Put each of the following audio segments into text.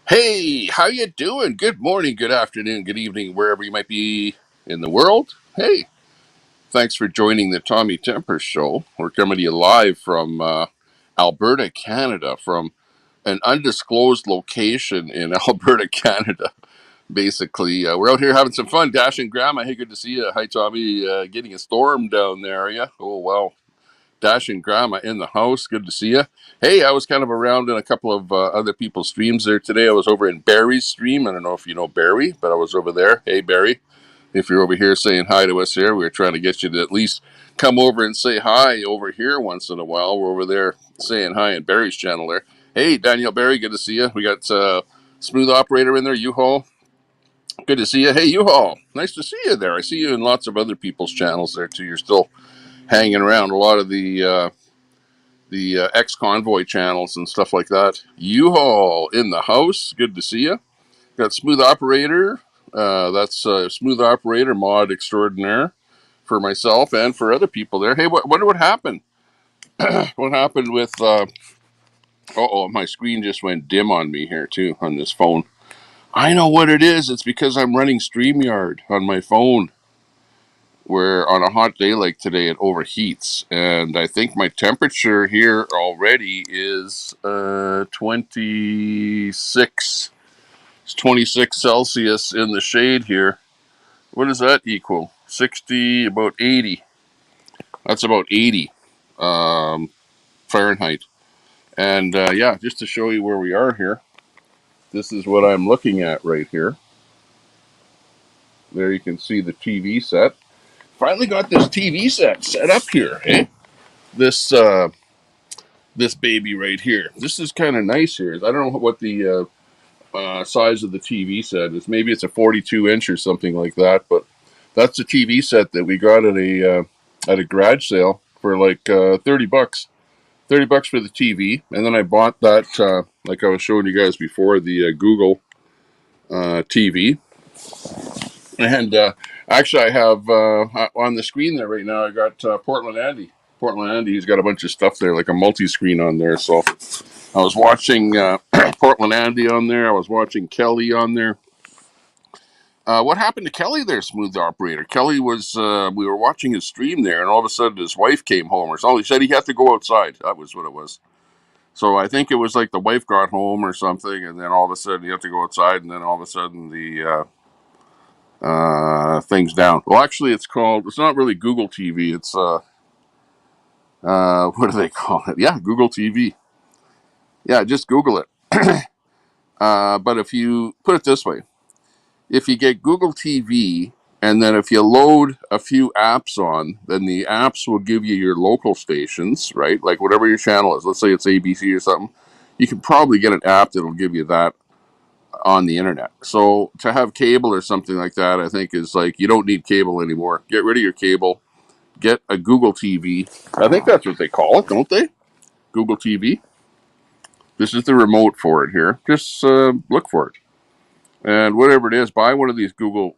Hey, how you doing? Good morning, good afternoon, good evening, wherever you might be in the world. Hey, thanks for joining the Tommy Temper Show. We're coming to you live from Alberta, Canada, from an undisclosed location in Alberta, Canada. Basically, we're out here having some fun. Dash and Grandma, hey, good to see you. Hi, Tommy. Getting a storm down there, are you? Oh, wow. Dash and Grandma in the house. Good to see you. Hey, I was kind of around in a couple of other people's streams there today. I was over in Barry's stream. I don't know if you know Barry, but I was over there. Hey, Barry, if you're over here saying hi to us here, we were trying to get you to at least come over and say hi over here once in a while. We're over there saying hi in Barry's channel there. Hey, Daniel Barry, good to see you. We got Smooth Operator in there, U-Haul. Good to see you. Hey, U-Haul, nice to see you there. I see you in lots of other people's channels there too. You're still hanging around a lot of the ex-convoy channels and stuff like that. U-Haul in the house. Good to see you. Got Smooth Operator. That's Smooth Operator mod extraordinaire for myself and for other people there. Hey, wonder what happened? What happened with? Oh, my screen just went dim on me here too on this phone. I know what it is. It's because I'm running StreamYard on my phone, where on a hot day like today it overheats, and I think my temperature here already is 26. It's 26 Celsius in the shade here. What does that equal? 60, about 80. That's about 80 Fahrenheit. And yeah, just to show you where we are here, this is what I'm looking at right here. There you can see the TV set. Finally got this TV set up here, eh? This this baby right here. This is kind of nice here. I don't know what the size of the TV set is. Maybe it's a 42-inch or something like that. But that's the TV set that we got at a garage sale for like $30. $30 for the TV, and then I bought that like I was showing you guys before, the Google TV. And actually, I have on the screen there right now, I got Portland Andy. Portland Andy, he's got a bunch of stuff there, like a multi-screen on there. So I was watching Portland Andy on there. I was watching Kelly on there. What happened to Kelly there, Smooth Operator? Kelly was, we were watching his stream there, and all of a sudden his wife came home or something. He said he had to go outside. That was what it was. So I think it was like the wife got home or something, and then all of a sudden you have to go outside, and then all of a sudden the thing's down. Well, actually, it's not really Google TV. It's, what do they call it? Yeah, Google TV. Yeah, just Google it. But if you put it this way, if you get Google TV, and then if you load a few apps on, then the apps will give you your local stations, right? Like whatever your channel is. Let's say it's ABC or something. You can probably get an app that'll give you that on the internet. So to have cable or something like that, I think is like you don't need cable anymore. Get rid of your cable. Get a Google TV. I think that's what they call it, don't they? Google TV. This is the remote for it here. Just look for it. And whatever it is, buy one of these Chrome.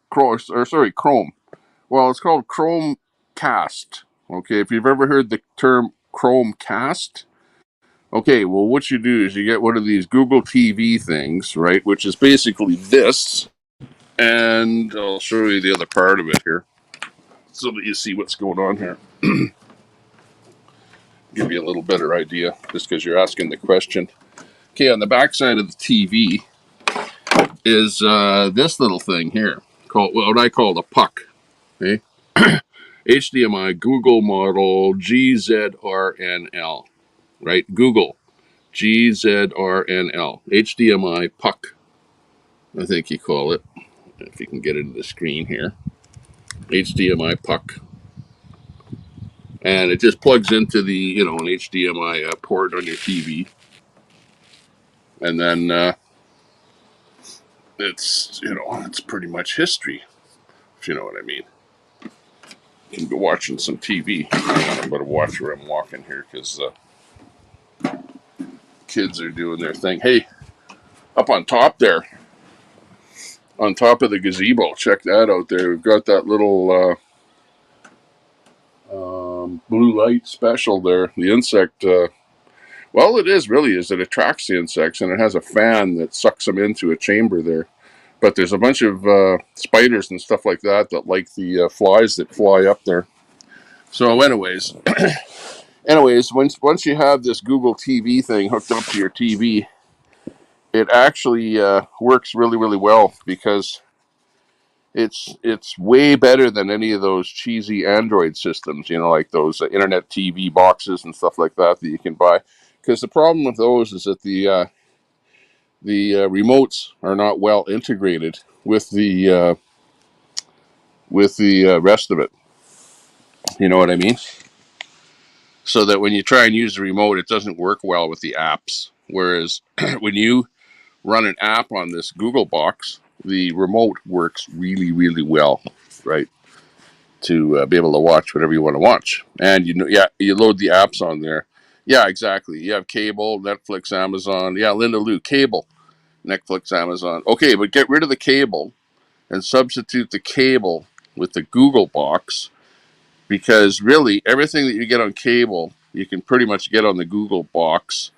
Well, it's called Chromecast. Okay, if you've ever heard the term Chromecast, okay, well, what you do is you get one of these Google TV things, right, which is basically this, and I'll show you the other part of it here so that you see what's going on here. Give you a little better idea, just because you're asking the question. Okay, on the back side of the TV is this little thing here, called what I call the puck. Okay, HDMI Google model GZRNL, right? Google GZRNL, HDMI puck, I think you call it. If you can get into the screen here, HDMI puck, and it just plugs into the an HDMI port on your TV, and then it's pretty much history, if you know what I mean. You can be watching some TV. I'm going to watch where I'm walking here because kids are doing their thing. Hey, up on top there, on top of the gazebo, check that out there. We've got that little blue light special there. The insect Well, it is really is it attracts the insects, and it has a fan that sucks them into a chamber there. But there's a bunch of spiders and stuff like that that like the flies that fly up there. So, anyways, once you have this Google TV thing hooked up to your TV, it actually works really well because it's way better than any of those cheesy Android systems, like those internet TV boxes and stuff like that that you can buy. Because the problem with those is that the remotes are not well integrated with the rest of it. You know what I mean? So that when you try and use the remote, it doesn't work well with the apps. Whereas when you run an app on this Google box, the remote works really well, right? To be able to watch whatever you want to watch. And you load the apps on there. Yeah, exactly. You have cable, Netflix, Amazon. Yeah, Linda Lou, cable, Netflix, Amazon. Okay, but get rid of the cable and substitute the cable with the Google box, because really everything that you get on cable, you can pretty much get on the Google box.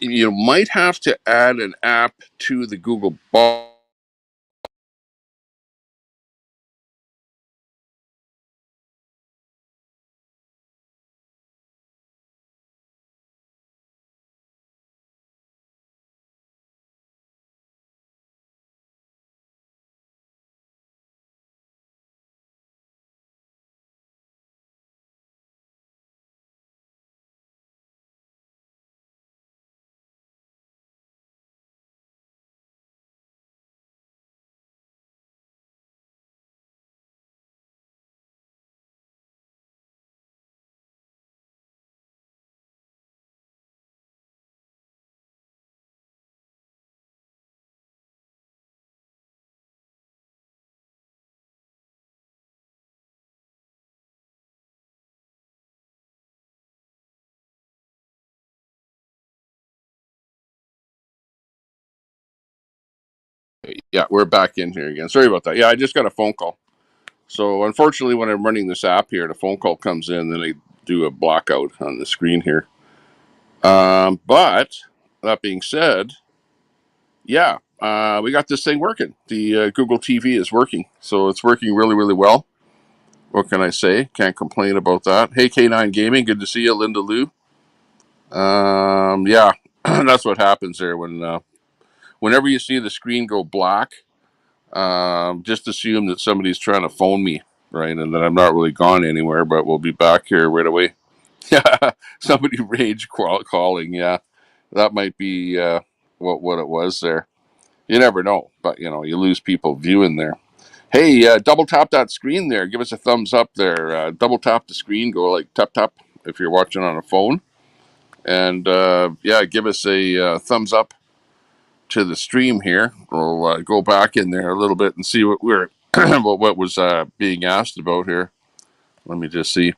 You might have to add an app to the Google box. Yeah, we're back in here again. Sorry about that. Yeah, I just got a phone call. So unfortunately, when I'm running this app here, the phone call comes in, then I do a blackout on the screen here. But that being said, yeah, we got this thing working. The Google TV is working, so it's working really well. What can I say? Can't complain about that. Hey, K9 Gaming, good to see you, Linda Lou. Yeah, that's what happens there whenever you see the screen go black. Just assume that somebody's trying to phone me, right? And that I'm not really gone anywhere, but we'll be back here right away. Yeah, somebody calling. Yeah, that might be what it was there. You never know, but you lose people viewing there. Hey, double tap that screen there. Give us a thumbs up there. Double tap the screen. Go like tap tap if you're watching on a phone, and yeah, give us a thumbs up to the stream here. We'll go back in there a little bit and see what we're what was being asked about here. Let me just see.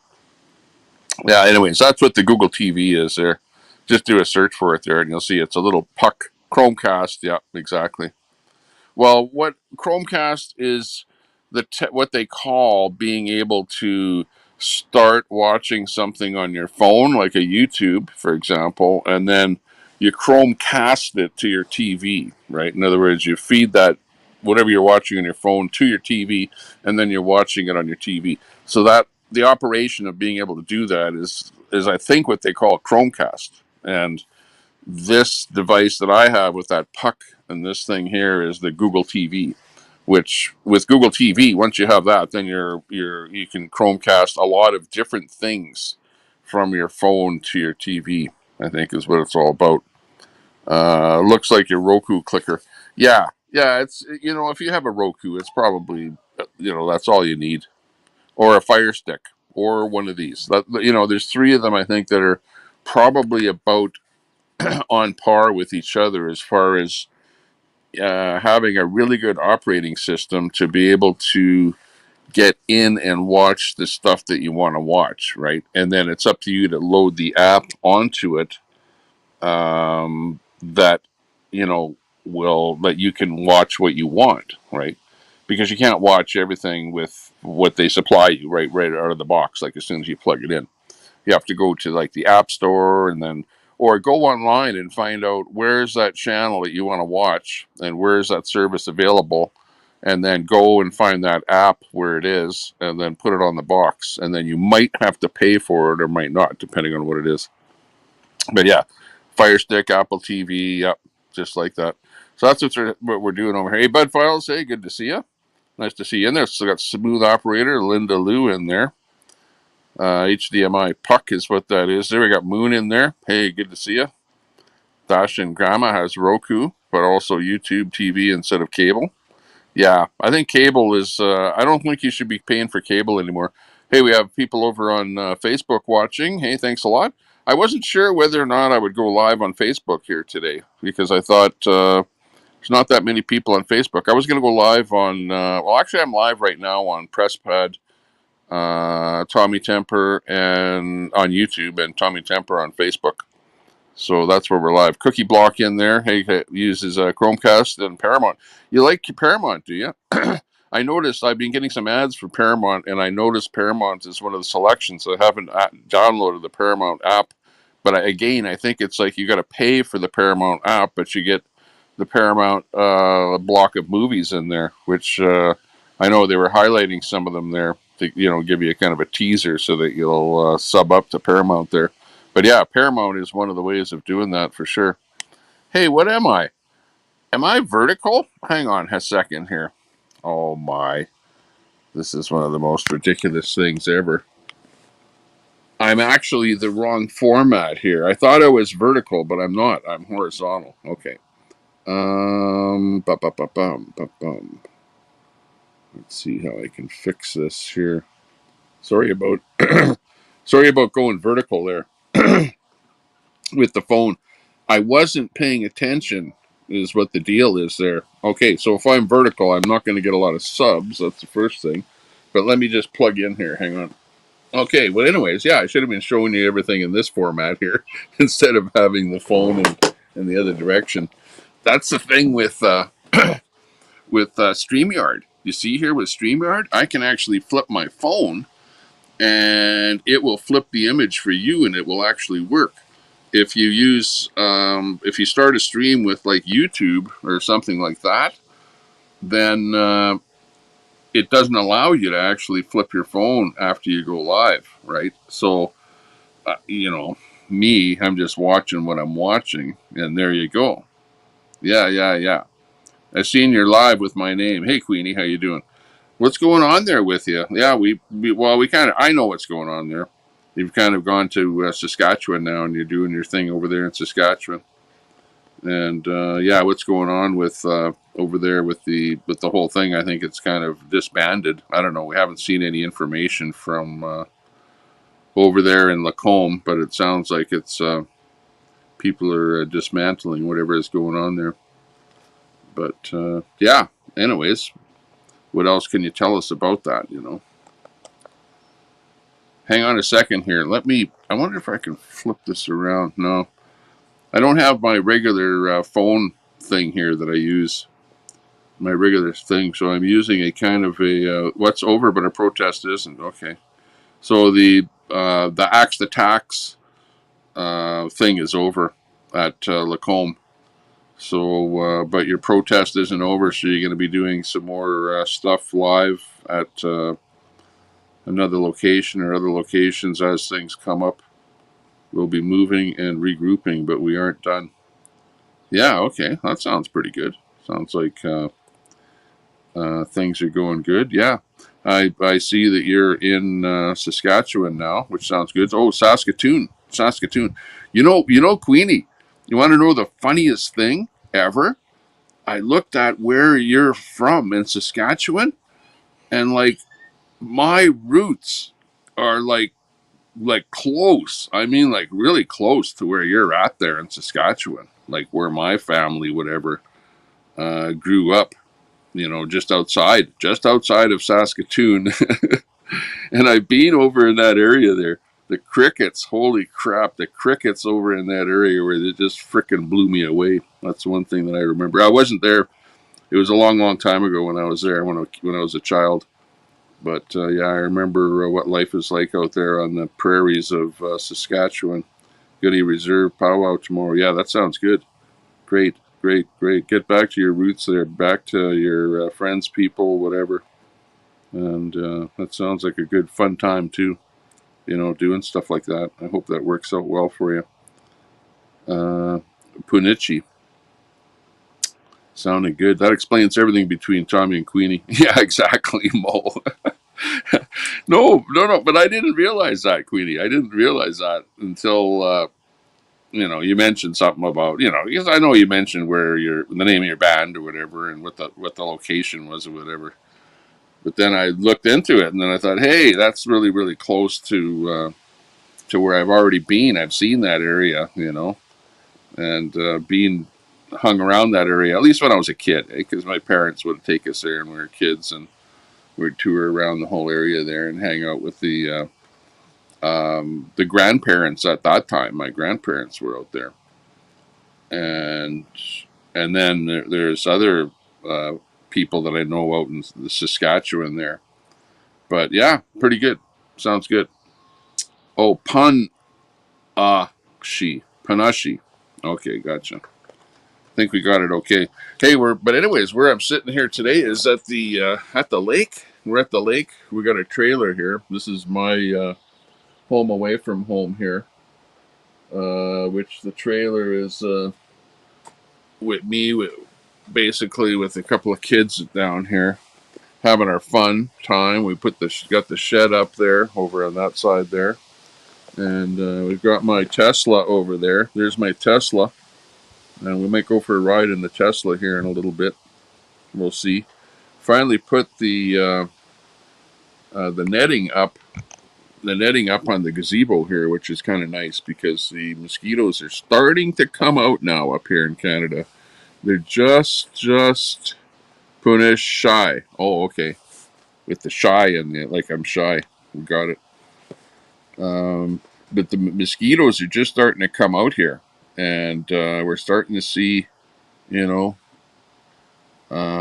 Yeah, anyways, that's what the Google TV is there. Just do a search for it there, and you'll see it's a little puck Chromecast. Yeah, exactly. Well, what Chromecast is what they call being able to start watching something on your phone, like a YouTube, for example, and then you Chromecast it to your TV, right? In other words, you feed that whatever you're watching on your phone to your TV, and then you're watching it on your TV. So that the operation of being able to do that is I think what they call Chromecast. And this device that I have with that puck and this thing here is the Google TV, which with Google TV, once you have that, then you can Chromecast a lot of different things from your phone to your TV. I think is what it's all about. Looks like your Roku clicker. Yeah. It's if you have a Roku, it's probably that's all you need, or a Fire Stick, or one of these. There's three of them I think that are probably about on par with each other as far as having a really good operating system to be able to get in and watch the stuff that you want to watch, right? And then it's up to you to load the app onto it that will that you can watch what you want, right? Because you can't watch everything with what they supply you right out of the box, like as soon as you plug it in. You have to go to like the app store and then or go online and find out where's that channel that you want to watch and where's that service available, and then go and find that app where it is and then put it on the box, and then you might have to pay for it or might not, depending on what it is. But yeah, Fire Stick, Apple TV, yep, just like that. So that's what we're doing over here. Hey, Bud Files, hey, good to see you. Nice to see you in there. So got Smooth Operator, Linda Lou in there. HDMI Puck is what that is. There we got Moon in there. Hey, good to see you. Dash and Grandma has Roku, but also YouTube TV instead of cable. Yeah, I think cable is, I don't think you should be paying for cable anymore. Hey, we have people over on Facebook watching. Hey, thanks a lot. I wasn't sure whether or not I would go live on Facebook here today because I thought there's not that many people on Facebook. I was going to go live on, well, actually, I'm live right now on PressPad, Tommy Temper, and on YouTube, and Tommy Temper on Facebook. So that's where we're live. Cookie Block in there. Hey, uses Chromecast and Paramount. You like Paramount, do you? I noticed I've been getting some ads for Paramount, and I noticed Paramount is one of the selections. I haven't downloaded the Paramount app, but I think it's like you got to pay for the Paramount app, but you get the Paramount block of movies in there, which I know they were highlighting some of them there to give you a kind of a teaser so that you'll sub up to Paramount there. But yeah, Paramount is one of the ways of doing that for sure. Hey, what am I? Am I vertical? Hang on a second here. Oh my. This is one of the most ridiculous things ever. I'm actually the wrong format here. I thought I was vertical, but I'm not. I'm horizontal. Okay. Let's see how I can fix this here. Sorry about going vertical there with the phone. I wasn't paying attention is what the deal is there. Okay, so if I'm vertical, I'm not going to get a lot of subs. That's the first thing. But let me just plug in here. Hang on. Okay, well, anyways, yeah, I should have been showing you everything in this format here instead of having the phone in the other direction. That's the thing with StreamYard. You see here with StreamYard, I can actually flip my phone and it will flip the image for you and it will actually work. If you if you start a stream with like YouTube or something like that, then it doesn't allow you to actually flip your phone after you go live, right? So, I'm just watching what I'm watching, and there you go. Yeah. I seen you're live with my name. Hey, Queenie, how you doing? What's going on there with you? Yeah, we kind of, I know what's going on there. You've kind of gone to Saskatchewan now, and you're doing your thing over there in Saskatchewan. And yeah, what's going on with over there with the whole thing? I think it's kind of disbanded. I don't know. We haven't seen any information from over there in Lacombe, but it sounds like it's people are dismantling whatever is going on there. But yeah. Anyways, what else can you tell us about that? Hang on a second here. I wonder if I can flip this around. No, I don't have my regular phone thing here that I use. My regular thing. So I'm using a kind of a what's over, but a protest isn't. Okay. So the Axe the Tax thing is over at Lacombe. So, but your protest isn't over, so you're going to be doing some more stuff live at another location or other locations as things come up. We'll be moving and regrouping, but we aren't done. Yeah, okay, that sounds pretty good. Sounds like things are going good. Yeah, I see that you're in Saskatchewan now, which sounds good. Oh, Saskatoon. You know, Queenie. You want to know the funniest thing ever? I looked at where you're from in Saskatchewan, and like my roots are like close. I mean, like really close to where you're at there in Saskatchewan, like where my family, whatever, grew up. Just outside of Saskatoon. And I've been over in that area there. The crickets, holy crap, the crickets over in that area where they just frickin' blew me away. That's one thing that I remember. I wasn't there. It was a long, long time ago when I was there, when I was a child. But yeah, I remember what life is like out there on the prairies of Saskatchewan. Goody Reserve powwow tomorrow. Yeah, that sounds good. Great, great, great. Get back to your roots there, back to your friends, people, whatever. And that sounds like a good, fun time too. Doing stuff like that. I hope that works out well for you. Punichi. Sounding good. That explains everything between Tommy and Queenie. Yeah, exactly, Mo. No. But I didn't realize that, Queenie. I didn't realize that until you mentioned something about because I know you mentioned where the name of your band or whatever and what the location was or whatever. But then I looked into it and then I thought, hey, that's really really close to where I've already been. I've seen that area, and being hung around that area, at least when I was a kid, because my parents would take us there when we were kids, and we'd tour around the whole area there and hang out with the grandparents at that time. My grandparents were out there, and then there's other people that I know out in the Saskatchewan there. But yeah, pretty good. Sounds good. Oh, Panashi. Okay, gotcha. Think we got it okay. Hey, but anyways, where I'm sitting here today is at the lake. We're at the lake. We got a trailer here. This is my home away from home here, which the trailer is with me, basically with a couple of kids down here having our fun time. We got the shed up there over on that side there, and we've got my Tesla over there. There's my Tesla, and we might go for a ride in the Tesla here in a little bit. We'll see. Finally put the netting up. The netting up on the gazebo here, which is kind of nice because the mosquitoes are starting to come out now up here in Canada. They're just punish shy. Oh, okay. With the shy in it, like I'm shy. We got it. But the mosquitoes are just starting to come out here, and we're starting to see, you know,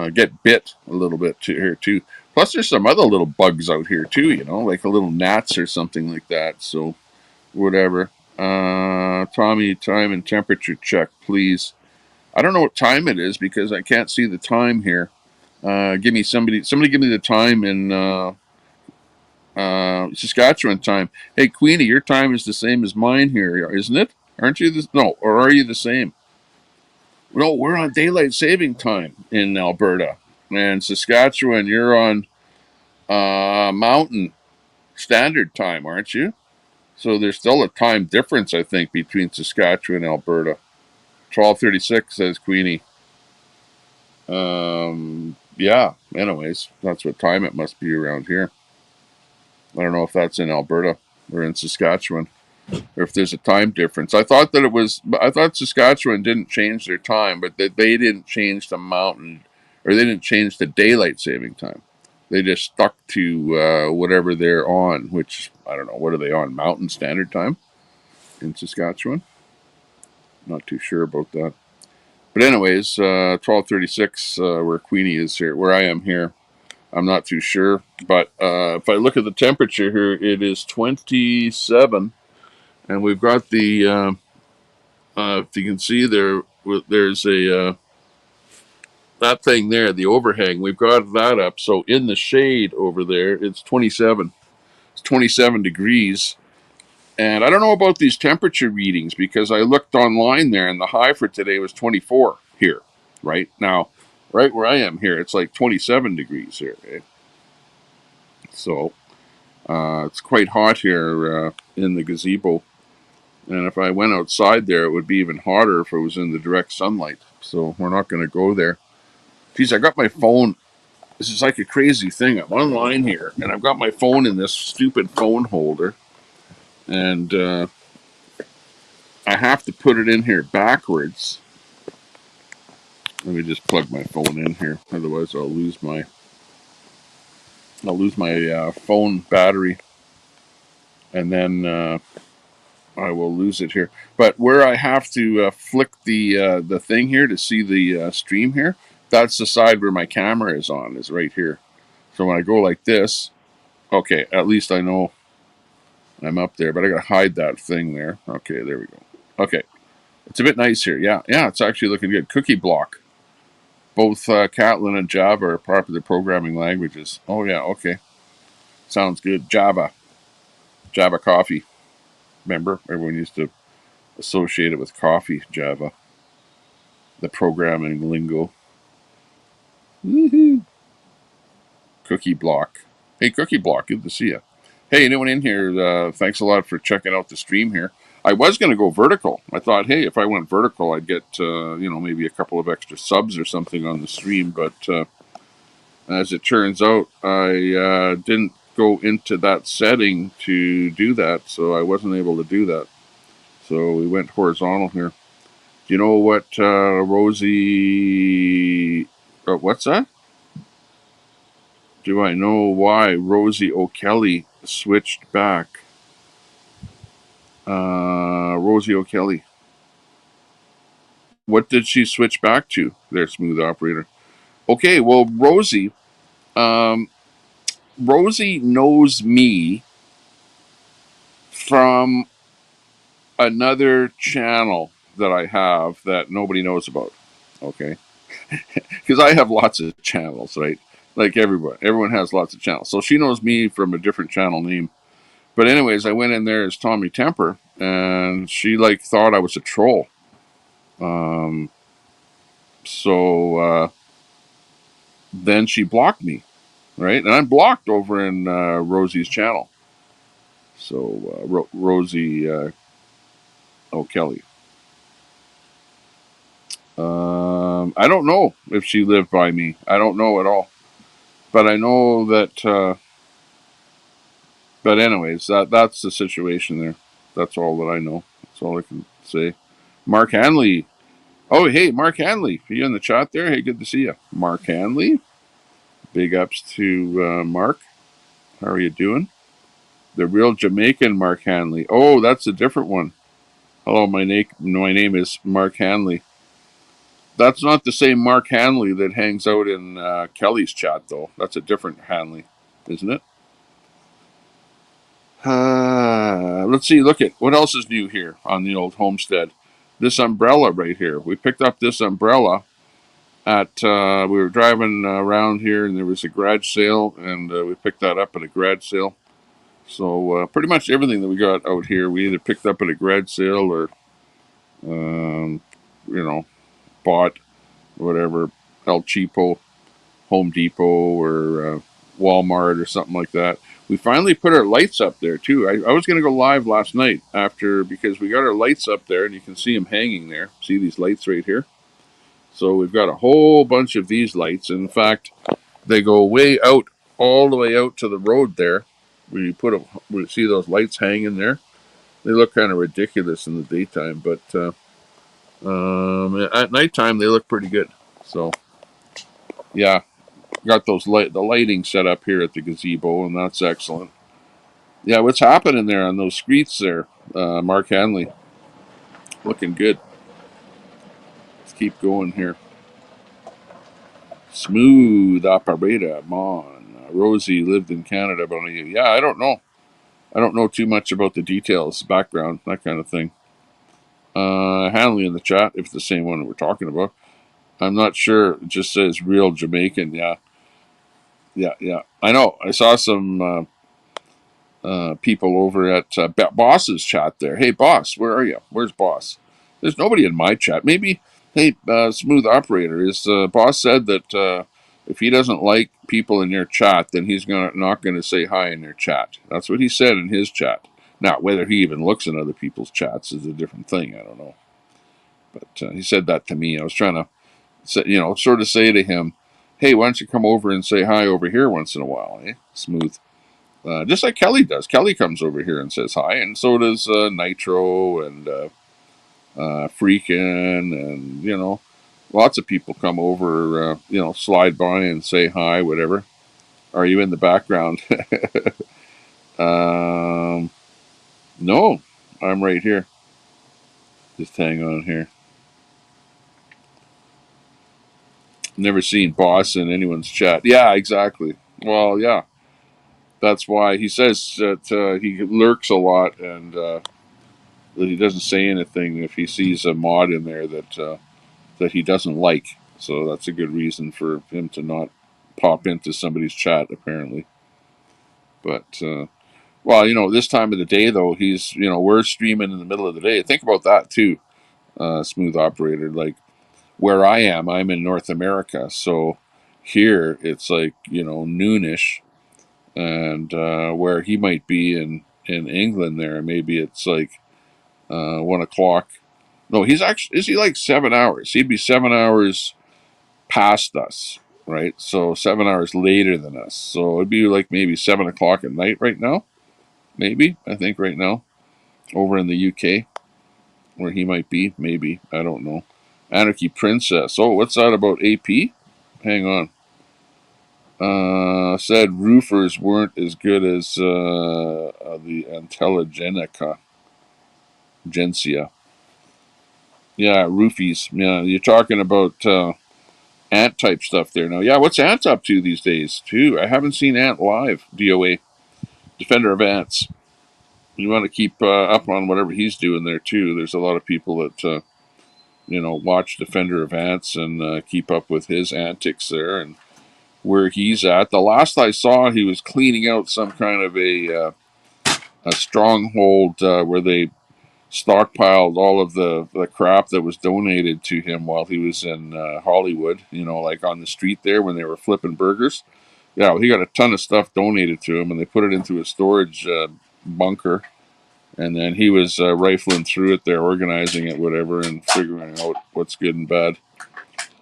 get bit a little bit here too. Plus, there's some other little bugs out here too, like a little gnats or something like that. So, whatever. Tommy, time and temperature check, please. I don't know what time it is because I can't see the time here. Give me somebody give me the time in Saskatchewan time. Hey, Queenie, your time is the same as mine here, isn't it? Aren't you? No, or are you the same? No, we're on daylight saving time in Alberta, and Saskatchewan, you're on Mountain Standard Time, aren't you? So there's still a time difference, I think, between Saskatchewan and Alberta. 12:36 says Queenie. Yeah. Anyways, that's what time it must be around here. I don't know if that's in Alberta or in Saskatchewan, or if there's a time difference. I thought Saskatchewan didn't change their time, but that they didn't change the mountain, or they didn't change the daylight saving time. They just stuck to whatever they're on, which I don't know. What are they on? Mountain Standard Time in Saskatchewan? Not too sure about that. But anyways, 12:36 where Queenie is here, where I am here. I'm not too sure, but if I look at the temperature here, it is 27, and we've got the. If you can see there's a that thing there, the overhang. We've got that up, so in the shade over there, it's 27. It's 27 degrees. And I don't know about these temperature readings because I looked online there and the high for today was 24 here, right? Now, right where I am here, it's like 27 degrees here. Eh? So it's quite hot here in the gazebo. And if I went outside there, it would be even hotter if it was in the direct sunlight. So we're not going to go there. Geez, I got my phone. This is like a crazy thing. I'm online here, and I've got my phone in this stupid phone holder. And I have to put it in here backwards. Let me just plug my phone in here. Otherwise, I'll lose my phone battery, and then I will lose it here. But where I have to flick the thing here to see the stream here, that's the side where my camera is on. Is right here. So when I go like this, okay, at least I know I'm up there. But I gotta hide that thing there. Okay, there we go. Okay. It's a bit nice here. Yeah, yeah, it's actually looking good. Cookie block. Both Kotlin and Java are popular programming languages. Oh, yeah, okay. Sounds good. Java. Java coffee. Remember? Everyone used to associate it with coffee, Java. The programming lingo. Woohoo. Cookie block. Hey, Cookie block, good to see you. Hey, anyone in here, thanks a lot for checking out the stream here. I was going to go vertical. I thought, hey, if I went vertical, I'd get, maybe a couple of extra subs or something on the stream. But as it turns out, I didn't go into that setting to do that, so I wasn't able to do that. So we went horizontal here. Do you know what Rosie... what's that? Do I know why Rosie O'Kelly switched back? Rosie O'Kelly. What did she switch back to? There, smooth operator. Okay, well, Rosie. Rosie knows me from another channel that I have that nobody knows about. Okay, because I have lots of channels, right? Like everyone has lots of channels. So she knows me from a different channel name. But anyways, I went in there as Tommy Temper, and she thought I was a troll. So then she blocked me, right? And I'm blocked over in Rosie's channel. So Rosie O'Kelly. I don't know if she lived by me. I don't know at all. But I know that. But anyways, that's the situation there. That's all that I know. That's all I can say. Mark Hanley. Oh, hey, Mark Hanley. Are you in the chat there? Hey, good to see you. Mark Hanley. Big ups to Mark. How are you doing? The real Jamaican Mark Hanley. Oh, that's a different one. Hello, my name is Mark Hanley. That's not the same Mark Hanley that hangs out in Kelly's chat, though. That's a different Hanley, isn't it? Let's see. Look at what else is new here on the old homestead. This umbrella right here. We picked up this umbrella at. We were driving around here, and there was a garage sale, and we picked that up at a garage sale. So pretty much everything that we got out here, we either picked up at a garage sale or, bought whatever El Cheapo, Home Depot, or Walmart or something like that. We finally put our lights up there too. I was going to go live last night because we got our lights up there, and you can see them hanging there. See these lights right here? So we've got a whole bunch of these lights. In fact, they go way out, all the way out to the road there. We see those lights hanging there. They look kind of ridiculous in the daytime, but at nighttime they look pretty good. So yeah, got the lighting set up here at the gazebo, and that's excellent. Yeah, what's happening there on those Skreetz there, Mark Hanley? Looking good. Let's keep going here. Smooth operator, mon. Rosie lived in Canada, but yeah, I don't know. I don't know too much about the details, background, that kind of thing. Hanley in the chat, if it's the same one we're talking about. I'm not sure. It just says real Jamaican. Yeah. I know. I saw some people over at Boss's chat there. Hey, Boss, where are you? Where's Boss? There's nobody in my chat. Maybe, hey, smooth operator, is Boss said that if he doesn't like people in your chat, then he's not going to say hi in their chat. That's what he said in his chat. Now, whether he even looks in other people's chats is a different thing. I don't know. But he said that to me. I was trying to, sort of say to him, hey, why don't you come over and say hi over here once in a while, eh? Smooth. Just like Kelly does. Kelly comes over here and says hi, and so does Nitro and Freakin', and lots of people come over, slide by and say hi, whatever. Are you in the background? No, I'm right here. Just hang on here. Never seen Boss in anyone's chat. Yeah, exactly. Well, yeah. That's why he says that he lurks a lot, and that he doesn't say anything if he sees a mod in there that he doesn't like. So that's a good reason for him to not pop into somebody's chat, apparently. But well, this time of the day though, we're streaming in the middle of the day. Think about that too, smooth operator. Like where I am, I'm in North America, so here it's like noonish, and where he might be in England, there maybe it's like 1 o'clock. No, he's actually, is he like 7 hours? He'd be 7 hours past us, right? So 7 hours later than us. So it'd be like maybe 7 o'clock at night right now. Maybe, I think right now, over in the UK, where he might be. Maybe, I don't know. Anarchy Princess. Oh, what's that about AP? Hang on. Said roofers weren't as good as the Intelligencia. Gencia. Yeah, roofies. Yeah, you're talking about Ant type stuff there now. Yeah, what's Ant up to these days, too? I haven't seen Ant live. DOA, Defender of Ants. You want to keep up on whatever he's doing there, too. There's a lot of people that, watch Defender of Ants and keep up with his antics there and where he's at. The last I saw, he was cleaning out some kind of a stronghold where they stockpiled all of the crap that was donated to him while he was in Hollywood, like on the street there when they were flipping burgers. Yeah, well, he got a ton of stuff donated to him, and they put it into a storage bunker. And then he was rifling through it there, organizing it, whatever, and figuring out what's good and bad.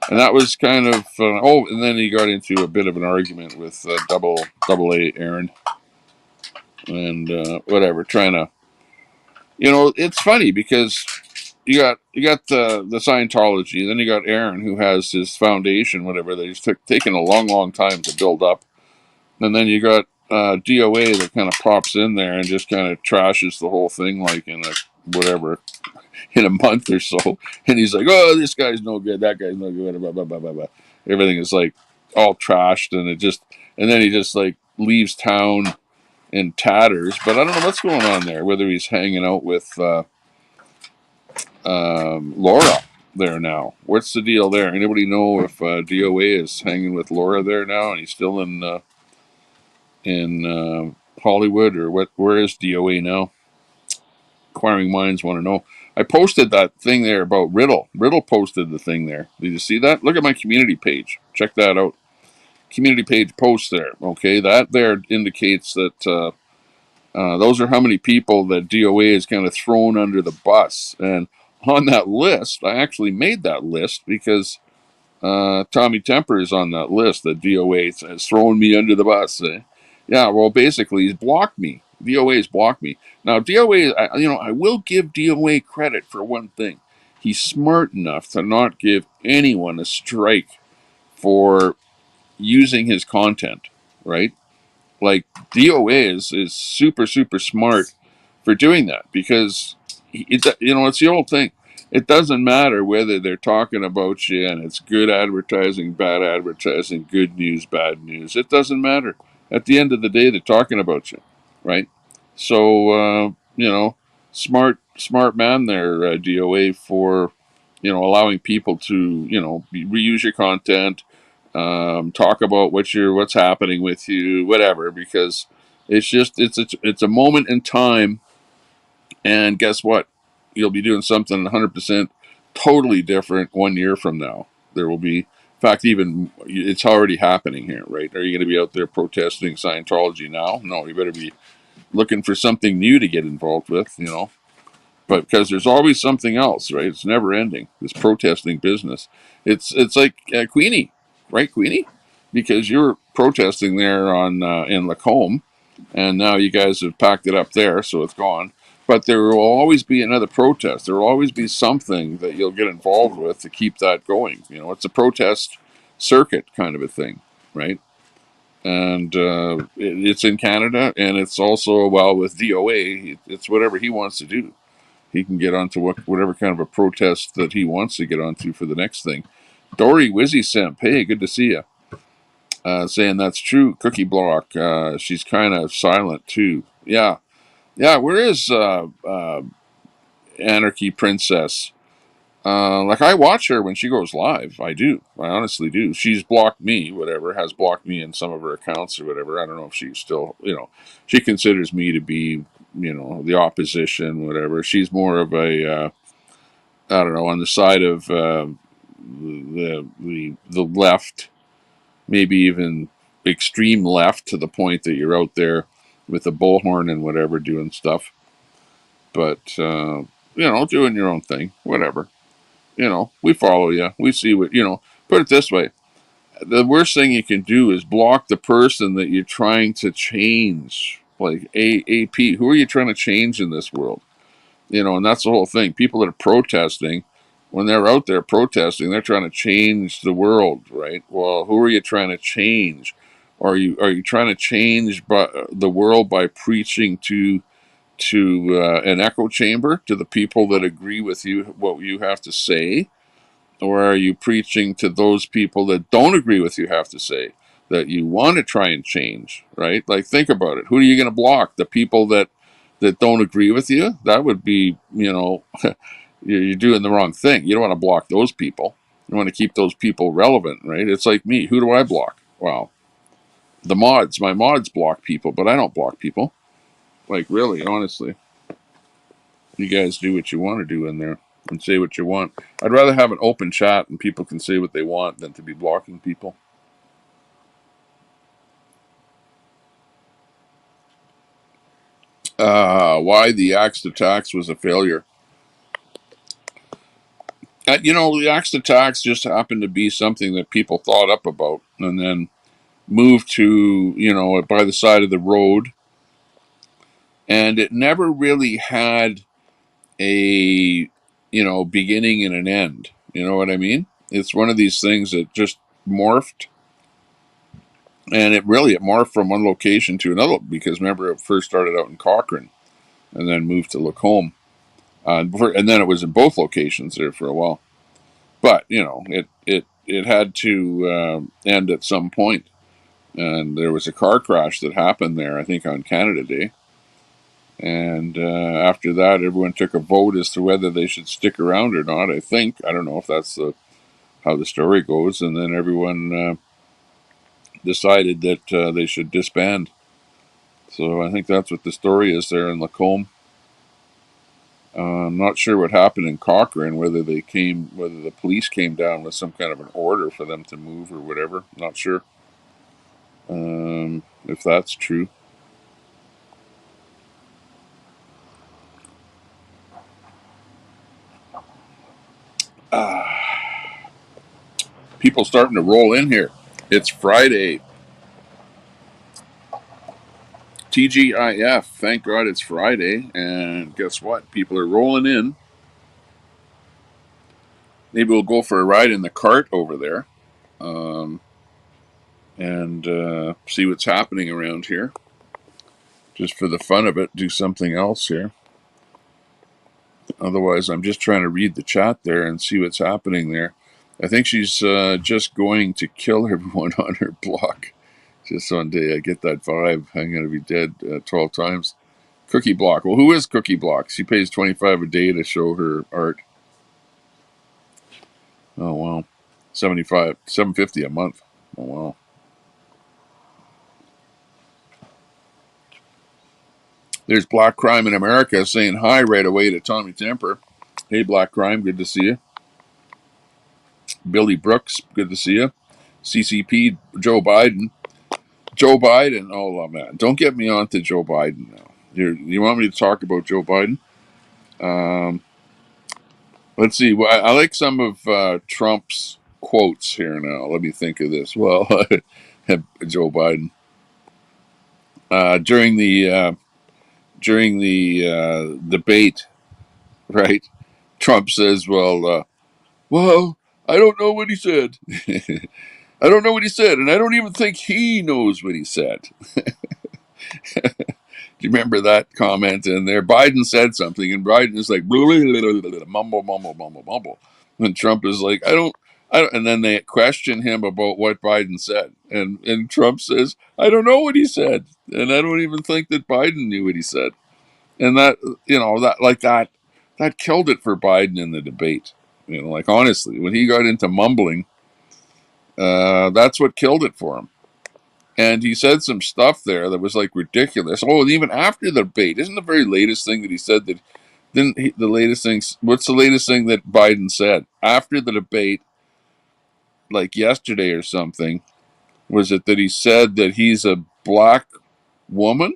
And that was kind of, and then he got into a bit of an argument with double A Aaron, and whatever, trying to, it's funny because you got the Scientology, then you got Aaron who has his foundation, whatever, that he's taken a long time to build up, and then you got DOA that kind of pops in there and just kind of trashes the whole thing like in a month or so, and he's like, oh, this guy's no good, that guy's no good, blah blah blah blah blah. Everything is like all trashed, and then he just like leaves town in tatters. But I don't know what's going on there. Whether he's hanging out with Laura there now. What's the deal there? Anybody know if DOA is hanging with Laura there now, and he's still in Hollywood, or what? Where is DOA now? Inquiring minds want to know. I posted that thing there about Riddle. Riddle posted the thing there. Did you see that? Look at my community page. Check that out. Community page post there. Okay, that there indicates that those are how many people that DOA is kind of thrown under the bus. And on that list, I actually made that list because Tommy Temper is on that list that DOA has thrown me under the bus. Yeah, well, basically, he's blocked me. DOA has blocked me. Now, DOA, I will give DOA credit for one thing. He's smart enough to not give anyone a strike for using his content, right? Like, DOA is super, super smart for doing that because, it's the old thing. It doesn't matter whether they're talking about you and it's good advertising, bad advertising, good news, bad news. It doesn't matter. At the end of the day, they're talking about you, right? So, smart man there, DOA, for, allowing people to, reuse your content, talk about what's happening with you, whatever, because it's a moment in time, and guess what? You'll be doing something 100% totally different 1 year from now. There will be, in fact, even it's already happening here, right? Are you going to be out there protesting Scientology now? No, you better be looking for something new to get involved with, but because there's always something else, right? It's never ending. This protesting business. It's like Queenie, right, Queenie? Because you're protesting there on in Lacombe, and now you guys have packed it up there, so it's gone. But there will always be another protest. There will always be something that you'll get involved with to keep that going. It's a protest circuit kind of a thing, right? And it's in Canada, and it's also, well, with DOA, it's whatever he wants to do. He can get onto whatever kind of a protest that he wants to get onto for the next thing. Dory Wizzy Simp, hey, good to see you. Saying that's true. Cookie Block, she's kind of silent too. Yeah. Where is Anarchy Princess. Like I watch her when she goes live. I do. I honestly do. She's blocked me, whatever, has blocked me in some of her accounts or whatever. I don't know if she's still, she considers me to be, the opposition, whatever. She's more of a, I don't know, on the side of the left, maybe even extreme left to the point that you're out there with a bullhorn and whatever doing stuff. But, doing your own thing, whatever. We follow you. We see what, put it this way. The worst thing you can do is block the person that you're trying to change. Like AP, who are you trying to change in this world? And that's the whole thing. People that are protesting, when they're out there protesting, they're trying to change the world, right? Well, who are you trying to change? Are you trying to change the world by preaching to an echo chamber to the people that agree with you what you have to say, or are you preaching to those people that don't agree with you have to say, that you want to try and change, right? Like, think about it. Who are you going to block? The people that don't agree with you? That would be, you're doing the wrong thing. You don't want to block those people. You want to keep those people relevant, right? It's like me. Who do I block? Well, my mods block people, but I don't block people. Like, really, honestly. You guys do what you want to do in there and say what you want. I'd rather have an open chat and people can say what they want than to be blocking people. Why the axe to tax was a failure. The axe to tax just happened to be something that people thought up about and then moved to, by the side of the road. And it never really had a, beginning and an end. You know what I mean? It's one of these things that just morphed. And it morphed from one location to another, because remember, it first started out in Cochrane and then moved to Lacombe. And then it was in both locations there for a while. But, it had to end at some point. And there was a car crash that happened there, I think, on Canada Day. And after that, everyone took a vote as to whether they should stick around or not, I think. I don't know if that's how the story goes. And then everyone decided that they should disband. So I think that's what the story is there in Lacombe. I'm not sure what happened in Cochrane, whether the police came down with some kind of an order for them to move or whatever. Not sure if that's true. People starting to roll in here. It's Friday. TGIF. Thank God it's Friday. And guess what? People are rolling in. Maybe we'll go for a ride in the cart over there and see what's happening around here. Just for the fun of it, do something else here. Otherwise, I'm just trying to read the chat there and see what's happening there. I think she's just going to kill everyone on her block. Just one day, I get that vibe. I'm going to be dead 12 times. Cookie Block. Well, who is Cookie Block? She pays $25 a day to show her art. Oh, wow. $750 a month. Oh, wow. There's Black Crime in America saying hi right away to Tommy Temper. Hey, Black Crime, good to see you. Billy Brooks, good to see you. CCP, Joe Biden. Joe Biden, oh man, don't get me on to Joe Biden now. You want me to talk about Joe Biden? Let's see. Well, I like some of Trump's quotes here now. Let me think of this. Well, Joe Biden during the debate, right? Trump says, "Well, I don't know what he said. I don't know what he said, and I don't even think he knows what he said." Do you remember that comment in there? Biden said something, and Biden is like, mumble, mumble, mumble, mumble. And Trump is like, I don't, and then they question him about what Biden said. And Trump says, I don't know what he said. And I don't even think that Biden knew what he said. And that, that, like that, that killed it for Biden in the debate. You know, like honestly, when he got into mumbling, that's what killed it for him. And he said some stuff there that was like ridiculous. Oh, and even after the debate, isn't the very latest thing that he said that didn't he, the latest thing? What's the latest thing that Biden said after the debate, like yesterday or something? Was it that he said that he's a black woman?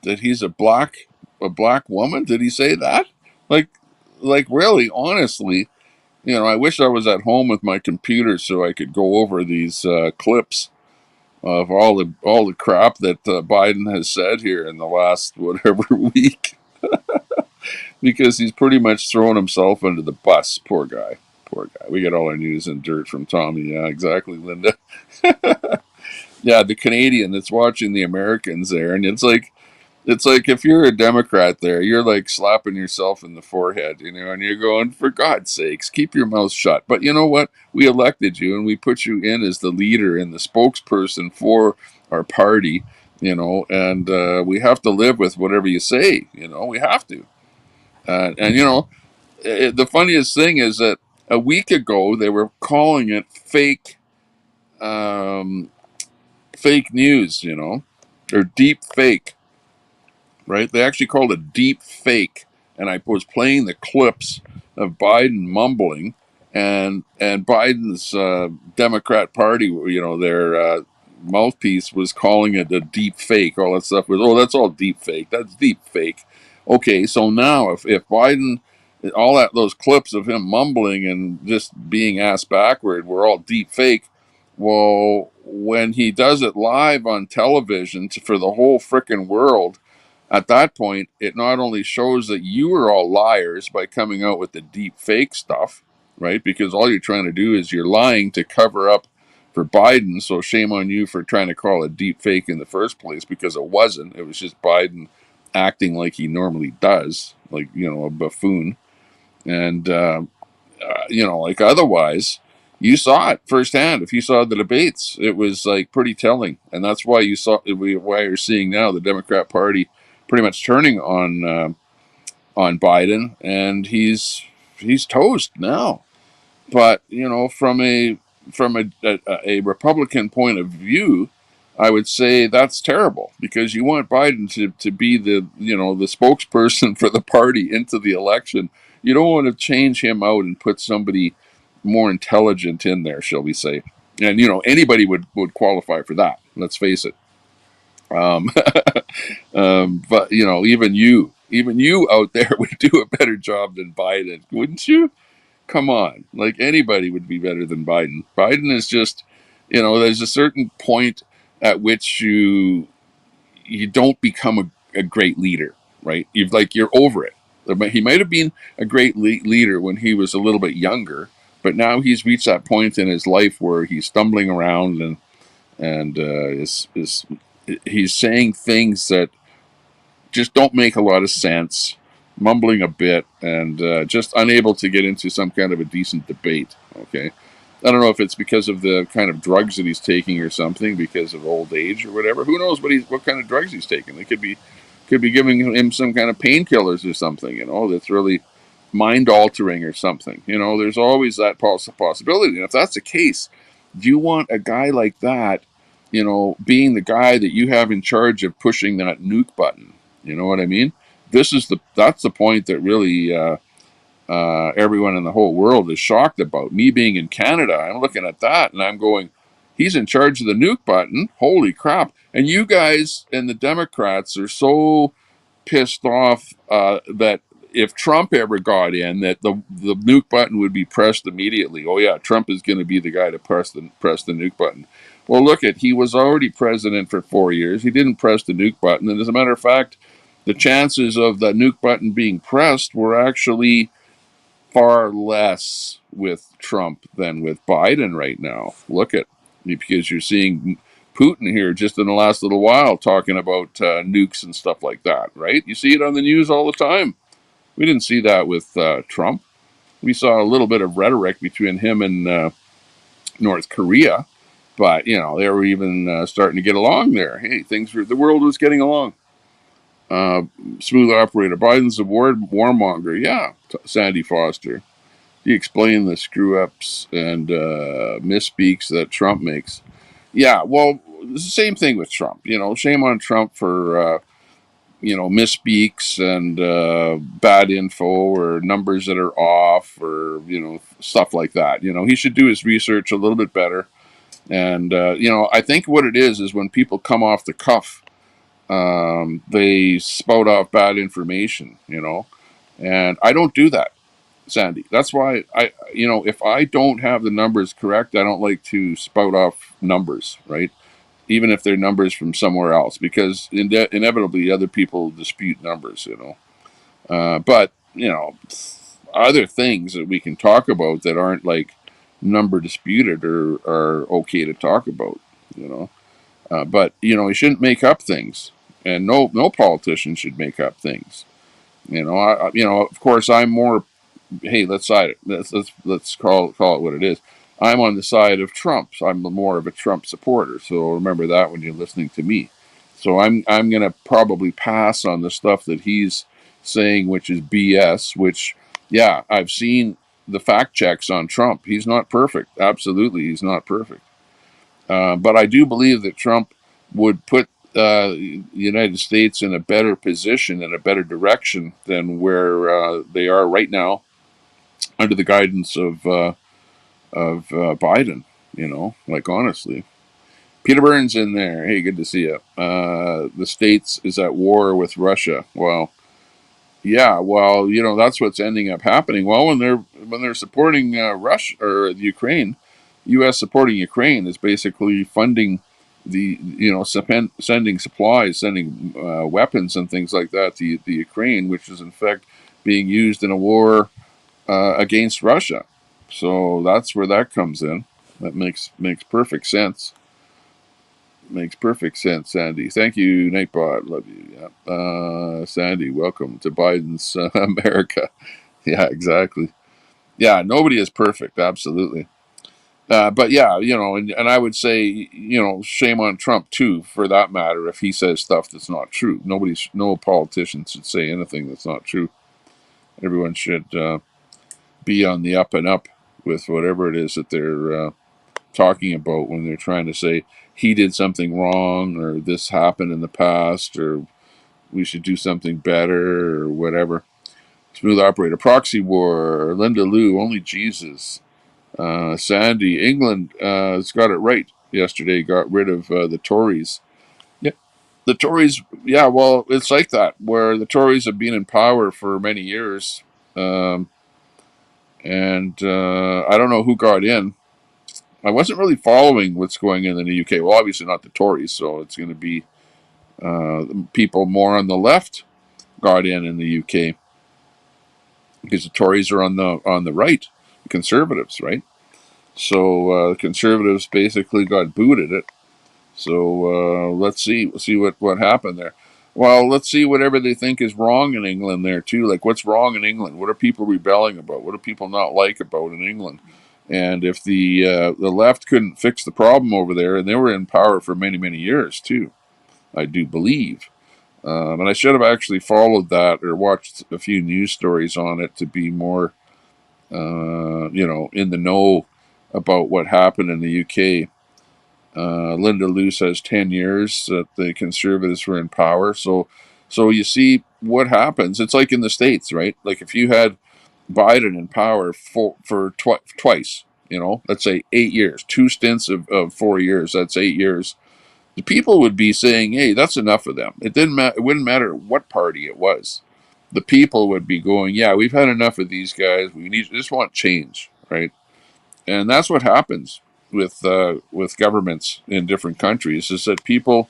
That he's a black woman? Did he say that? Like, like really, honestly, you know, I wish I was at home with my computer so I could go over these clips of all the crap that Biden has said here in the last whatever week, because he's pretty much thrown himself under the bus. Poor guy. Poor guy. We get all our news and dirt from Tommy. Yeah, exactly, Linda. Yeah, the Canadian that's watching the Americans there, and it's like if you're a Democrat there, you're like slapping yourself in the forehead, you know, and you're going, for God's sakes, keep your mouth shut. But you know what? We elected you and we put you in as the leader and the spokesperson for our party, you know, and we have to live with whatever you say, you know, we have to. And, you know, the funniest thing is that a week ago they were calling it um, fake news, you know, or deep fake, right? They actually called it deep fake, and I was playing the clips of Biden mumbling, and Biden's Democrat Party, you know, their mouthpiece was calling it a deep fake. All that stuff was, oh, that's all deep fake. That's deep fake. Okay, so now if Biden, all that those clips of him mumbling and just being ass backward were all deep fake. Well, when he does it live on television for the whole frickin' world, at that point, it not only shows that you are all liars by coming out with the deep fake stuff, right? Because all you're trying to do is you're lying to cover up for Biden. So shame on you for trying to call it deep fake in the first place, because it wasn't. It was just Biden acting like he normally does, like, you know, a buffoon. And, you know, like otherwise, you saw it firsthand. If you saw the debates, it was like pretty telling, and that's why you saw why you're seeing now the Democrat Party pretty much turning on Biden, and he's toast now. But you know, from a Republican point of view, I would say that's terrible, because you want Biden to be the, you know, the spokesperson for the party into the election. You don't want to change him out and put somebody more intelligent in there, shall we say? And you know, anybody would qualify for that. Let's face it. Um, but you know, even you out there would do a better job than Biden, wouldn't you? Come on, like anybody would be better than Biden. Biden is just, you know, there's a certain point at which you don't become a great leader, right? You're over it. He might have been a great leader when he was a little bit younger, but now he's reached that point in his life where he's stumbling around and is he's saying things that just don't make a lot of sense, mumbling a bit, and just unable to get into some kind of a decent debate. Okay, I don't know if it's because of the kind of drugs that he's taking or something, because of old age or whatever. Who knows what kind of drugs he's taking? They could be giving him some kind of painkillers or something. You know, that's really mind altering or something. You know, there's always that possibility. And if that's the case, do you want a guy like that, you know, being the guy that you have in charge of pushing that nuke button? You know what I mean? That's the point that really everyone in the whole world is shocked about. Me being in Canada, I'm looking at that and I'm going, he's in charge of the nuke button. Holy crap! And you guys and the Democrats are so pissed off that if Trump ever got in, that the nuke button would be pressed immediately. Oh yeah, Trump is going to be the guy to press the nuke button. Well, look at, he was already president for 4 years. He didn't press the nuke button, and as a matter of fact, the chances of the nuke button being pressed were actually far less with Trump than with Biden right now. Look at, because you're seeing Putin here just in the last little while talking about nukes and stuff like that, right? You see it on the news all the time. We didn't see that with Trump. We saw a little bit of rhetoric between him and North Korea, but you know, they were even starting to get along there. Hey, the world was getting along. Uh, Smooth operator. Biden's a warmonger. Yeah, Sandy Foster. He explained the screw ups and misspeaks that Trump makes. Yeah, well, it's the same thing with Trump. Shame on Trump for misspeaks and bad info or numbers that are off or stuff like that. He should do his research a little bit better. And I think what it is when people come off the cuff, they spout off bad information. And I don't do that, Sandy. That's why if I don't have the numbers correct, I don't like to spout off numbers, right? Even if they're numbers from somewhere else, because inevitably other people dispute numbers. But other things that we can talk about that aren't like number disputed are okay to talk about. You know, but you shouldn't make up things, and no politician should make up things. Of course, I'm more. Hey, let's call it what it is. I'm on the side of Trump. So I'm more of a Trump supporter. So remember that when you're listening to me. So I'm gonna probably pass on the stuff that he's saying, which is BS. Which, yeah, I've seen the fact checks on Trump. He's not perfect. Absolutely, he's not perfect. But I do believe that Trump would put the United States in a better position and a better direction than where they are right now under the guidance of Biden. Like honestly, Peter Burns in there. Hey, good to see you. The states is at war with Russia. Well, yeah. Well, that's what's ending up happening. Well, when they're supporting Russia or Ukraine, U.S. supporting Ukraine is basically funding the sending supplies, sending weapons and things like that to the Ukraine, which is in fact being used in a war against Russia. So that's where that comes in. That makes perfect sense. Makes perfect sense, Sandy. Thank you, Nightbot. Love you. Yeah. Sandy, welcome to Biden's America. Yeah, exactly. Yeah, nobody is perfect. Absolutely. But yeah, and I would say, shame on Trump too, for that matter, if he says stuff that's not true. No politician should say anything that's not true. Everyone should be on the up and up with whatever it is that they're talking about when they're trying to say he did something wrong or this happened in the past or we should do something better or whatever. Smooth operator, proxy war, Linda Lou, only Jesus. Sandy, England has got it right yesterday, got rid of the Tories. Yeah, the Tories, yeah, well, it's like that, where the Tories have been in power for many years. Um, and I don't know who got in. I wasn't really following what's going on in the UK. Well, obviously not the Tories, so it's going to be people more on the left got in the UK because the Tories are on the right, the Conservatives, right? So the Conservatives basically got booted it. So let's see. We'll see what happened there. Well, let's see whatever they think is wrong in England there too. Like what's wrong in England? What are people rebelling about? What do people not like about in England? And if the left couldn't fix the problem over there, and they were in power for many years too, I do believe. And I should have actually followed that or watched a few news stories on it to be more, in the know about what happened in the UK. Linda Lou says 10 years that the Conservatives were in power. So you see what happens. It's like in the States, right? Like if you had Biden in power for twice, let's say 8 years, two stints of 4 years, that's 8 years. The people would be saying, "Hey, that's enough of them." It didn't matter. It wouldn't matter what party it was. The people would be going, "Yeah, we've had enough of these guys. We just want change, right?" And that's what happens with governments in different countries is that people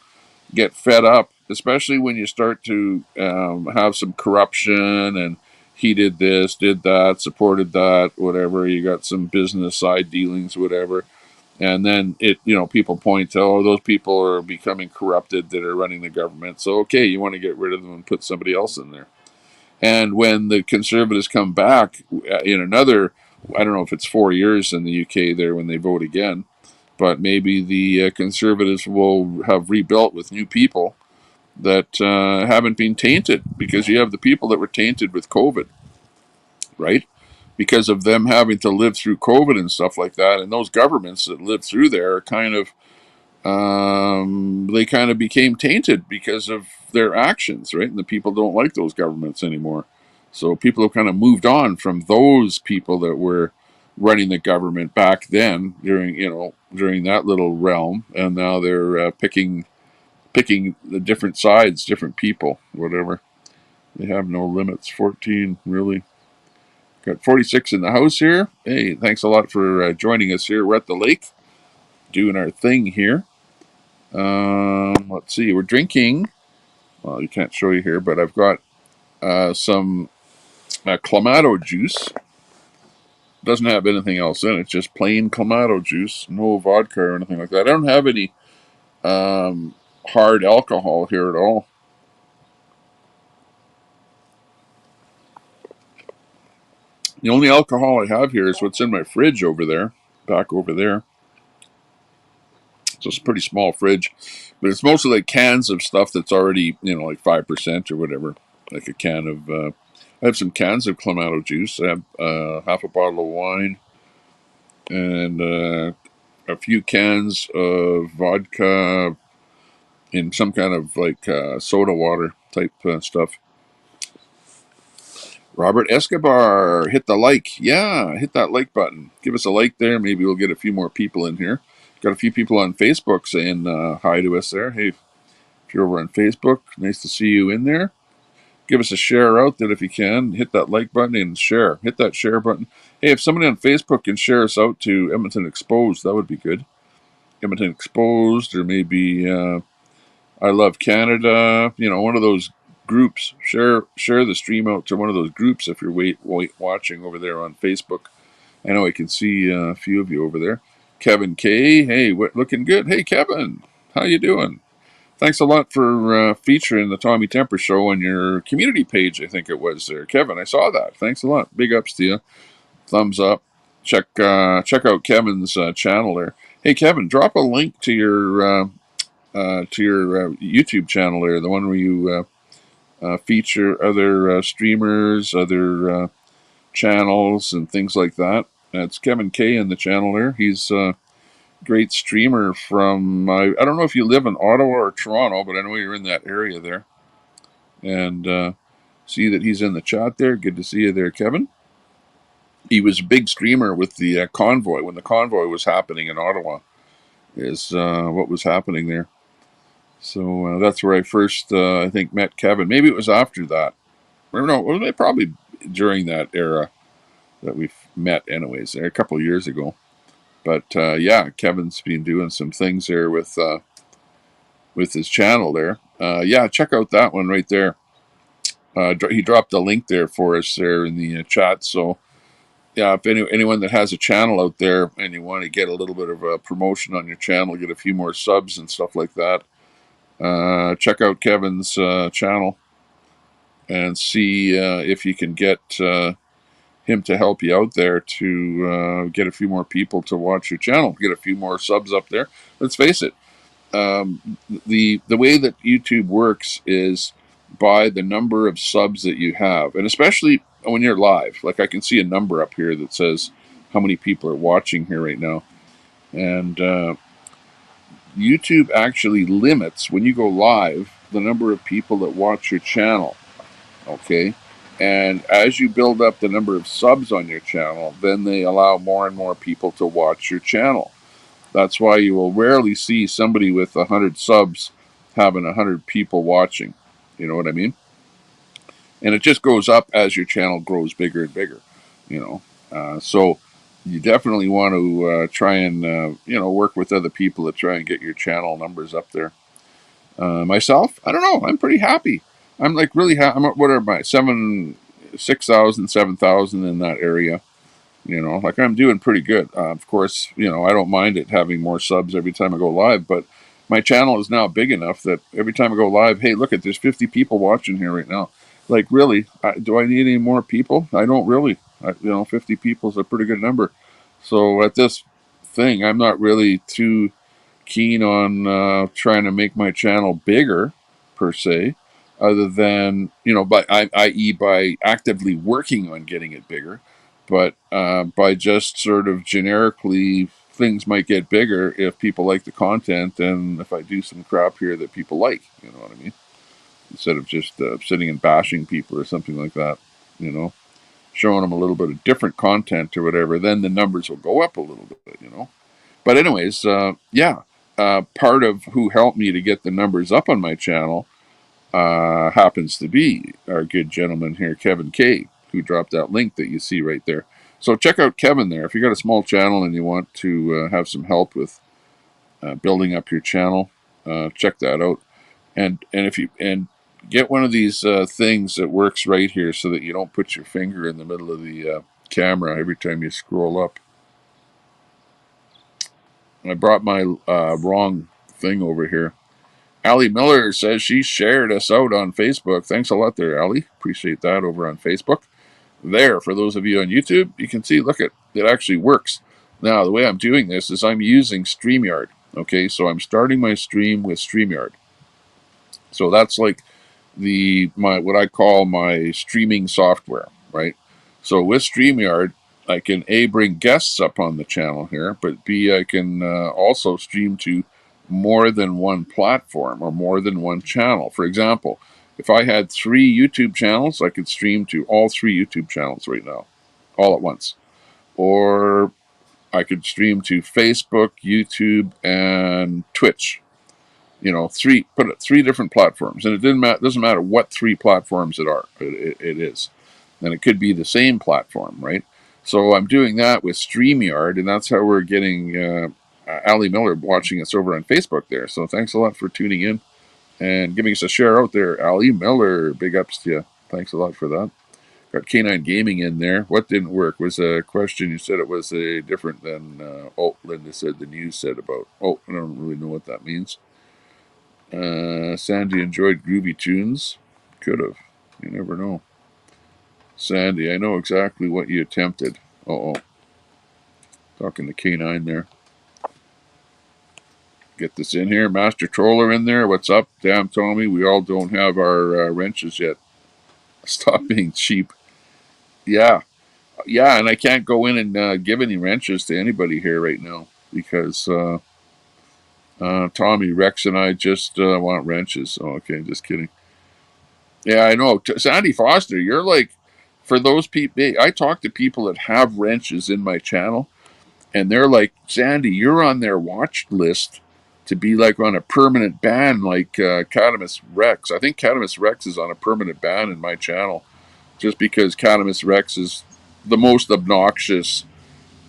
get fed up, especially when you start to have some corruption and he did this, did that, supported that, whatever. You got some business side dealings, whatever. And then people point to, oh, those people are becoming corrupted that are running the government. So, okay, you want to get rid of them and put somebody else in there. And when the Conservatives come back in another, I don't know if it's 4 years in the UK there when they vote again, but maybe the Conservatives will have rebuilt with new people that haven't been tainted, because you have the people that were tainted with COVID, right? Because of them having to live through COVID and stuff like that, and those governments that lived through there are kind of they kind of became tainted because of their actions, right? And the people don't like those governments anymore. So people have kind of moved on from those people that were running the government back then during that little realm, and now they're picking the different sides, different people, whatever. They have no limits. 14, really. Got 46 in the house here. Hey, thanks a lot for joining us here. We're at the lake doing our thing here. Let's see. We're drinking. Well, you can't show you here, but I've got some Clamato juice. Doesn't have anything else in it. Just plain Clamato juice. No vodka or anything like that. I don't have any hard alcohol here at all. The only alcohol I have here is what's in my fridge over there, back over there. So it's a pretty small fridge, but it's mostly like cans of stuff that's already, like 5% or whatever. Like a can of, I have some cans of Clamato juice. I have half a bottle of wine and a few cans of vodka in some kind of like soda water type stuff. Robert Escobar, hit the like. Yeah, hit that like button. Give us a like there. Maybe we'll get a few more people in here. Got a few people on Facebook saying hi to us there. Hey, if you're over on Facebook, nice to see you in there. Give us a share out there if you can. Hit that like button and share. Hit that share button. Hey, if somebody on Facebook can share us out to Edmonton Exposed, that would be good. Edmonton Exposed, or maybe I Love Canada. One of those groups. Share the stream out to one of those groups if you're watching over there on Facebook. I know I can see a few of you over there. Kevin K. Hey, looking good. Hey, Kevin, how you doing? Thanks a lot for featuring the Tommy Temper Show on your community page, I think it was there. Kevin, I saw that. Thanks a lot. Big ups to you. Thumbs up. Check out Kevin's channel there. Hey, Kevin, drop a link to your YouTube channel there, the one where you feature other streamers, other channels, and things like that. It's Kevin K in the channel there. He's great streamer from, I don't know if you live in Ottawa or Toronto, but I know you're in that area there. And see that he's in the chat there. Good to see you there, Kevin. He was a big streamer with the convoy, when the convoy was happening in Ottawa, is what was happening there. So that's where I first, I think, met Kevin. Maybe it was after that. Or no, well, probably during that era that we met anyways, a couple of years ago. But yeah, Kevin's been doing some things there with his channel there. Yeah, check out that one right there. He dropped a link there for us there in the chat. So yeah, if anyone that has a channel out there and you want to get a little bit of a promotion on your channel, get a few more subs and stuff like that, check out Kevin's channel and see if you can get him to help you out there to get a few more people to watch your channel, get a few more subs up there. Let's face it, the way that YouTube works is by the number of subs that you have, and especially when you're live. Like I can see a number up here that says how many people are watching here right now, and YouTube actually limits, when you go live, the number of people that watch your channel. Okay. And as you build up the number of subs on your channel, then they allow more and more people to watch your channel. That's why you will rarely see somebody with 100 subs having 100 people watching. You know what I mean? And it just goes up as your channel grows bigger and bigger. So you definitely want to try and work with other people to try and get your channel numbers up there. Myself, I don't know. I'm pretty happy. I'm like really happy. What are my 6,000, 7,000 in that area? Like I'm doing pretty good. Of course, I don't mind it having more subs every time I go live, but my channel is now big enough that every time I go live, hey, look, there's 50 people watching here right now. Like, really, do I need any more people? I don't really. 50 people is a pretty good number. So at this thing, I'm not really too keen on trying to make my channel bigger. per se, other than, you know, by i.e. by actively working on getting it bigger, but by just sort of generically, things might get bigger if people like the content, and if I do some crap here that people like, you know what I mean? Instead of just sitting and bashing people or something like that, you know, showing them a little bit of different content or whatever, then the numbers will go up a little bit, you know. But anyways, yeah, part of who helped me to get the numbers up on my channel happens to be our good gentleman here, Kevin K, who dropped that link that you see right there. So check out Kevin there. If you got a small channel and you want to have some help with building up your channel, check that out. And if you get one of these things that works right here, so that you don't put your finger in the middle of the camera every time you scroll up. I brought my wrong thing over here. Allie Miller says she shared us out on Facebook. Thanks a lot there, Allie. Appreciate that over on Facebook. There, for those of you on YouTube, you can see, look, it actually works. Now, the way I'm doing this is I'm using StreamYard. Okay, so I'm starting my stream with StreamYard. So that's like my what I call my streaming software, right? So with StreamYard, I can A, bring guests up on the channel here, but B, I can also stream to more than one platform or more than one channel. For example, if I had 3 YouTube channels, I could stream to all 3 YouTube channels right now, all at once. Or I could stream to Facebook, YouTube, and Twitch. You know, put it 3 different platforms, and it doesn't matter what 3 platforms it is, and it could be the same platform, right? So I'm doing that with StreamYard, and that's how we're getting Allie Miller watching us over on Facebook there. So thanks a lot for tuning in and giving us a share out there, Allie Miller. Big ups to you. Thanks a lot for that. Got K9 Gaming in there. What didn't work was a question. You said it was a different than Linda said the news said about. I don't really know what that means. Sandy enjoyed groovy tunes. Could have. You never know. Sandy, I know exactly what you attempted. Talking to K9 there. Get this in here. Master Troller in there. What's up? Damn, Tommy, we all don't have our wrenches yet. Stop being cheap. Yeah. Yeah, and I can't go in and give any wrenches to anybody here right now because Tommy, Rex, and I just want wrenches. Oh, okay, just kidding. Yeah, I know. Sandy Foster, you're like, for those people, I talk to people that have wrenches in my channel, and they're like, Sandy, you're on their watch list to be like on a permanent ban, like Catamus Rex. I think Catamus Rex is on a permanent ban in my channel, just because Catamus Rex is the most obnoxious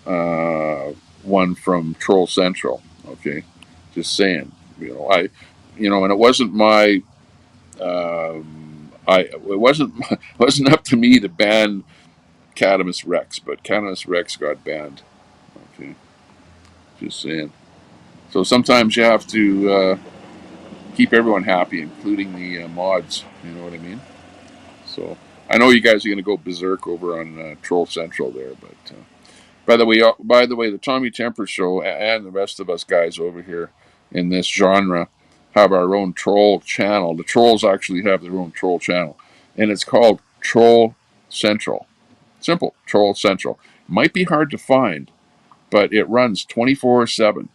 one from Troll Central. Okay, just saying. And it wasn't my. It wasn't up to me to ban Catamus Rex, but Catamus Rex got banned. Okay, just saying. So sometimes you have to keep everyone happy, including the mods. You know what I mean? So I know you guys are going to go berserk over on Troll Central there, but by the way, the Tommy Temper Show and the rest of us guys over here in this genre have our own troll channel. The trolls actually have their own troll channel, and it's called Troll Central. Simple, Troll Central. Might be hard to find, but it runs 24/7.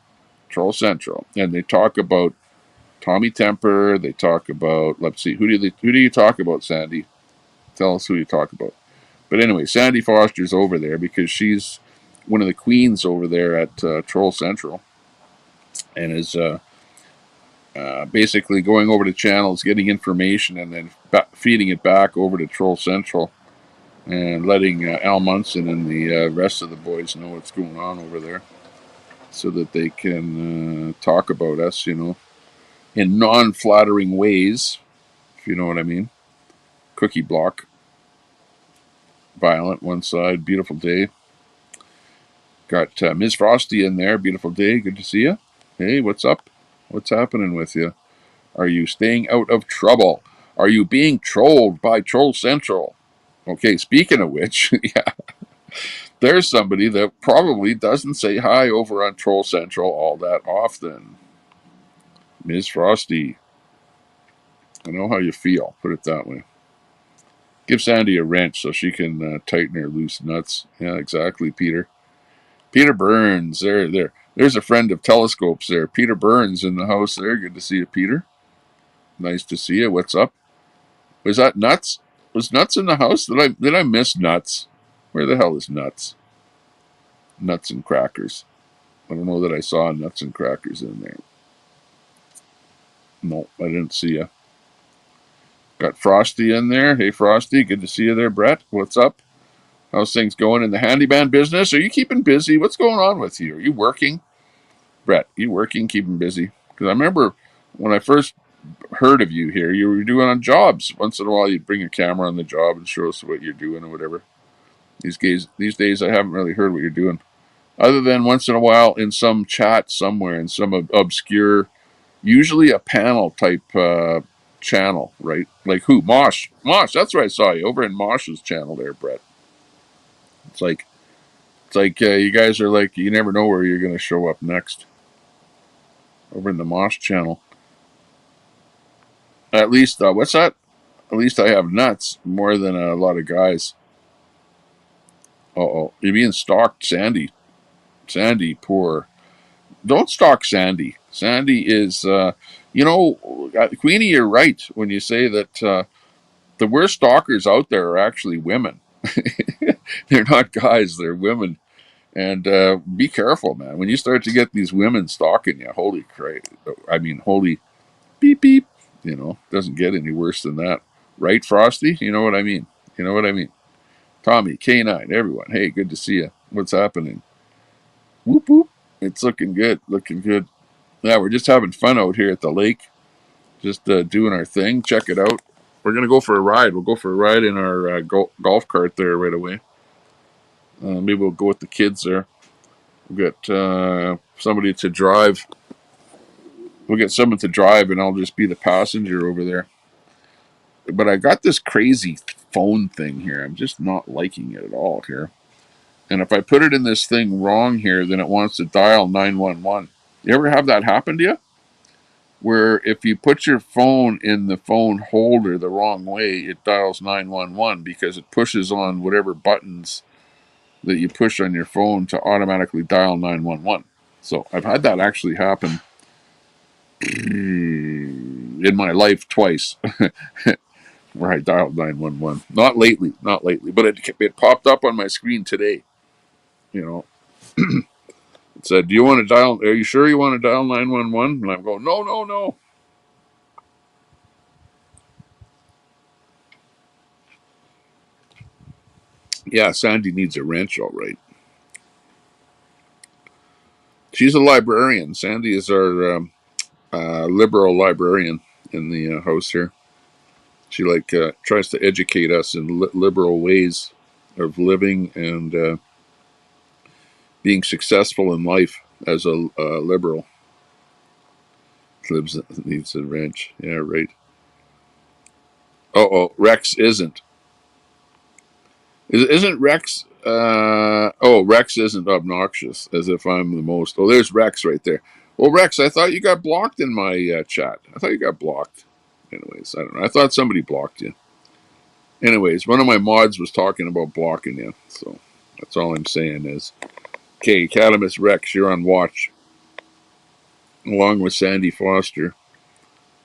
Troll Central, and they talk about Tommy Temper. They talk about, let's see, who do you talk about, Sandy? Tell us who you talk about. But anyway, Sandy Foster's over there because she's one of the queens over there at Troll Central, and is basically going over to channels, getting information, and then feeding it back over to Troll Central, and letting Al Munson and the rest of the boys know what's going on over there, so that they can talk about us, in non-flattering ways, if you know what I mean. Cookie Block, Violent, one side, beautiful day. Got Ms. Frosty in there, beautiful day, good to see you. Hey, what's up? What's happening with you? Are you staying out of trouble? Are you being trolled by Troll Central? Okay, speaking of which, yeah, there's somebody that probably doesn't say hi over on Troll Central all that often. Ms. Frosty. I know how you feel. Put it that way. Give Sandy a wrench so she can tighten her loose nuts. Yeah, exactly, Peter. Peter Burns. There's a friend of Telescopes there. Peter Burns in the house there. Good to see you, Peter. Nice to see you. What's up? Was that Nuts? Was Nuts in the house? Did I miss Nuts? Where the hell is Nuts? Nuts and Crackers. I don't know that I saw Nuts and Crackers in there. No, I didn't see you. Got Frosty in there. Hey, Frosty. Good to see you there, Brett. What's up? How's things going in the handyman business? Are you keeping busy? What's going on with you? Are you working? Brett, you working, keeping busy? Because I remember when I first heard of you here, you were doing on jobs. Once in a while, you'd bring a camera on the job and show us what you're doing or whatever. These days, I haven't really heard what you're doing, other than once in a while in some chat somewhere in some obscure, usually a panel type channel, right? Like who? Mosh. Mosh. That's where I saw you over in Mosh's channel there, Brett. It's like you guys are like you never know where you're going to show up next. Over in the Mosh channel. At least what's that? At least I have nuts more than a lot of guys. Oh, you're being stalked, Sandy. Sandy, poor. Don't stalk Sandy. Sandy is, Queenie, you're right when you say that the worst stalkers out there are actually women. They're not guys, they're women. And be careful, man. When you start to get these women stalking you, holy crap. I mean, holy beep, beep. Doesn't get any worse than that. Right, Frosty? You know what I mean? You know what I mean? Tommy, K9, everyone. Hey, good to see you. What's happening? Whoop, whoop. It's looking good. Looking good. Yeah, we're just having fun out here at the lake. Just doing our thing. Check it out. We're going to go for a ride. We'll go for a ride in our golf cart there right away. Maybe we'll go with the kids there. We'll get somebody to drive. We'll get someone to drive, and I'll just be the passenger over there. But I got this crazy phone thing here. I'm just not liking it at all here. And if I put it in this thing wrong here, then it wants to dial 911. You ever have that happen to you? Where if you put your phone in the phone holder the wrong way, it dials 911 because it pushes on whatever buttons that you push on your phone to automatically dial 911. So I've had that actually happen in my life twice where I dialed 911. Not lately, but it popped up on my screen today. It said, "Do you want to dial? Are you sure you want to dial 911?" And I'm going, "No, no, no." Yeah, Sandy needs a wrench, all right. She's a librarian. Sandy is our liberal librarian in the house here. She tries to educate us in liberal ways of living and being successful in life as a liberal. Needs a wrench. Yeah, right. Rex isn't. Isn't Rex? Rex isn't obnoxious. As if I'm the most. Oh, there's Rex right there. Well, Rex, I thought you got blocked in my chat. I thought you got blocked. Anyways, I don't know. I thought somebody blocked you. Anyways, one of my mods was talking about blocking you. So that's all I'm saying is, okay, Catamus Rex, you're on watch, along with Sandy Foster.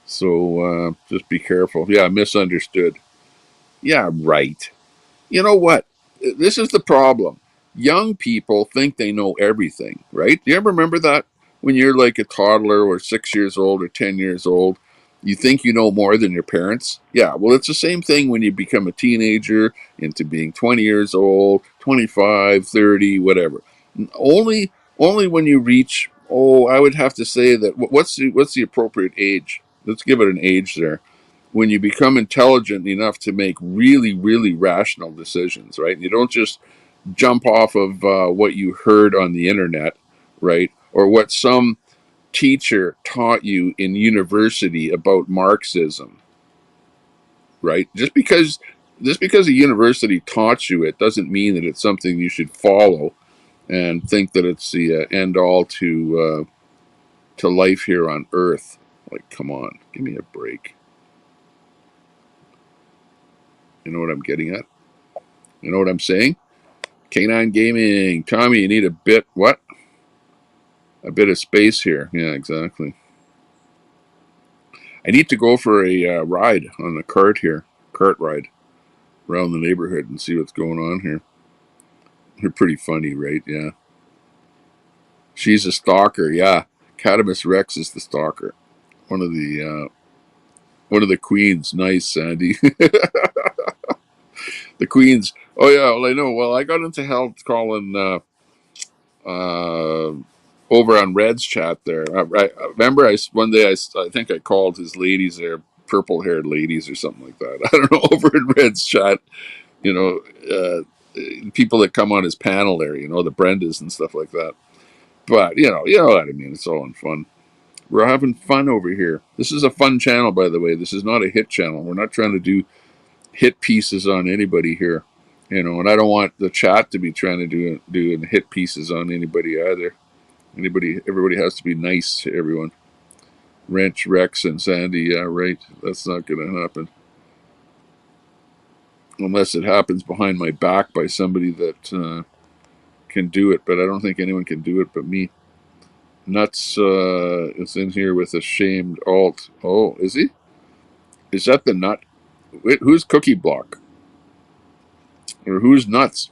So just be careful. Yeah, misunderstood. Yeah, right. You know what? This is the problem. Young people think they know everything, right? Do you ever remember that when you're like a toddler or 6 years old or 10 years old? You think you know more than your parents? Yeah, well, it's the same thing when you become a teenager into being 20 years old, 25, 30, whatever. Only when you reach, I would have to say that what's the appropriate age? Let's give it an age there when you become intelligent enough to make really, really rational decisions, right? You don't just jump off of what you heard on the internet, right? Or what some teacher taught you in university about Marxism, right? Just because a university taught you it doesn't mean that it's something you should follow and think that it's the end all to life here on Earth. Like, come on, give me a break. You know what I'm getting at? You know what I'm saying? K9 Gaming. Tommy, you need a bit, what? A bit of space here. Yeah, exactly. I need to go for a ride on the cart here. Cart ride around the neighborhood and see what's going on here. They're pretty funny, right? Yeah. She's a stalker, yeah. Catamus Rex is the stalker. One of the queens. Nice, Sandy. The queens. Oh yeah, well I know. Well, I got into hell calling over on Red's chat there. I remember one day I think I called his ladies there, purple haired ladies or something like that. I don't know, over in Red's chat. You know, people that come on his panel there. You know, the Brendas and stuff like that. But you know what I mean. It's all in fun. We're having fun over here. This is a fun channel, by the way. This is not a hit channel. We're not trying to do hit pieces on anybody here. You know, and I don't want the chat to be trying to do hit pieces on anybody either. Everybody has to be nice to everyone. Wrench, Rex, and Sandy, yeah, right. That's not going to happen. Unless it happens behind my back by somebody that can do it, but I don't think anyone can do it but me. Nuts is in here with a shamed alt. Oh, is he? Is that the nut? Wait, who's Cookie Block? Or who's Nuts?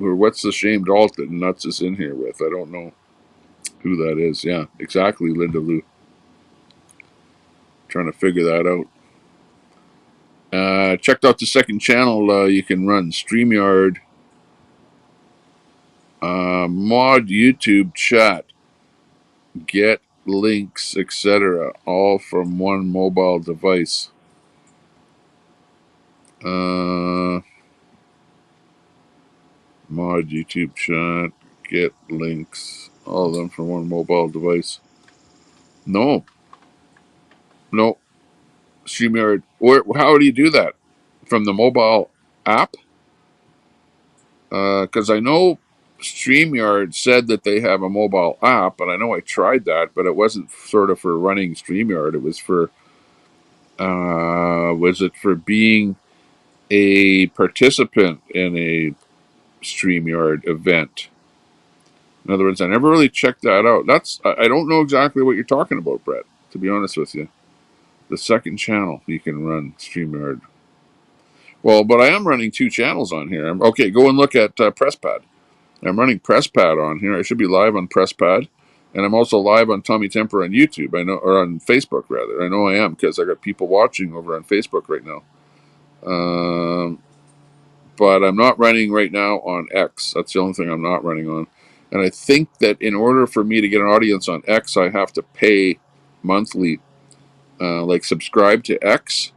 Or what's the shamed alt that Nuts is in here with? I don't know who that is. Yeah, exactly, Linda Lou. Trying to figure that out. Checked out the second channel you can run. StreamYard, mod YouTube chat, get links, etc. All from one mobile device. Mod YouTube chat, get links, all of them from one mobile device. No. StreamYard. How do you do that? From the mobile app? Because I know StreamYard said that they have a mobile app, and I know I tried that, but it wasn't sort of for running StreamYard. It was for being a participant in a StreamYard event. In other words, I never really checked that out. I don't know exactly what you're talking about, Brett, to be honest with you. The second channel you can run StreamYard. Well, but I am running two channels on here. Okay, go and look at PressPad. I'm running PressPad on here. I should be live on PressPad, and I'm also live on Tommy Temper on YouTube. I know, or on Facebook rather. I know I am because I got people watching over on Facebook right now. But I'm not running right now on X. That's the only thing I'm not running on. And I think that in order for me to get an audience on X, I have to pay monthly, like subscribe to X.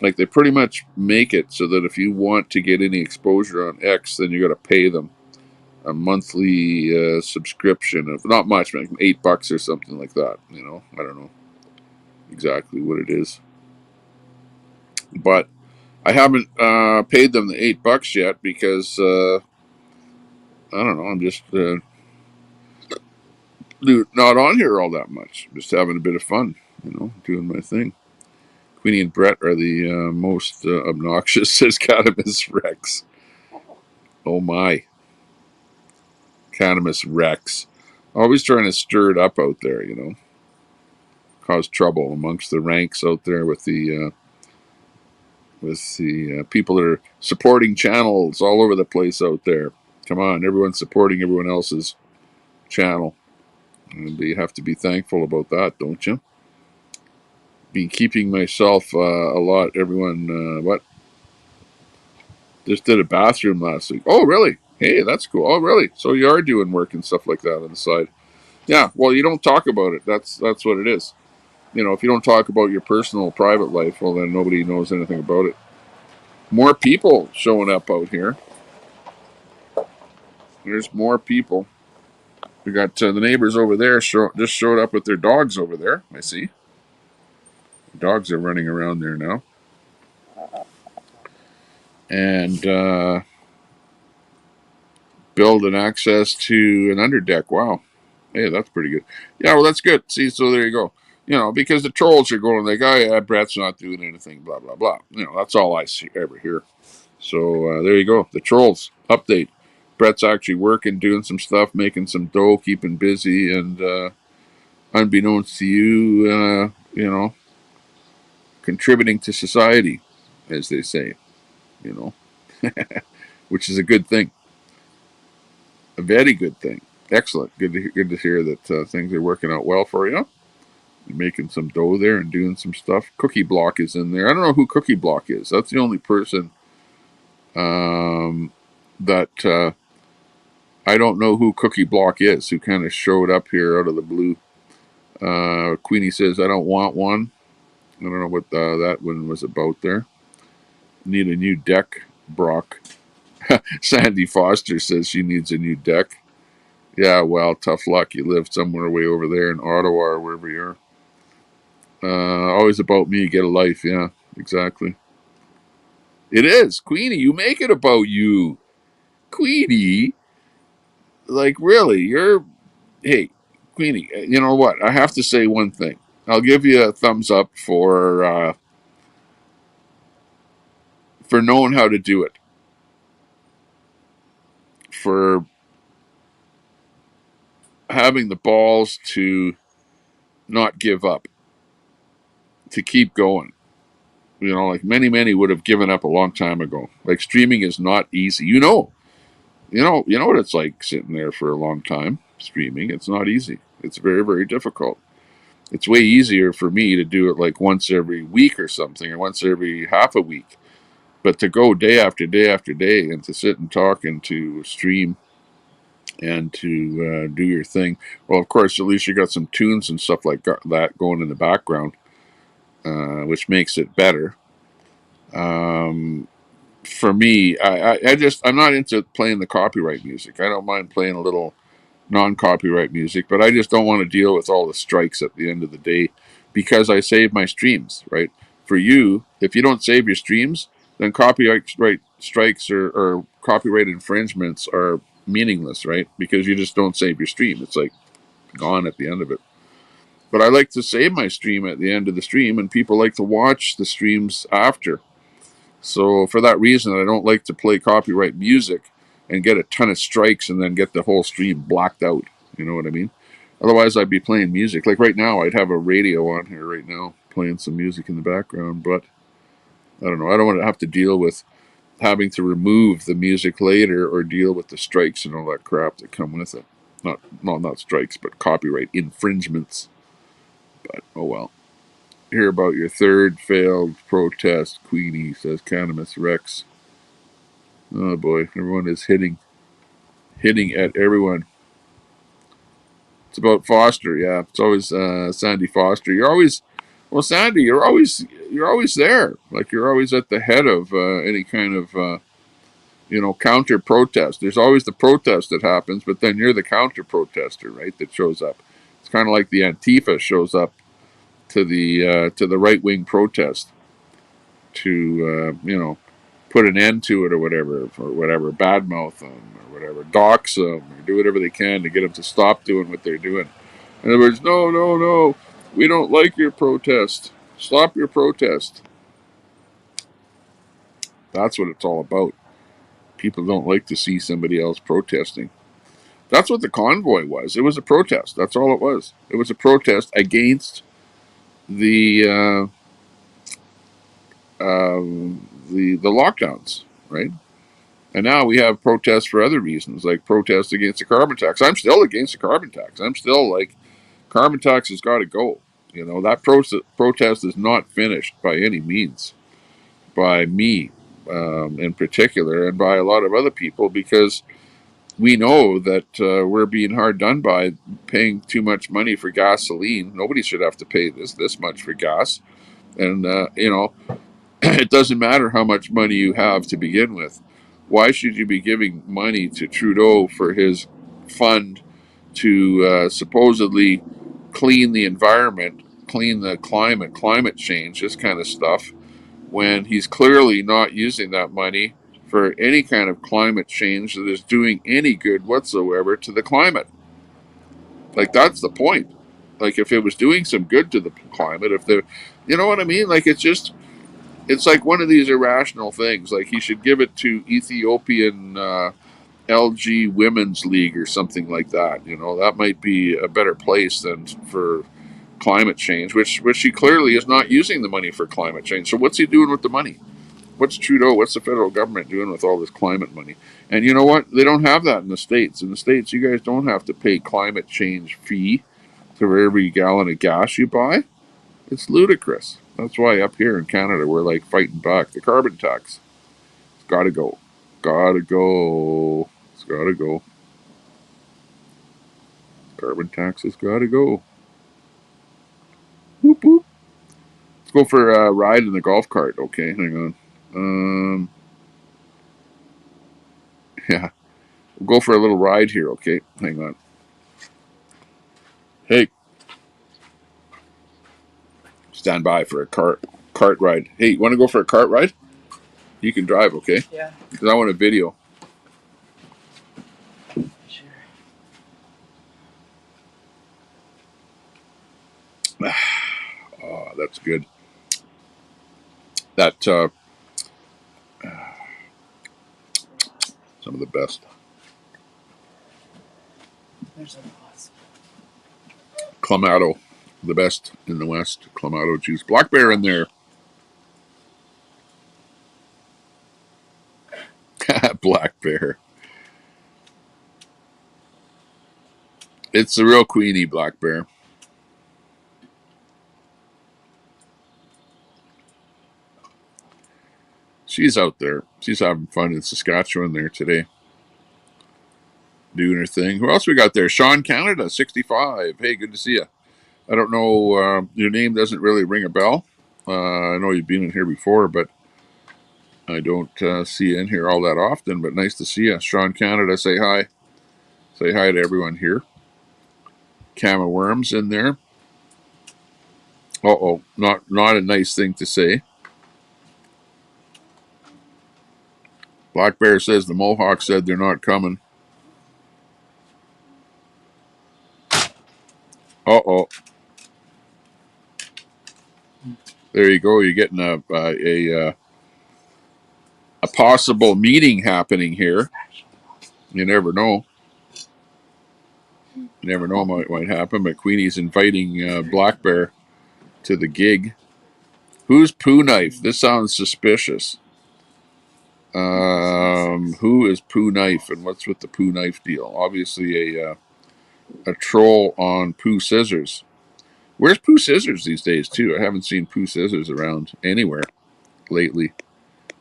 Like they pretty much make it so that if you want to get any exposure on X, then you got to pay them a monthly subscription of not much, like $8 or something like that. You know, I don't know exactly what it is, but I haven't paid them the $8 yet because I don't know. I'm just not on here all that much. Just having a bit of fun, you know, doing my thing. Queenie and Brett are the most obnoxious, says Catamus Rex. Oh my. Catamus Rex. Always trying to stir it up out there, you know. Cause trouble amongst the ranks out there with the people that are supporting channels all over the place out there. Come on, everyone's supporting everyone else's channel. And you have to be thankful about that, don't you? Been keeping myself a lot. Everyone, what? Just did a bathroom last week. Oh, really? Hey, that's cool. Oh, really? So you are doing work and stuff like that on the side. Yeah, well, you don't talk about it. That's what it is. You know, if you don't talk about your personal, private life, well, then nobody knows anything about it. More people showing up out here. There's more people. We got the neighbors over there just showed up with their dogs over there. I see. The dogs are running around there now. And build an access to an underdeck. Wow. Hey, that's pretty good. Yeah, well, that's good. See, so there you go. You know, because the trolls are going like, oh, yeah, Brett's not doing anything, blah, blah, blah. You know, that's all I ever hear. So there you go. The trolls update. Brett's actually working, doing some stuff, making some dough, keeping busy, and unbeknownst to you, contributing to society, as they say, you know, which is a good thing, a very good thing. Excellent. Good to hear that things are working out well for you. You're making some dough there and doing some stuff. Cookie Block is in there. I don't know who Cookie Block is. That's the only person that I don't know who Cookie Block is, who kind of showed up here out of the blue. Queenie says, I don't want one. I don't know what that one was about there. Need a new deck, Brock. Sandy Foster says she needs a new deck. Yeah, well, tough luck. You live somewhere way over there in Ottawa or wherever you are. Always about me, get a life. Yeah, exactly. It is. Queenie, you make it about you. Queenie, like, really, hey, Queenie, you know what? I have to say one thing. I'll give you a thumbs up for knowing how to do it, for having the balls to not give up, to keep going. Like many would have given up a long time ago. Like, streaming is not easy. You know what it's like sitting there for a long time streaming. It's not easy. It's very, very difficult. It's way easier for me to do it like once every week or something, or once every half a week. But to go day after day after day and to sit and talk and to stream and to do your thing, well, of course, at least you got some tunes and stuff like that going in the background, which makes it better. For me, I'm not into playing the copyright music. I don't mind playing a little non-copyright music, but I just don't want to deal with all the strikes at the end of the day, because I save my streams, right? For you, if you don't save your streams, then copyright strikes or copyright infringements are meaningless, right? Because you just don't save your stream. It's like gone at the end of it. But I like to save my stream at the end of the stream, and people like to watch the streams after. So for that reason, I don't like to play copyright music and get a ton of strikes and then get the whole stream blacked out. You know what I mean? Otherwise, I'd be playing music. Like right now, I'd have a radio on here right now playing some music in the background. But I don't know. I don't want to have to deal with having to remove the music later or deal with the strikes and all that crap that come with it. Not strikes, but copyright infringements. But oh well. Hear about your third failed protest, Queenie, says Cannabis Rex. Oh boy, everyone is hitting at everyone. It's about Foster, yeah. It's always Sandy Foster. Sandy, you're always there. Like, you're always at the head of any kind of counter protest. There's always the protest that happens, but then you're the counter protester, right? That shows up. It's kind of like the Antifa shows up to the right wing protest to put an end to it or whatever, badmouth them or whatever, dox them or do whatever they can to get them to stop doing what they're doing. In other words, no, we don't like your protest. Stop your protest. That's what it's all about. People don't like to see somebody else protesting. That's what the convoy was. It was a protest. That's all it was. It was a protest against the the lockdowns, right? And now we have protests for other reasons, like protests against the carbon tax. I'm still against the carbon tax. I'm still like, carbon tax has got to go. That protest is not finished by any means, by me in particular, and by a lot of other people, because we know that we're being hard done by paying too much money for gasoline. Nobody should have to pay this much for gas. And, it doesn't matter how much money you have to begin with. Why should you be giving money to Trudeau for his fund to supposedly clean the environment, clean the climate change, this kind of stuff, when he's clearly not using that money for any kind of climate change that is doing any good whatsoever to the climate? Like, that's the point. Like, if it was doing some good to the climate, you know what I mean? Like, it's just, It's like one of these irrational things. Like he should give it to Ethiopian LG Women's League or something like that. You know, that might be a better place than for climate change, which he clearly is not using the money for climate change. So what's he doing with the money? What's Trudeau? What's the federal government doing with all this climate money? And you know what? They don't have that in the States. In the States, you guys don't have to pay climate change fee for every gallon of gas you buy. It's ludicrous. That's why up here in Canada, we're like fighting back. The carbon tax. It's got to go. Gotta go. It's got to go. Carbon tax has got to go. Whoop, whoop. Let's go for a ride in the golf cart. Okay, hang on. Yeah, we'll go for a little ride here. Okay, hang on. Hey, stand by for a cart ride. Hey, you want to go for a cart ride? You can drive, okay? Yeah. Because I want a video. Sure. Oh, that's good. That some of the best. There's a boss. Clamato, the best in the West. Clamato juice. Black Bear in there. Black Bear. It's the real Queenie Black Bear. She's out there. She's having fun in Saskatchewan there today. Doing her thing. Who else we got there? Sean Canada, 65. Hey, good to see you. I don't know, your name doesn't really ring a bell. I know you've been in here before, but I don't see you in here all that often. But nice to see you. Sean Canada, say hi. Say hi to everyone here. Cama Worms in there. Uh-oh, not a nice thing to say. Black Bear says the Mohawks said they're not coming. Uh-oh. There you go. You're getting a possible meeting happening here. You never know. You never know what might happen. But Queenie's inviting Black Bear to the gig. Who's Pooh Knife? This sounds suspicious. Who is Pooh Knife, and what's with the Pooh Knife deal? Obviously a troll on Pooh Scissors. Where's Pooh Scissors these days too? I haven't seen Pooh Scissors around anywhere lately.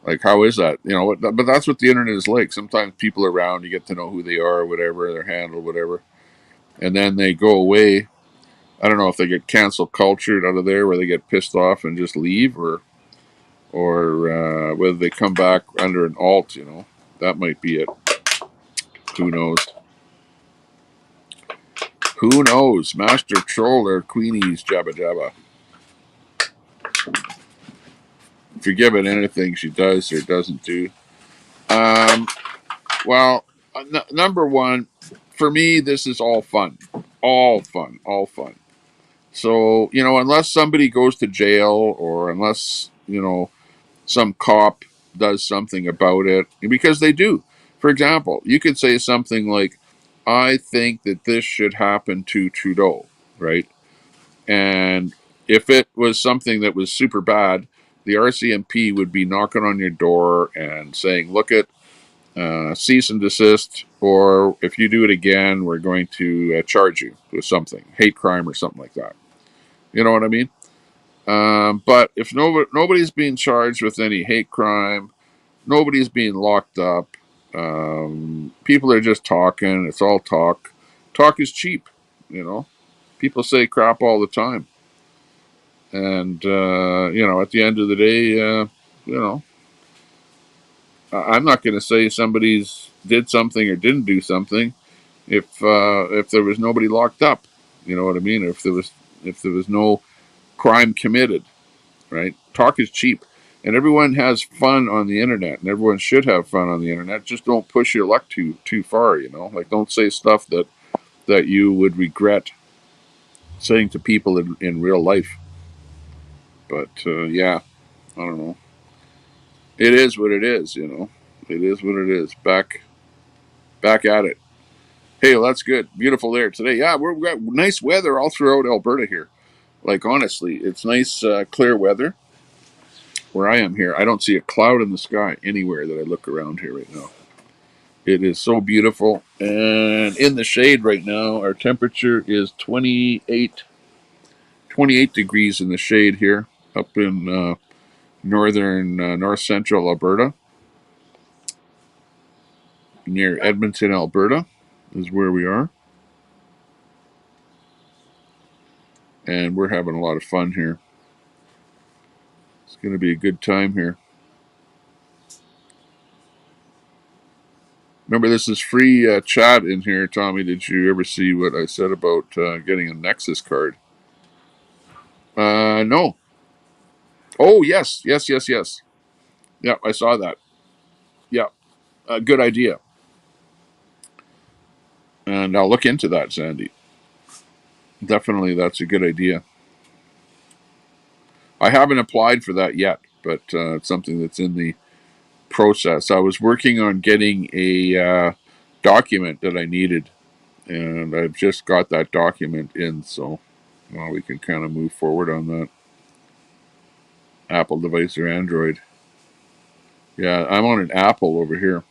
Like, how is that? You know, but that's what the internet is like. Sometimes people are around, you get to know who they are, whatever, their handle, whatever, and then they go away. I don't know if they get cancel cultured out of there, where they get pissed off and just leave, or whether they come back under an alt. You know, that might be it. Who knows? Who knows? Master Troller, Queenie's Jabba Jabba. Forgive it anything she does or doesn't do. Well, number one, for me, this is all fun. All fun. All fun. So, you know, unless somebody goes to jail, or unless, you know, some cop does something about it, because they do. For example, you could say something like, I think that this should happen to Trudeau, right? And if it was something that was super bad, the RCMP would be knocking on your door and saying, look at cease and desist, or if you do it again, we're going to charge you with something, hate crime or something like that. You know what I mean? But if nobody's being charged with any hate crime, nobody's being locked up, people are just talking, it's all talk. Talk is cheap, you know? People say crap all the time. And, you know, at the end of the day, you know, I'm not going to say somebody's did something or didn't do something if there was nobody locked up. You know what I mean? If there was no crime committed, right? Talk is cheap, and everyone has fun on the internet, and everyone should have fun on the internet. Just don't push your luck too far. You know, like, don't say stuff that you would regret saying to people in real life. But yeah, I don't know. It is what it is, It is what it is. Back at it. Hey, well, that's good. Beautiful there today. Yeah, we've got nice weather all throughout Alberta here. Like, honestly, it's nice, clear weather where I am here. I don't see a cloud in the sky anywhere that I look around here right now. It is so beautiful. And in the shade right now, our temperature is 28 degrees in the shade here up in north central Alberta. Near Edmonton, Alberta is where we are. And we're having a lot of fun here. It's going to be a good time here. Remember, this is free chat in here, Tommy. Did you ever see what I said about getting a Nexus card? No. Oh, yes. Yeah, I saw that. Yeah, good idea. And I'll look into that, Sandy. Definitely, that's a good idea. I haven't applied for that yet, but it's something that's in the process. I was working on getting a document that I needed, and I've just got that document in, so we can kind of move forward on that. Apple device or Android. Yeah, I'm on an Apple over here.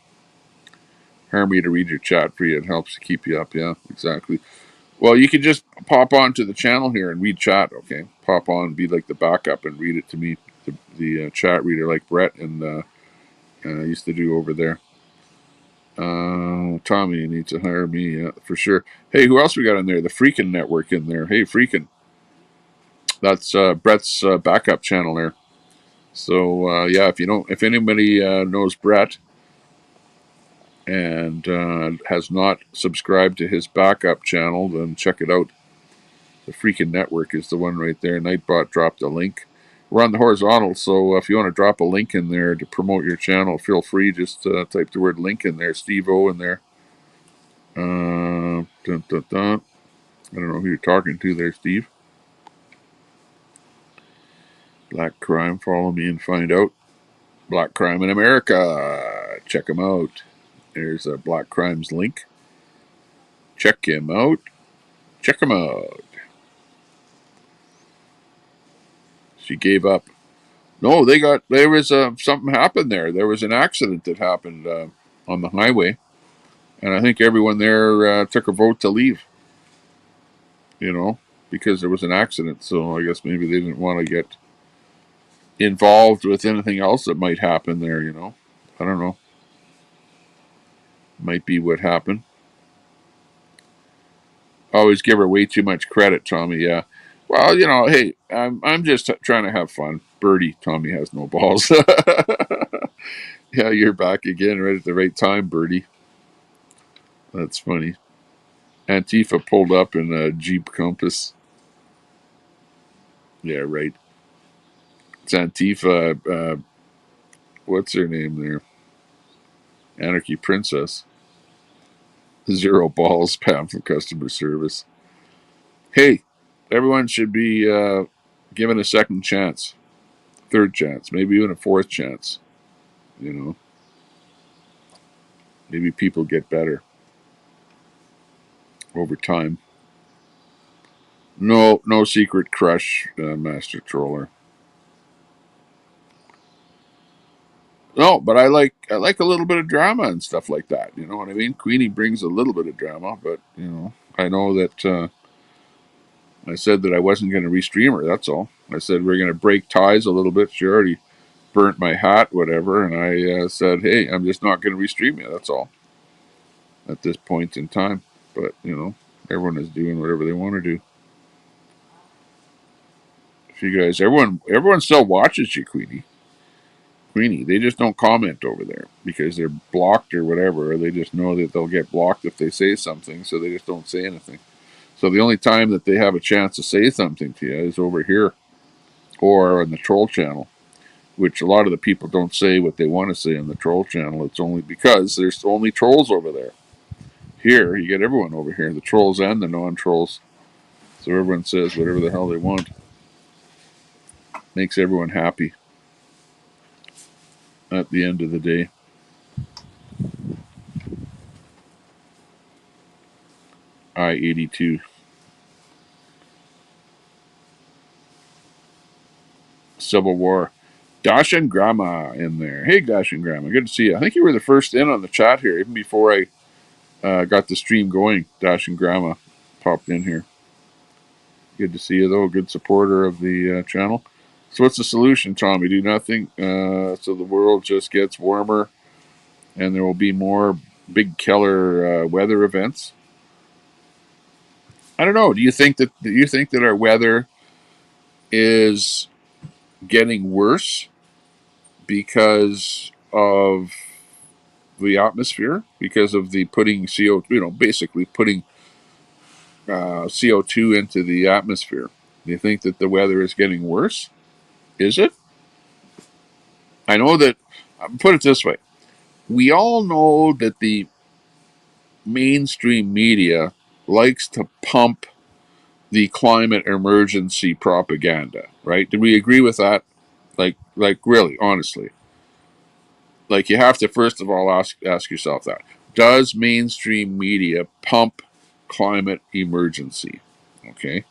Hire me to read your chat for you. It helps to keep you up. Yeah, exactly. Well, you can just pop on to the channel here and read chat, okay? Pop on, be like the backup and read it to me, the chat reader like Brett and used to do over there. Tommy, you need to hire me, yeah, for sure. Hey, who else we got in there? The Freakin' Network in there. Hey, Freakin'. That's Brett's backup channel there. So yeah, if anybody knows Brett and has not subscribed to his backup channel, then check it out. The Freakin' Network is the one right there. Nightbot dropped a link. We're on the horizontal, so if you want to drop a link in there to promote your channel, feel free. Just type the word link in there. Steve O in there. Dun, dun, dun. I don't know who you're talking to there, Steve. Black Crime, follow me and find out. Black Crime in America. Check him out. There's a Black Crimes link. Check him out. Check him out. She gave up. No, there was something happened there. There was an accident that happened on the highway. And I think everyone there took a vote to leave, because there was an accident. So I guess maybe they didn't want to get involved with anything else that might happen there, I don't know. Might be what happened. Always give her way too much credit, Tommy. Yeah. Well, hey, I'm just trying to have fun. Birdie, Tommy has no balls. Yeah, you're back again right at the right time, Birdie. That's funny. Antifa pulled up in a Jeep Compass. Yeah, right. It's Antifa. What's her name there? Anarchy Princess. Zero balls, Pam from customer service. Hey, everyone should be given a second chance, third chance, maybe even a fourth chance. Maybe people get better over time. No secret crush, Master Troller. No, but I like a little bit of drama and stuff like that. You know what I mean? Queenie brings a little bit of drama, but I know that I said that I wasn't going to restream her. That's all. I said we're going to break ties a little bit. She already burnt my hat, whatever, and I said, hey, I'm just not going to restream you. That's all. At this point in time, but everyone is doing whatever they want to do. If you guys, everyone still watches you, Queenie. They just don't comment over there because they're blocked or whatever, or they just know that they'll get blocked if they say something, so they just don't say anything. So the only time that they have a chance to say something to you is over here or on the troll channel, which a lot of the people don't say what they want to say on the troll channel. It's only because there's only trolls over there. Here, you get everyone over here, the trolls and the non-trolls. So everyone says whatever the hell they want. Makes everyone happy. at the end of the day. I-82. Civil War. Dash and Grandma in there. Hey, Dash and Grandma. Good to see you. I think you were the first in on the chat here, even before I got the stream going. Dash and Grandma popped in here. Good to see you, though. Good supporter of the channel. So what's the solution, Tommy? Do nothing. So the world just gets warmer and there will be more big killer weather events. I don't know. Do you think that our weather is getting worse because of the atmosphere, because of the putting basically putting CO2 into the atmosphere? Do you think that the weather is getting worse? Is it? I know that, put it this way, we all know that the mainstream media likes to pump the climate emergency propaganda, right? Do we agree with that? Like really, honestly. Like, you have to first of all ask yourself that. Does mainstream media pump climate emergency? Okay.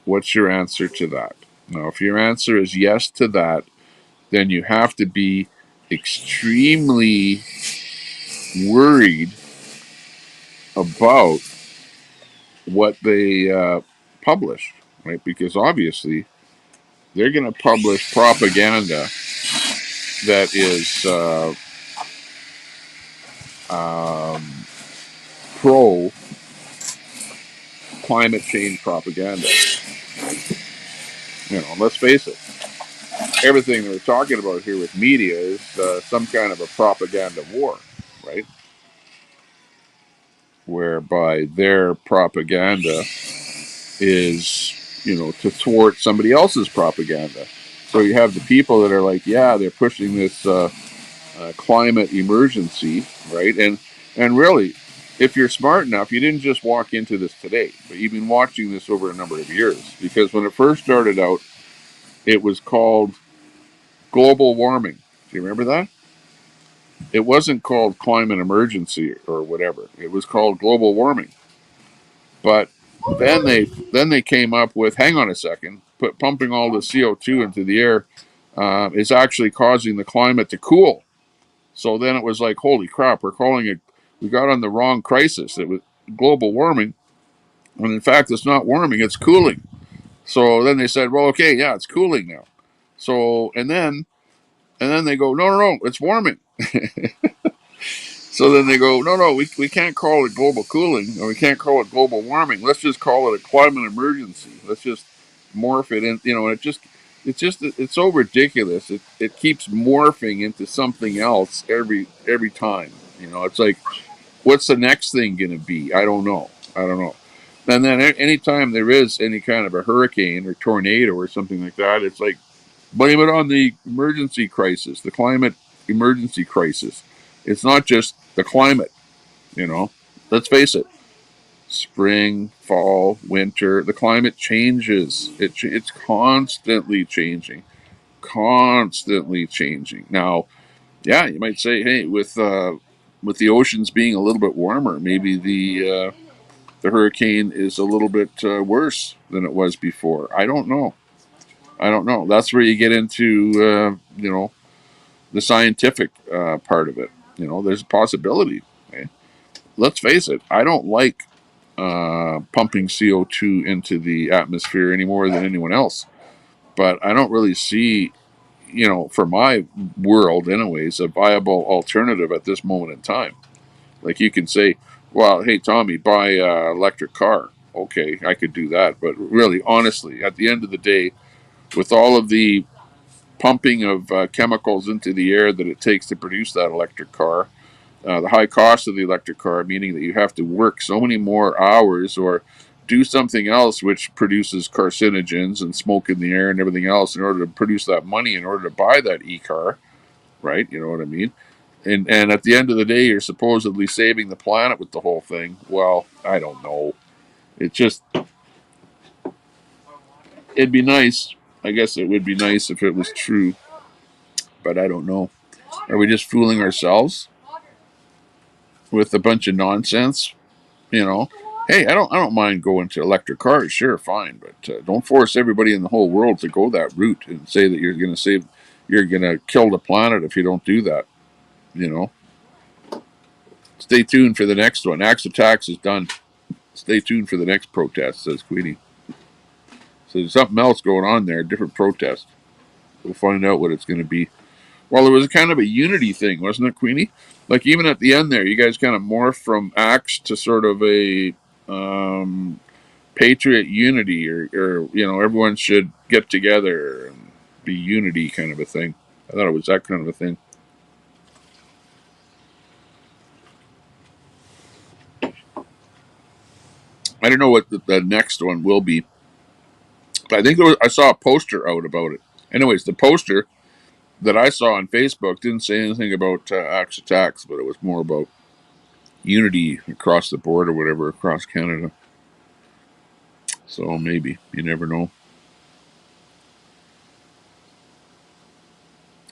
What's your answer to that? Now, if your answer is yes to that, then you have to be extremely worried about what they publish, right? Because obviously they're going to publish propaganda that is pro climate change propaganda. Let's face it. Everything that we're talking about here with media is some kind of a propaganda war, right? Whereby their propaganda is, to thwart somebody else's propaganda. So you have the people that are like, yeah, they're pushing this climate emergency, right? And really, if you're smart enough, you didn't just walk into this today, but you've been watching this over a number of years. Because when it first started out, it was called global warming. Do you remember that? It wasn't called climate emergency or whatever. It was called global warming. But then they came up with, hang on a second, pumping all the CO2 into the air is actually causing the climate to cool. So then it was like, holy crap, we got on the wrong crisis. It was global warming, when in fact it's not warming, it's cooling. So then they said, well, okay, yeah, it's cooling now. So and then they go, no, it's warming. So then they go, no, we can't call it global cooling, or we can't call it global warming. Let's just call it a climate emergency. Let's just morph it in, and it's so ridiculous. It keeps morphing into something else every time. It's like, what's the next thing going to be? I don't know. And then anytime there is any kind of a hurricane or tornado or something like that, it's like, blame it on the emergency crisis, the climate emergency crisis. It's not just the climate, you know. Let's face it. Spring, fall, winter, the climate changes. It's constantly changing. Constantly changing. Now, yeah, you might say, hey, with the oceans being a little bit warmer, maybe the hurricane is a little bit worse than it was before. I don't know. That's where you get into the scientific part of it. There's a possibility. Okay? Let's face it. I don't like pumping CO2 into the atmosphere any more than anyone else. But I don't really see, for my world, anyways, a viable alternative at this moment in time. Like, you can say, well, hey, Tommy, buy an electric car. Okay, I could do that. But really, honestly, at the end of the day, with all of the pumping of chemicals into the air that it takes to produce that electric car, the high cost of the electric car, meaning that you have to work so many more hours or do something else which produces carcinogens and smoke in the air and everything else in order to produce that money in order to buy that e-car, right? You know what I mean? And at the end of the day, you're supposedly saving the planet with the whole thing. Well, I don't know. It'd be nice. I guess it would be nice if it was true, but I don't know. Are we just fooling ourselves with a bunch of nonsense? You know, hey, I don't mind going to electric cars, sure, fine, but don't force everybody in the whole world to go that route and say that you're going to kill the planet if you don't do that. You know, stay tuned for the next one. Axe Attacks is done. Stay tuned for the next protest, says Queenie. So there's something else going on there, different protest. We'll find out what it's going to be. Well, it was kind of a unity thing, wasn't it, Queenie? Like even at the end there, you guys kind of morphed from Axe to sort of a patriot unity, or you know, everyone should get together and be unity kind of a thing. I thought it was that kind of a thing. I don't know what the next one will be, but I think I saw a poster out about it. Anyways, the poster that I saw on Facebook didn't say anything about Axe Attacks, but it was more about unity across the board or whatever across Canada. So maybe, you never know.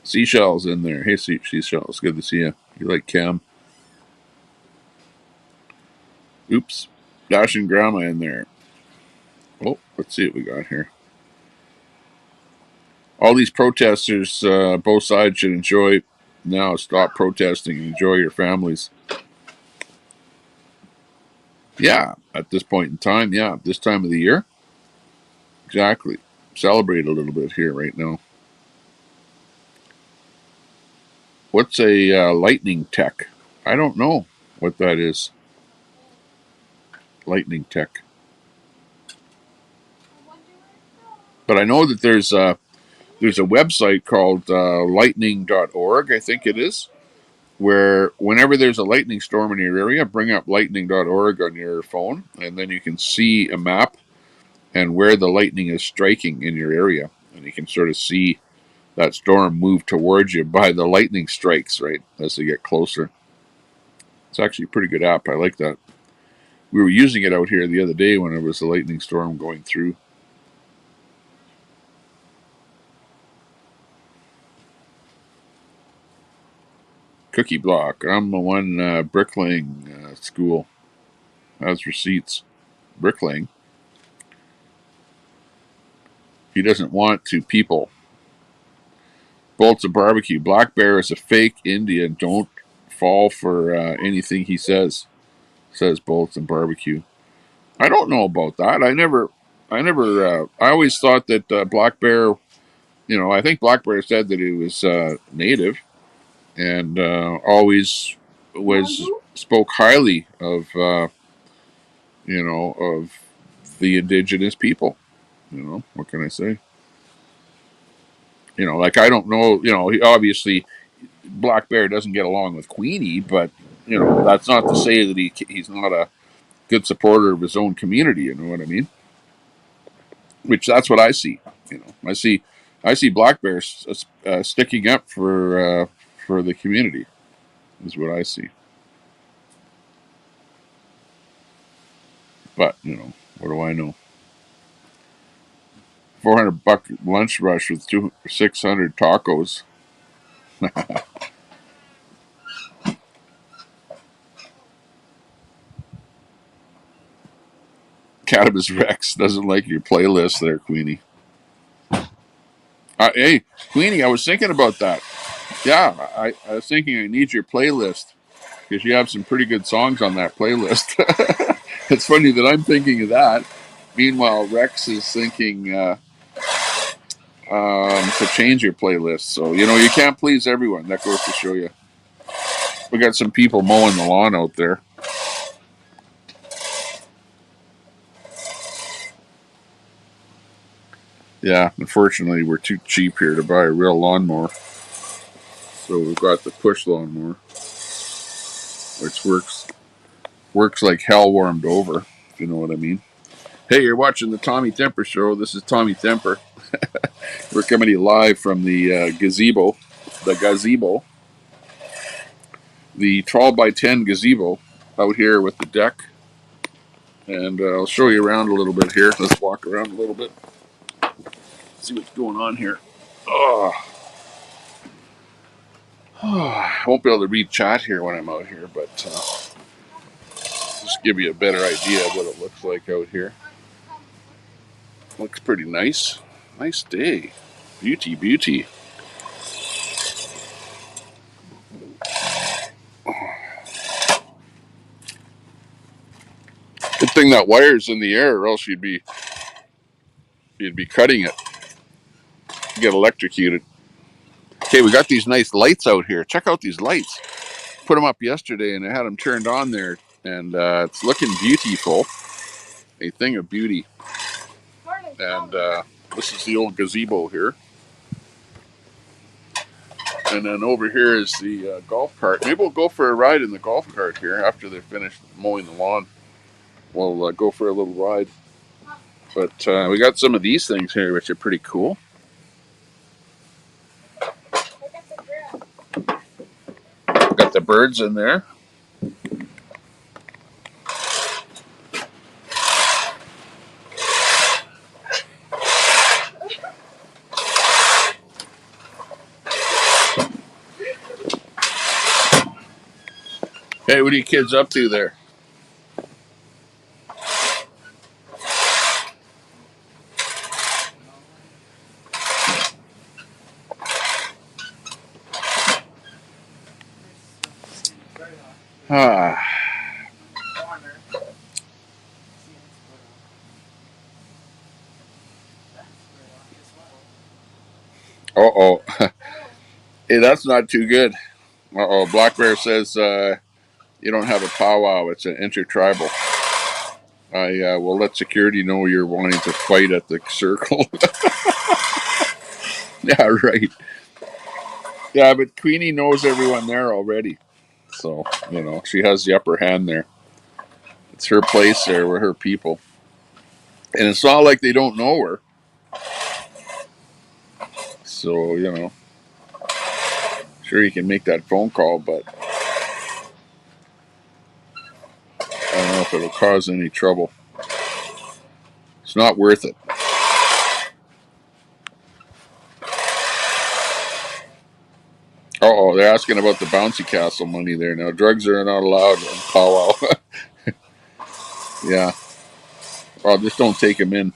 Seashells in there. Hey, Seashells, good to see you. You like Cam? Oops, Dashing Grandma in there. Oh, let's see what we got here. All these protesters, both sides should enjoy now. Stop protesting and enjoy your families. Yeah, at this point in time, yeah, this time of the year. Exactly. Celebrate a little bit here right now. What's a lightning tech? I don't know what that is. Lightning tech. But I know that there's a website called lightning.org, I think it is, where whenever there's a lightning storm in your area, bring up lightning.org on your phone, and then you can see a map and where the lightning is striking in your area. And you can sort of see that storm move towards you by the lightning strikes, right, as they get closer. It's actually a pretty good app. I like that. We were using it out here the other day when there was a lightning storm going through. Cookie block. I'm the one bricklaying school. Has receipts. Bricklaying. He doesn't want to people. Bolts of barbecue. Black Bear is a fake Indian. Don't fall for anything he says. Says Bolts and Barbecue. I don't know about that. I always thought that Black Bear, I think Black Bear said that he was native, and always spoke highly of, of the indigenous people. What can I say? Like I don't know. He obviously Black Bear doesn't get along with Queenie, but that's not to say that he's not a good supporter of his own community. You know what I mean? Which that's what I see. I see Black Bear sticking up for the community. Is what I see. But what do I know? $400 lunch rush with 600 tacos. Cannabis Rex doesn't like your playlist there, Queenie. Hey, Queenie, I was thinking about that. Yeah, I was thinking I need your playlist because you have some pretty good songs on that playlist. It's funny that I'm thinking of that. Meanwhile, Rex is thinking to change your playlist. So, you can't please everyone. That goes to show you. We got some people mowing the lawn out there. Yeah, unfortunately, we're too cheap here to buy a real lawnmower. So we've got the push lawnmower, which works like hell warmed over, if you know what I mean. Hey, you're watching the Tommy Temper Show. This is Tommy Temper. We're coming to you live from the gazebo, the 12 by 10 gazebo out here with the deck. And I'll show you around a little bit here. Let's walk around a little bit. See what's going on here. Oh, I won't be able to read chat here when I'm out here, but just give you a better idea of what it looks like out here. Looks pretty nice. Nice day. Beauty, beauty. Good thing that wire's in the air, or else you'd be cutting it. You get electrocuted. Okay, we got these nice lights out here. Check out these lights. Put them up yesterday, and I had them turned on there, and it's looking beautiful. A thing of beauty. And this is the old gazebo here. And then over here is the golf cart. Maybe we'll go for a ride in the golf cart here after they're finished mowing the lawn. We'll go for a little ride. But we got some of these things here, which are pretty cool. Got the birds in there. Hey, what are you kids up to there? Ah. Uh-oh. Hey, that's not too good. Uh-oh. Black Bear says you don't have a powwow. It's an intertribal. I will let security know you're wanting to fight at the circle. Yeah, right. Yeah, but Queenie knows everyone there already. So, she has the upper hand there. It's her place there with her people. And it's not like they don't know her. So, sure you can make that phone call, but I don't know if it'll cause any trouble. It's not worth it. Uh-oh, they're asking about the bouncy castle money there now. Drugs are not allowed in powwow. Yeah. Well, just don't take them in.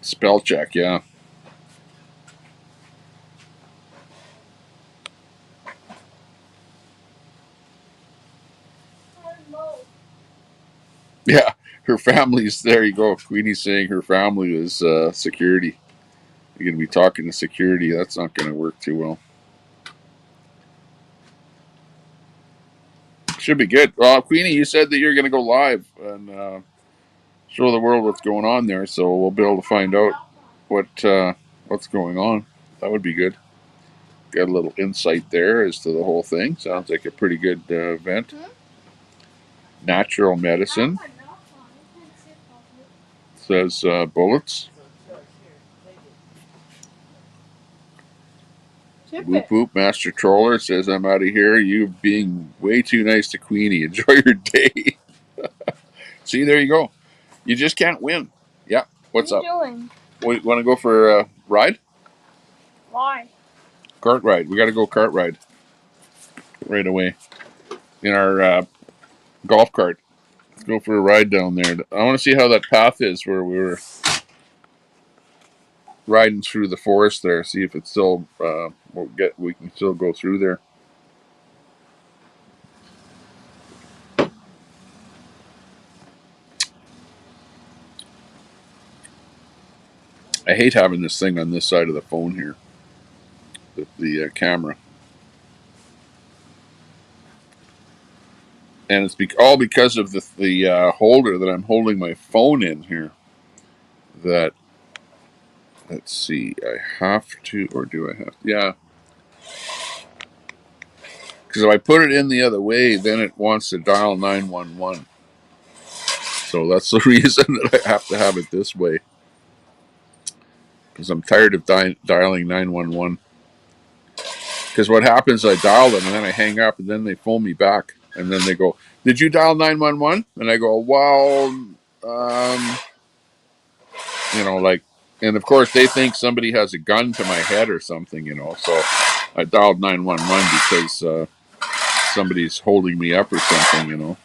Spell check, yeah. Yeah, her family's, there you go. Queenie's saying her family is security. You're going to be talking to security. That's not going to work too well. Should be good. Well, Queenie, you said that you're going to go live and show the world what's going on there, so we'll be able to find out what's going on. That would be good. Got a little insight there as to the whole thing. Sounds like a pretty good event. Natural medicine, says bullets. Whoop whoop. Master Troller says, I'm out of here. You being way too nice to Queenie. Enjoy your day. See, there you go. You just can't win. Yeah. What's up? What are you doing? Want to go for a ride? Why? Cart ride. We got to go cart ride right away in our golf cart. Let's go for a ride down there. I want to see how that path is where we were riding through the forest there. See if it's still we can still go through there. I hate having this thing on this side of the phone here, the camera, and it's all because of the holder that I'm holding my phone in here. That, let's see, I have to, or do I have to? Yeah, because if I put it in the other way, then it wants to dial 911. So that's the reason that I have to have it this way. Because I'm tired of dialing 911. Because what happens, I dial them and then I hang up and then they phone me back. And then they go, did you dial 911? And I go, well, like And of course, they think somebody has a gun to my head or something, you know. So I dialed 911 because somebody's holding me up or something, you know.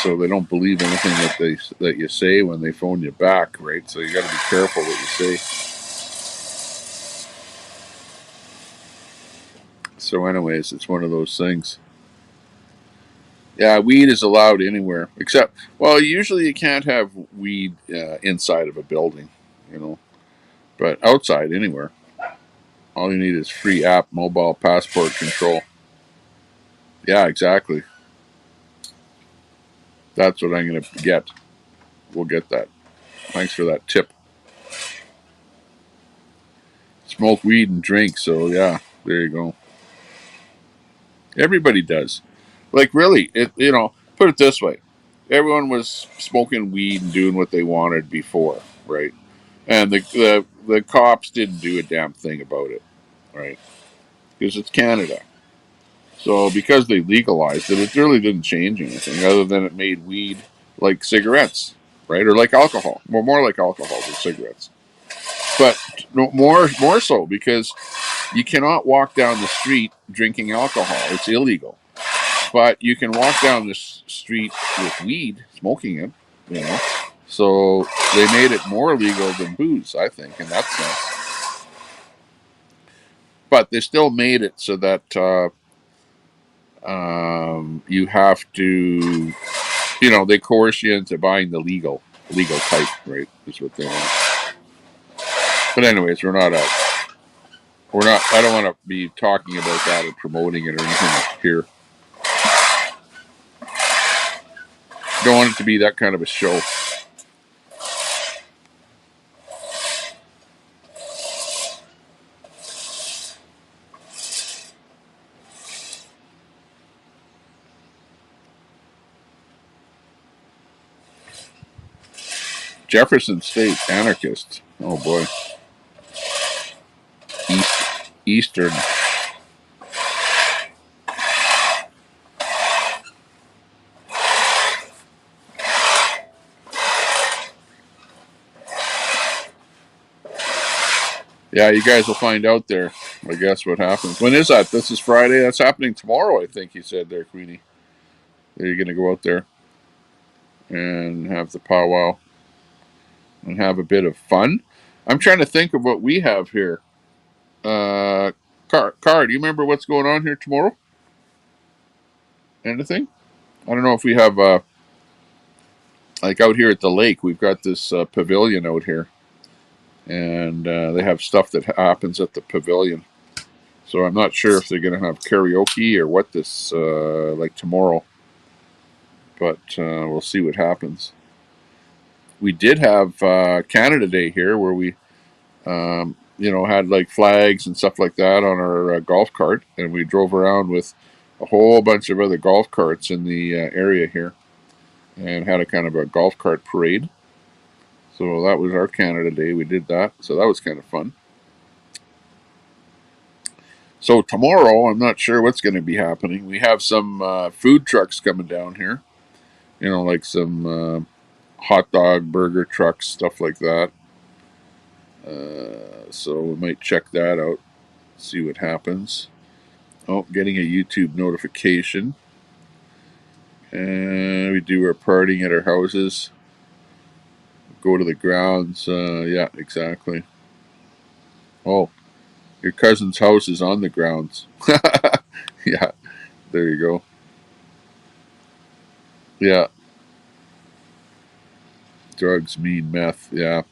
So they don't believe anything that you say when they phone you back, right? So you got to be careful what you say. So, anyways, it's one of those things. Yeah, weed is allowed anywhere except, well, usually you can't have weed inside of a building, you know, but outside anywhere. All you need is free app, mobile passport control. Yeah, exactly. That's what I'm going to get. We'll get that. Thanks for that tip. Smoke weed and drink. So, yeah, there you go. Everybody does. Like, really, put it this way. Everyone was smoking weed and doing what they wanted before, right? And the cops didn't do a damn thing about it, right? Because it's Canada. So because they legalized it, it really didn't change anything other than it made weed like cigarettes, right? Or like alcohol. Well, more like alcohol than cigarettes. But no, more so because you cannot walk down the street drinking alcohol. It's illegal. But you can walk down the street with weed, smoking it, you know. So they made it more legal than booze, I think, in that sense. But they still made it so that you have to, they coerce you into buying the legal type, right? Is what they want. But anyways, we're not. I don't want to be talking about that or promoting it or anything here. Don't want it to be that kind of a show. Jefferson State anarchist. Oh boy. Eastern. Yeah, you guys will find out there, I guess, what happens. When is that? This is Friday. That's happening tomorrow, I think you said there, Queenie. Are you going to go out there and have the powwow and have a bit of fun? I'm trying to think of what we have here. Car, do you remember what's going on here tomorrow? Anything? I don't know if we have, like out here at the lake, we've got this pavilion out here. And they have stuff that happens at the pavilion. So I'm not sure if they're going to have karaoke or what this, like tomorrow. But we'll see what happens. We did have Canada Day here where we, had like flags and stuff like that on our golf cart. And we drove around with a whole bunch of other golf carts in the area here and had a kind of a golf cart parade. So that was our Canada Day. We did that. So that was kind of fun. So tomorrow, I'm not sure what's going to be happening. We have some food trucks coming down here. Like some hot dog, burger trucks, stuff like that. So we might check that out, see what happens. Oh, getting a YouTube notification. And we do our partying at our houses. Go to the grounds. Yeah, exactly. Oh, your cousin's house is on the grounds. Yeah, there you go. Yeah, drugs mean meth. Yeah,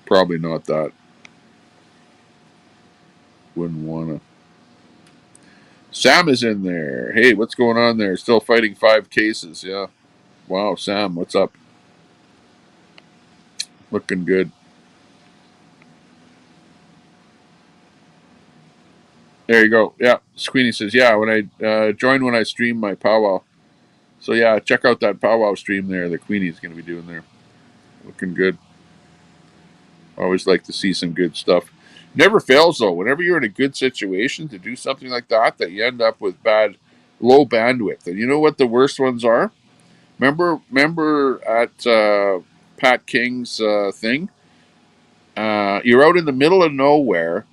probably not that. Wouldn't wanna. Sam is in there. Hey, what's going on there? Still fighting 5 cases. Yeah. Wow, Sam, what's up? Looking good. There you go. Yeah. Queenie says, yeah, when I join when I stream my powwow. So yeah, check out that powwow stream there that Queenie's going to be doing there. Looking good. Always like to see some good stuff. Never fails though. Whenever you're in a good situation to do something like that you end up with low bandwidth. And you know what the worst ones are? Remember at Pat King's thing. You're out in the middle of nowhere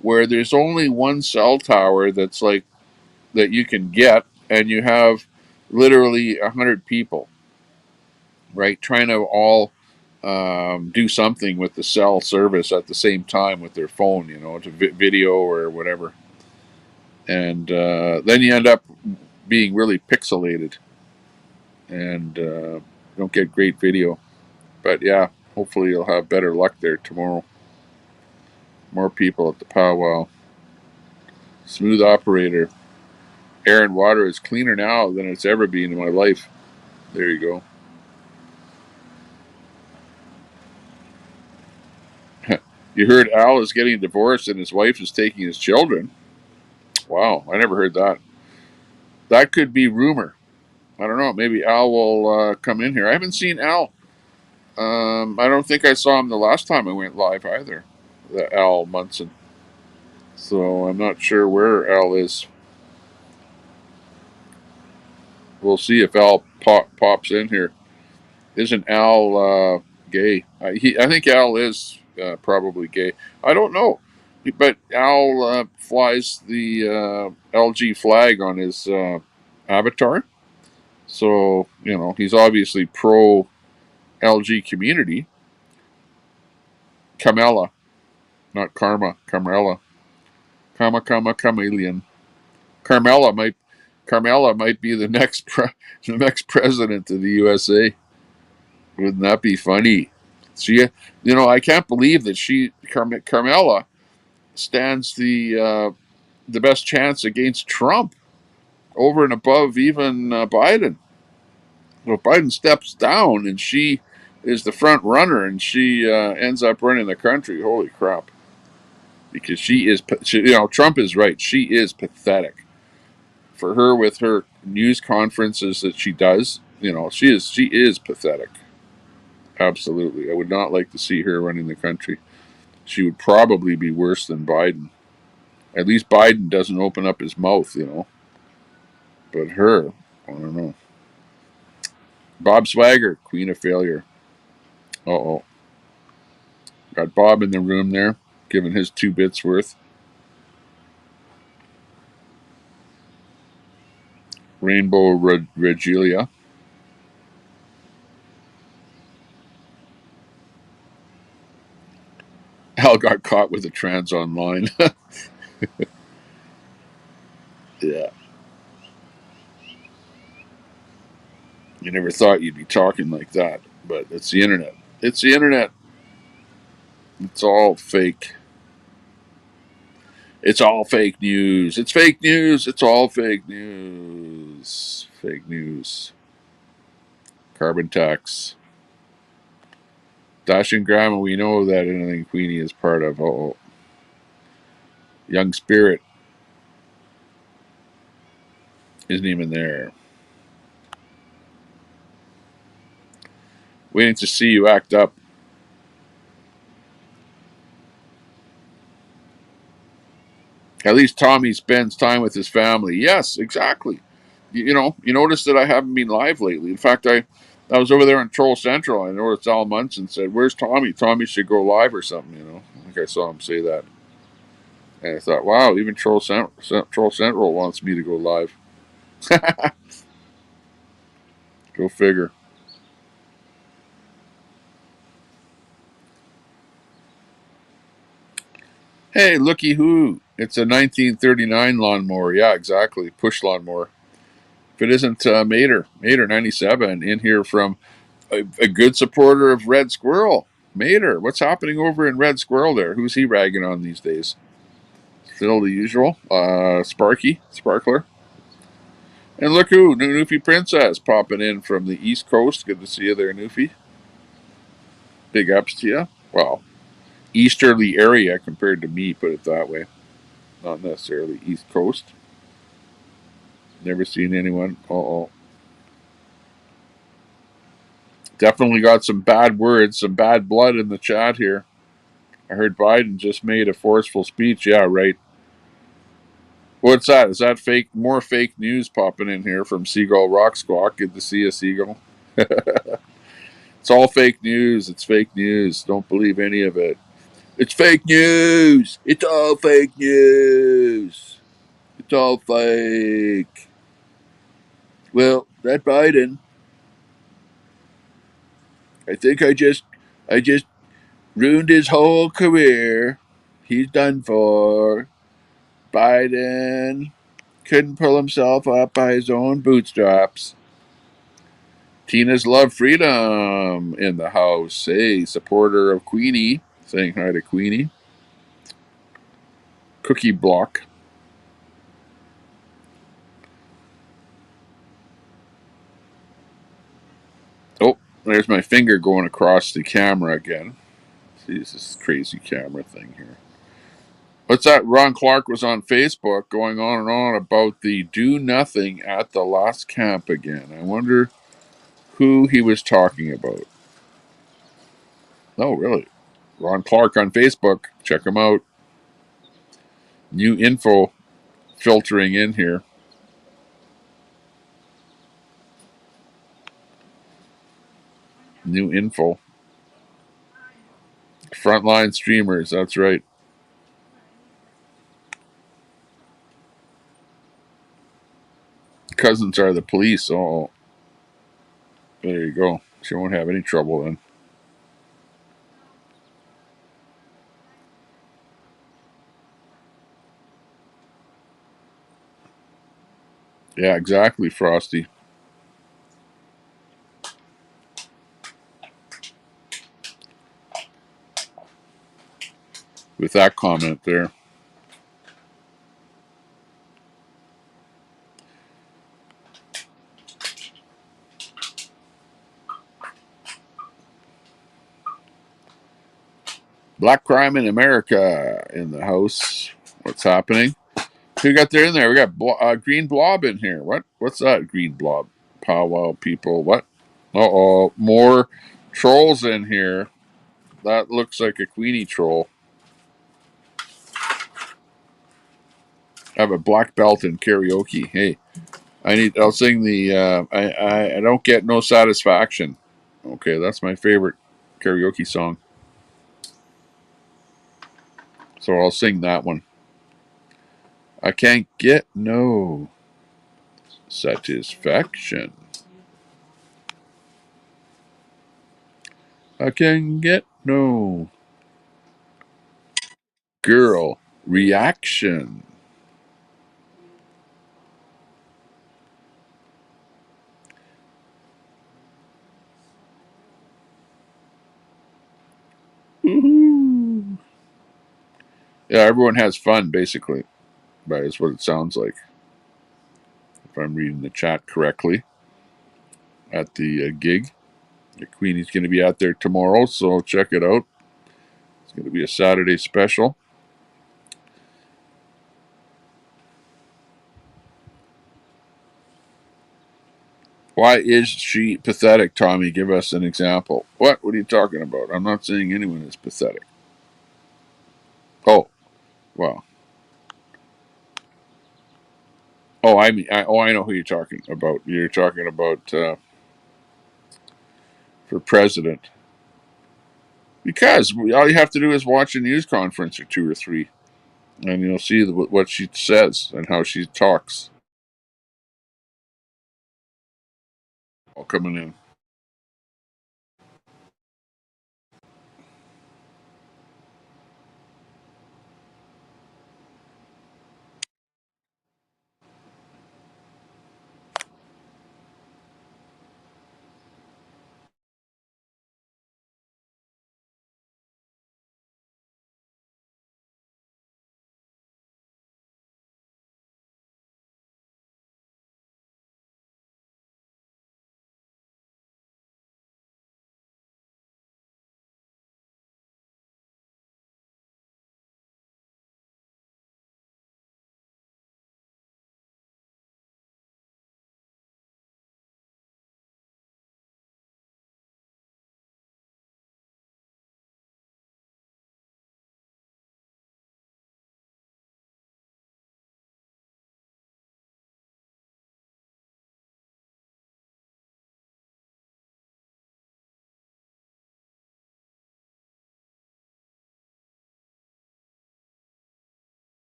where there's only one cell tower that's like that you can get, and you have literally 100 people, right, trying to all do something with the cell service at the same time with their phone, to video or whatever, and then you end up being really pixelated and don't get great video. But yeah, hopefully you'll have better luck there tomorrow. More people at the powwow. Smooth operator. Air and water is cleaner now than it's ever been in my life. There you go. You heard Al is getting divorced and his wife is taking his children. Wow, I never heard that. That could be rumor. I don't know. Maybe Al will come in here. I haven't seen Al. I don't think I saw him the last time I went live either. The Al Munson. So I'm not sure where Al is. We'll see if Al pops in here. Isn't Al gay? I think Al is probably gay. I don't know. But Al flies the LG flag on his avatar. So, he's obviously pro LG community. Camella, not Karma, Carmella. Chameleon. Carmella might be the next the next president of the USA. Wouldn't that be funny? She, I can't believe that Carmella stands the best chance against Trump over and above even Biden. Well, Biden steps down and she is the front runner and she ends up running the country. Holy crap. Because Trump is right. She is pathetic. For her with her news conferences that she does, she is pathetic. Absolutely. I would not like to see her running the country. She would probably be worse than Biden. At least Biden doesn't open up his mouth, But her, I don't know. Bob Swagger, queen of failure. Uh-oh. Got Bob in the room there, giving his 2 bits worth. Rainbow Regalia. Al got caught with a trans online. Yeah. You never thought you'd be talking like that, but it's the internet. It's the internet. It's all fake. It's all fake news. It's fake news. It's all fake news. Fake news. Carbon tax. Dashing Grandma, we know that anything Queenie is part of. Oh, Young Spirit isn't even there. Waiting to see you act up. At least Tommy spends time with his family. Yes, exactly. You notice that I haven't been live lately. In fact, I was over there in Troll Central. I noticed Al Munson said, "Where's Tommy? Tommy should go live or something." I think I saw him say that. And I thought, wow, even Troll Central wants me to go live. Go figure. Hey, looky who. It's a 1939 lawnmower. Yeah, exactly. Push lawnmower. If it isn't Mater 97 in here from a good supporter of Red Squirrel. Mater, what's happening over in Red Squirrel there? Who's he ragging on these days? Still the usual. Sparkler. And look who, Newfie Princess popping in from the East Coast. Good to see you there, Newfie. Big ups to you. Well, easterly area compared to me, put it that way. Not necessarily East Coast. Never seen anyone. Uh-oh. Definitely got some bad words, some bad blood in the chat here. I heard Biden just made a forceful speech. Yeah, right. What's that? Is that fake? More fake news popping in here from Seagull Rock Squawk. Good to see you, Seagull. It's all fake news. It's fake news. Don't believe any of it. It's fake news. It's all fake news. It's all fake. Well, that Biden, I think I just ruined his whole career. He's done for. Biden couldn't pull himself up by his own bootstraps. Tina's Love Freedom in the house. Hey, supporter of Queenie. Saying hi to Queenie. Cookie Block. Oh, there's my finger going across the camera again. See, this crazy camera thing here. What's that? Ron Clark was on Facebook going on and on about the do nothing at the last camp again. I wonder who he was talking about. Oh, really? Ron Clark on Facebook. Check him out. New info filtering in here. New info. Frontline streamers. That's right. Cousins are the police. Oh, there you go. She won't have any trouble then. Yeah, exactly, Frosty. With that comment there. Black crime in America in the house. What's happening? Who got there in there? We got Green Blob in here. What? What's that? Green Blob. Powwow people. What? Uh-oh. More trolls in here. That looks like a Queenie troll. I have a black belt in karaoke. Hey, I'll sing the, I don't get no satisfaction. Okay, that's my favorite karaoke song. So I'll sing that one. I can't get no satisfaction. I can get no girl reaction. Woo-hoo. Yeah, everyone has fun, basically. That is what it sounds like. If I'm reading the chat correctly at the gig. The Queenie's going to be out there tomorrow, so check it out. It's going to be a Saturday special. Why is she pathetic, Tommy? Give us an example. What? What are you talking about? I'm not saying anyone is pathetic. Oh, well. Oh, I know who you're talking about. You're talking about for president. Because all you have to do is watch a news conference or two or three, and you'll see what she says and how she talks. All coming in.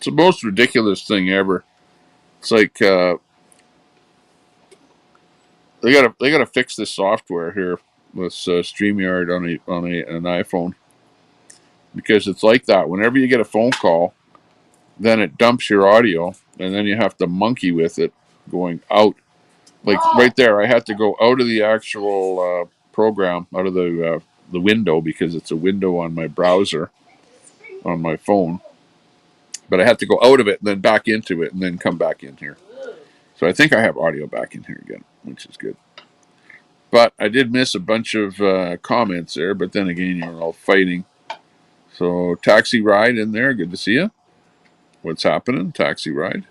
It's the most ridiculous thing ever. It's like they gotta fix this software here with StreamYard on an iPhone, because it's like that. Whenever you get a phone call, then it dumps your audio, and then you have to monkey with it going out. Like right there, I had to go out of the actual program, out of the window, because it's a window on my browser on my phone. But I had to go out of it and then back into it and then come back in here. So I think I have audio back in here again, which is good. But I did miss a bunch of comments there. But then again, you're all fighting. So taxi ride in there. Good to see you. What's happening? Taxi ride.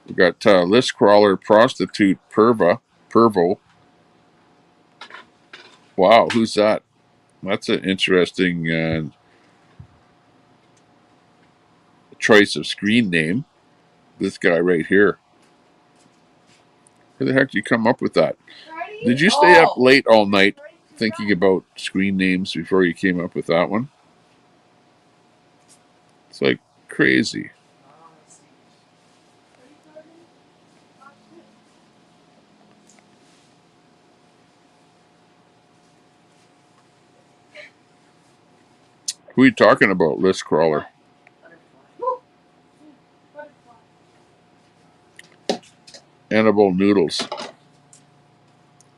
We got list crawler, prostitute, pervo. Wow, who's that? That's an interesting choice of screen name. This guy right here. Where the heck did you come up with that? Did you stay up late all night thinking about screen names before you came up with that one? It's like crazy. Who are you talking about, list crawler? Enable noodles.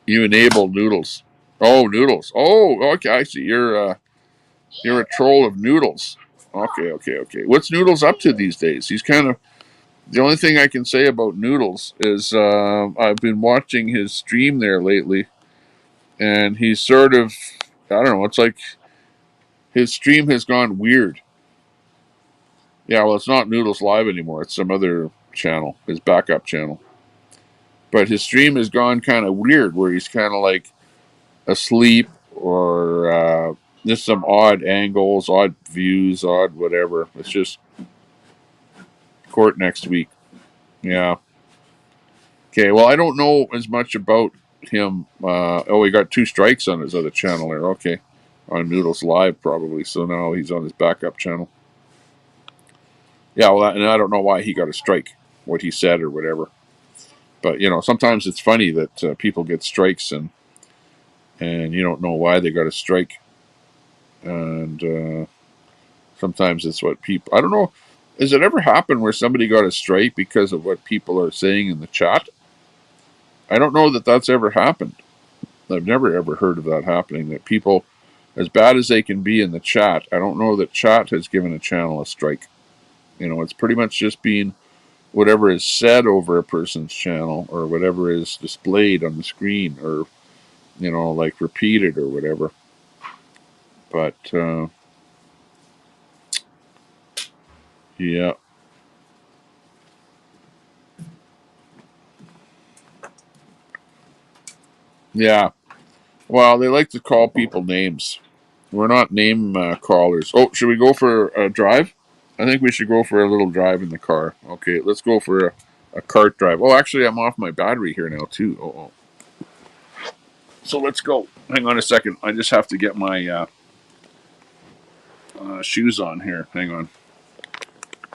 You enable noodles. Oh, noodles. Oh, okay. I see. You're a troll of noodles. Okay. What's Noodles up to these days? He's kind of the only thing I can say about Noodles is I've been watching his stream there lately, and he's sort of, I don't know. It's like his stream has gone weird. Yeah, well, it's not Noodles Live anymore. It's some other channel, his backup channel. But his stream has gone kind of weird, where he's kind of like asleep, or just some odd angles, odd views, odd whatever. It's just court next week. Yeah. Okay, well, I don't know as much about him. He got 2 strikes on his other channel there. Okay. On Noodles Live, probably. So now he's on his backup channel. Yeah, well, and I don't know why he got a strike, what he said or whatever. But, sometimes it's funny that people get strikes and you don't know why they got a strike. And sometimes it's what people... I don't know. Has it ever happened where somebody got a strike because of what people are saying in the chat? I don't know that that's ever happened. I've never ever heard of that happening, that people, as bad as they can be in the chat, I don't know that chat has given a channel a strike. It's pretty much just being whatever is said over a person's channel, or whatever is displayed on the screen, or, like repeated or whatever. But, yeah. Yeah. Well, they like to call people names. We're not name callers. Oh, should we go for a drive? I think we should go for a little drive in the car. Okay, let's go for a cart drive. Oh, actually, I'm off my battery here now, too. Oh. So let's go. Hang on a second. I just have to get my shoes on here. Hang on.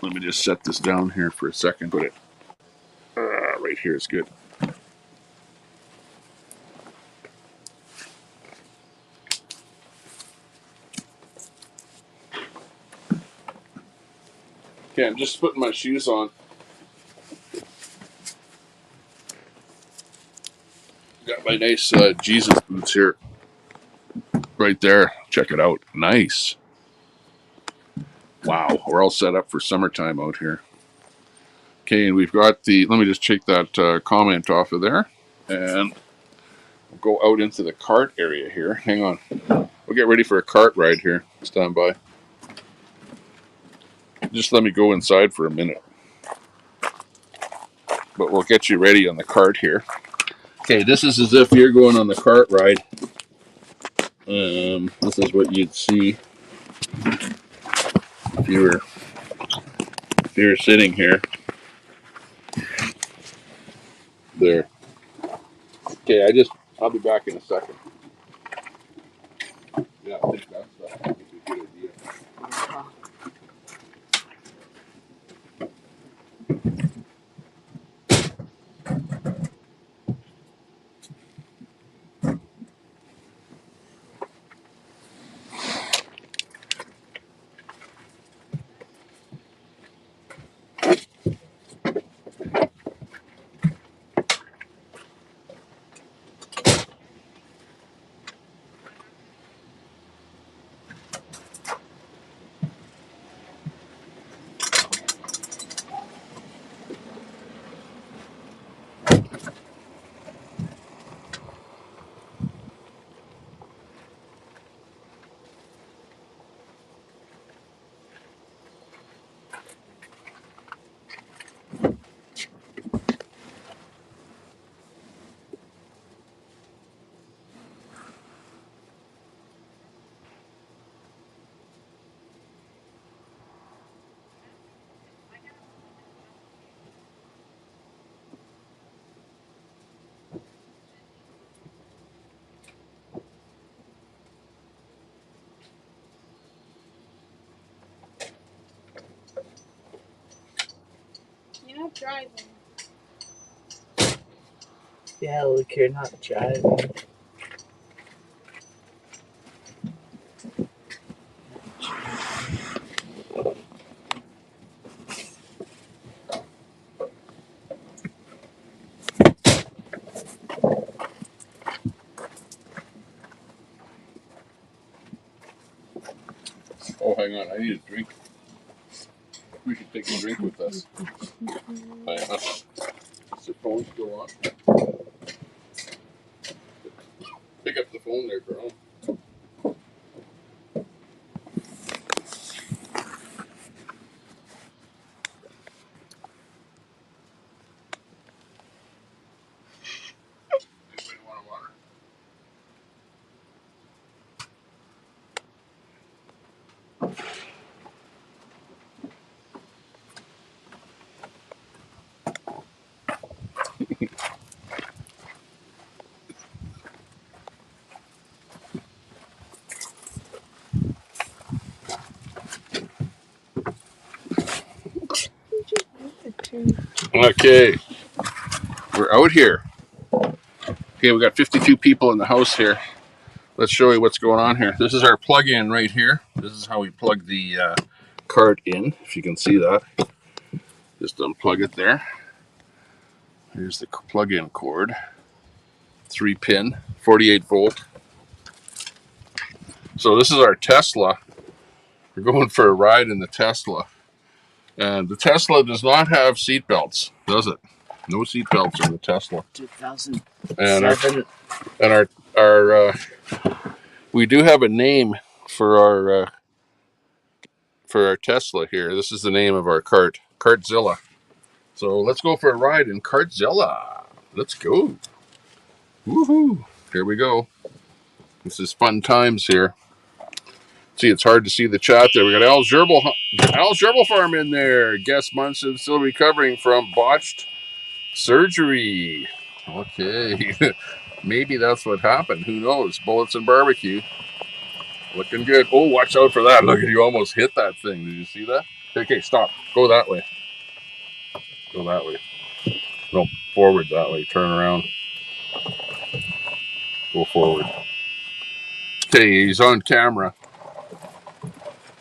Let me just set this down here for a second. Put it right here is good. Okay, I'm just putting my shoes on. Got my nice Jesus boots here. Right there. Check it out. Nice. Wow, we're all set up for summertime out here. Okay, and we've got let me just check that comment off of there. And we'll go out into the cart area here. Hang on. We'll get ready for a cart ride here. Stand by. Just let me go inside for a minute. But we'll get you ready on the cart here. Okay, this is as if you're going on the cart ride. This is what you'd see if you were sitting here. There. Okay, I'll be back in a second. Yeah, I think that's a good idea. not driving. Yeah, look, you're not driving. Oh, hang on. I need a drink. We should take a drink with us. Hang on. Is the phone still on? Pick up the phone there, girl. Anybody want a water? Okay, we're out here. Okay, we got 52 people in the house here. Let's show you what's going on here. This is our plug-in right here. This is how we plug the cart in, if you can see that. Just unplug it there. Here's the plug-in cord. 3-pin, 48 volt. So this is our Tesla. We're going for a ride in the Tesla. And the Tesla does not have seat belts, does it? No seat belts in the Tesla. 2007. And our we do have a name for our Tesla here. This is the name of our cart, Cartzilla. So let's go for a ride in Cartzilla. Let's go. Woohoo! Here we go. This is fun times here. See, it's hard to see the chat there. We got Al's Gerbil Farm in there. Guess Munson still recovering from botched surgery. Okay. Maybe that's what happened. Who knows? Bullets and barbecue. Looking good. Oh, watch out for that. Look, you almost hit that thing. Did you see that? Okay, stop. Go that way. Go that way. No, forward that way. Turn around. Go forward. Okay, he's on camera.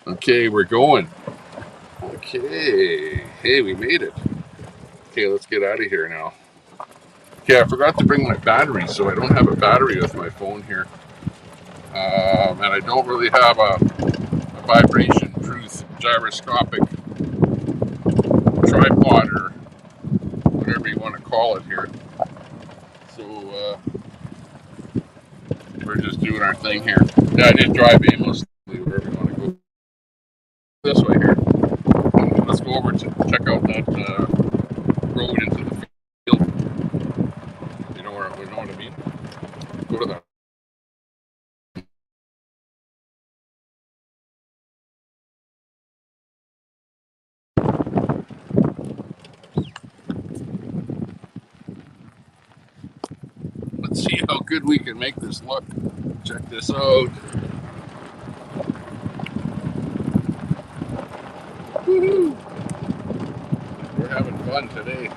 Okay, we're going. Okay. Hey, we made it. Okay, let's get out of here now. Okay, I forgot to bring my battery, so I don't have a battery with my phone here. And I don't really have a vibration proof gyroscopic tripod or whatever you want to call it here. So we're just doing our thing here. Yeah, I did drive aimlessly wherever you want to go. This way here. Let's go over to check out that road into the field. You know what I mean? Go to that. Let's see how good we can make this look. Check this out. Woohoo! We're having fun today.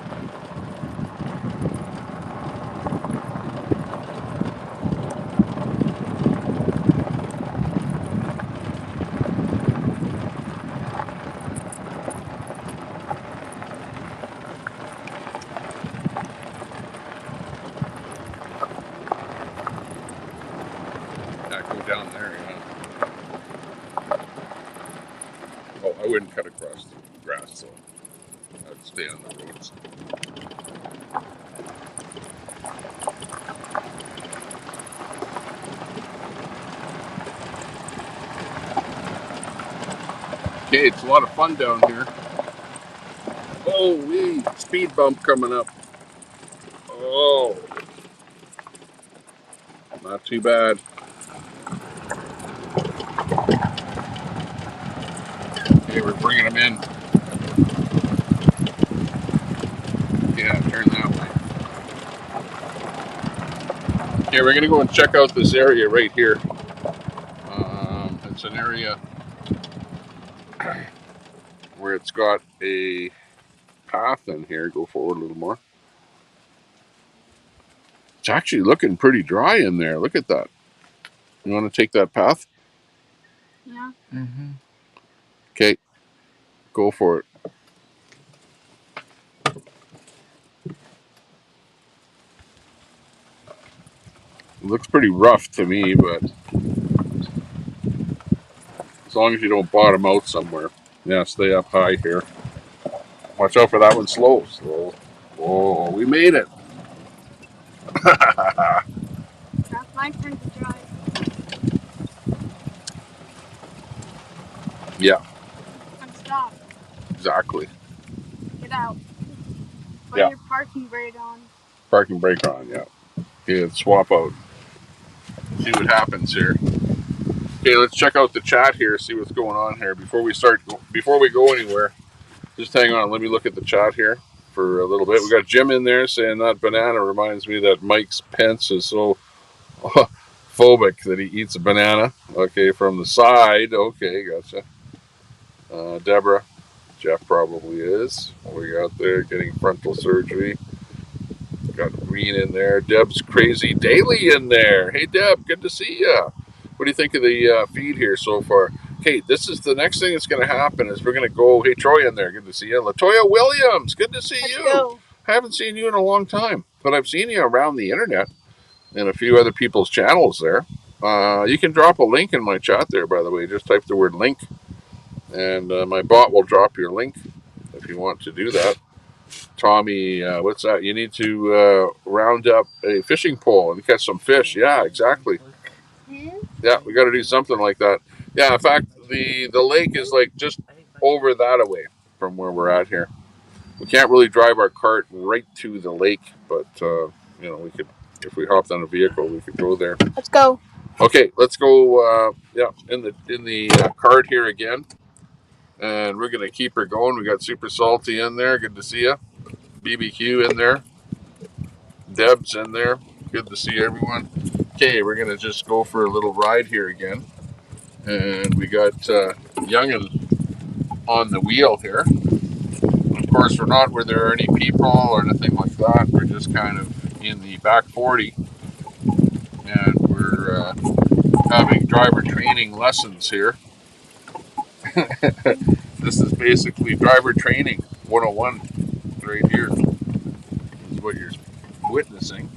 Yeah, go down there, Oh, I wouldn't cut across the grass, so I'd stay on the roads. Okay, it's a lot of fun down here. Oh, wee! Speed bump coming up. Oh, not too bad. Okay, we're bringing them in. Yeah, turn that way. Okay, we're gonna go and check out this area right here. It's an area where it's got a path in here. Go forward a little more. It's actually looking pretty dry in there. Look at that. You want to take that path? Yeah. Mm-hmm. Okay, go for it. It looks pretty rough to me, but as long as you don't bottom out somewhere. Yeah, stay up high here. Watch out for that one. Slow. Oh, we made it. Now it's my turn to drive. Yeah, I'm stopped. exactly. Get out. Put Yeah. your parking brake on. Parking brake on, yeah. Okay, let's swap out. See what happens here. Okay, let's check out the chat here, see what's going on here. Before we go anywhere, just hang on. Let me look at the chat here for a little bit. We got Jim in there saying that banana reminds me that Mike's Pence is so phobic that he eats a banana. Okay, from the side. Okay, gotcha. Deborah, Jeff probably is. We got there getting frontal surgery. Got Green in there. Deb's crazy daily in there. Hey Deb, good to see you. What do you think of the feed here so far? Okay, this is the next thing that's going to happen is we're going to go. Hey Troy in there, good to see you. Latoya Williams, good to see Let's you. go. I haven't seen you in a long time, but I've seen you around the internet and a few other people's channels there. You can drop a link in my chat there, by the way. Just type the word link, and my bot will drop your link if you want to do that. Tommy, what's that? You need to round up a fishing pole and catch some fish. Yeah, exactly. Yeah, we got to do something like that. Yeah, in fact, the lake is like just over that away from where we're at here. We can't really drive our cart right to the lake, but we could, if we hopped on a vehicle, we could go there. Let's go. Okay, let's go. In the cart here again, and we're gonna keep her going. We got Super Salty in there. Good to see you. BBQ in there. Deb's in there. Good to see everyone. Okay, we're gonna just go for a little ride here again, and we got Youngin on the wheel here. Of course, we're not where there are any people or anything like that. We're just kind of in the back 40, and we're having driver training lessons here. This is basically driver training 101 right here. This is what you're witnessing.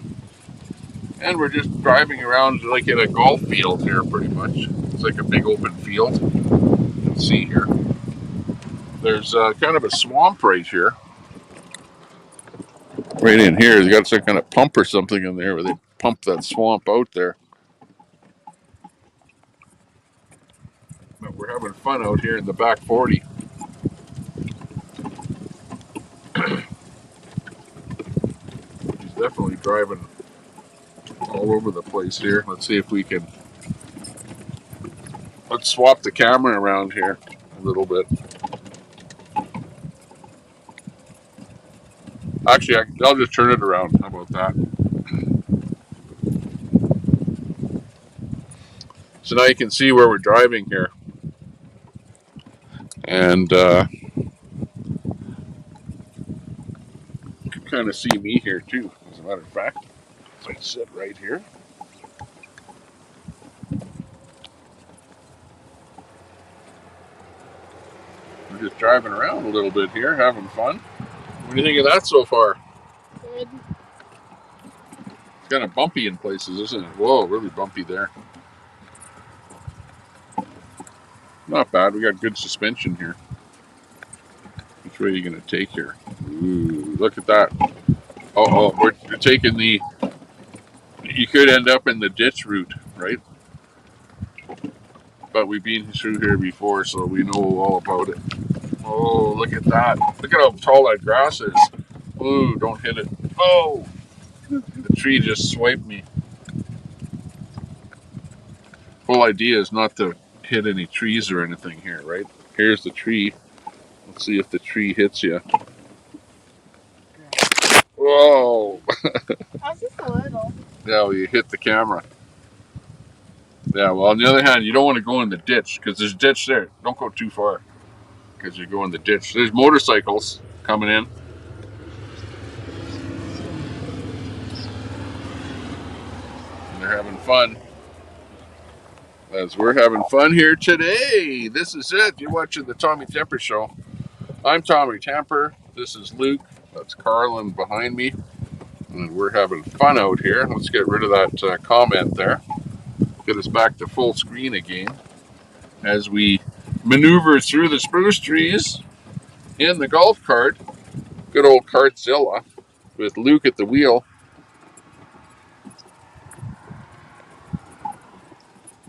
And we're just driving around like in a golf field here, pretty much. It's like a big open field. You can see here. There's kind of a swamp right here. Right in here, they got some kind of pump or something in there where they pump that swamp out there. But we're having fun out here in the back 40. He's definitely driving all over the place here. Let's see if we can. Let's swap the camera around here a little bit. Actually, I'll just turn it around. How about that? So now you can see where we're driving here. And you can kind of see me here too, as a matter of fact. So I sit right here. We're just driving around a little bit here, having fun. What do you think of that so far? Good. It's kind of bumpy in places, isn't it? Whoa, really bumpy there. Not bad. We got good suspension here. Which way are you going to take here? Ooh, look at that. Oh, we're taking the. You could end up in the ditch route, right? But we've been through here before, so we know all about it. Oh, look at that. Look at how tall that grass is. Ooh, don't hit it. Oh, the tree just swiped me. Whole idea is not to hit any trees or anything here, right? Here's the tree. Let's see if the tree hits you. Whoa. I was just a little. Yeah, well, you hit the camera. Yeah, well, on the other hand, you don't want to go in the ditch because there's a ditch there. Don't go too far because you go in the ditch. There's motorcycles coming in. they're having fun. As we're having fun here today. This is it. You're watching the Tommy Temper Show. I'm Tommy Temper. This is Luke. That's Carlin behind me. And we're having fun out here. Let's get rid of that comment there. Get us back to full screen again as we maneuver through the spruce trees in the golf cart. Good old Cartzilla with Luke at the wheel.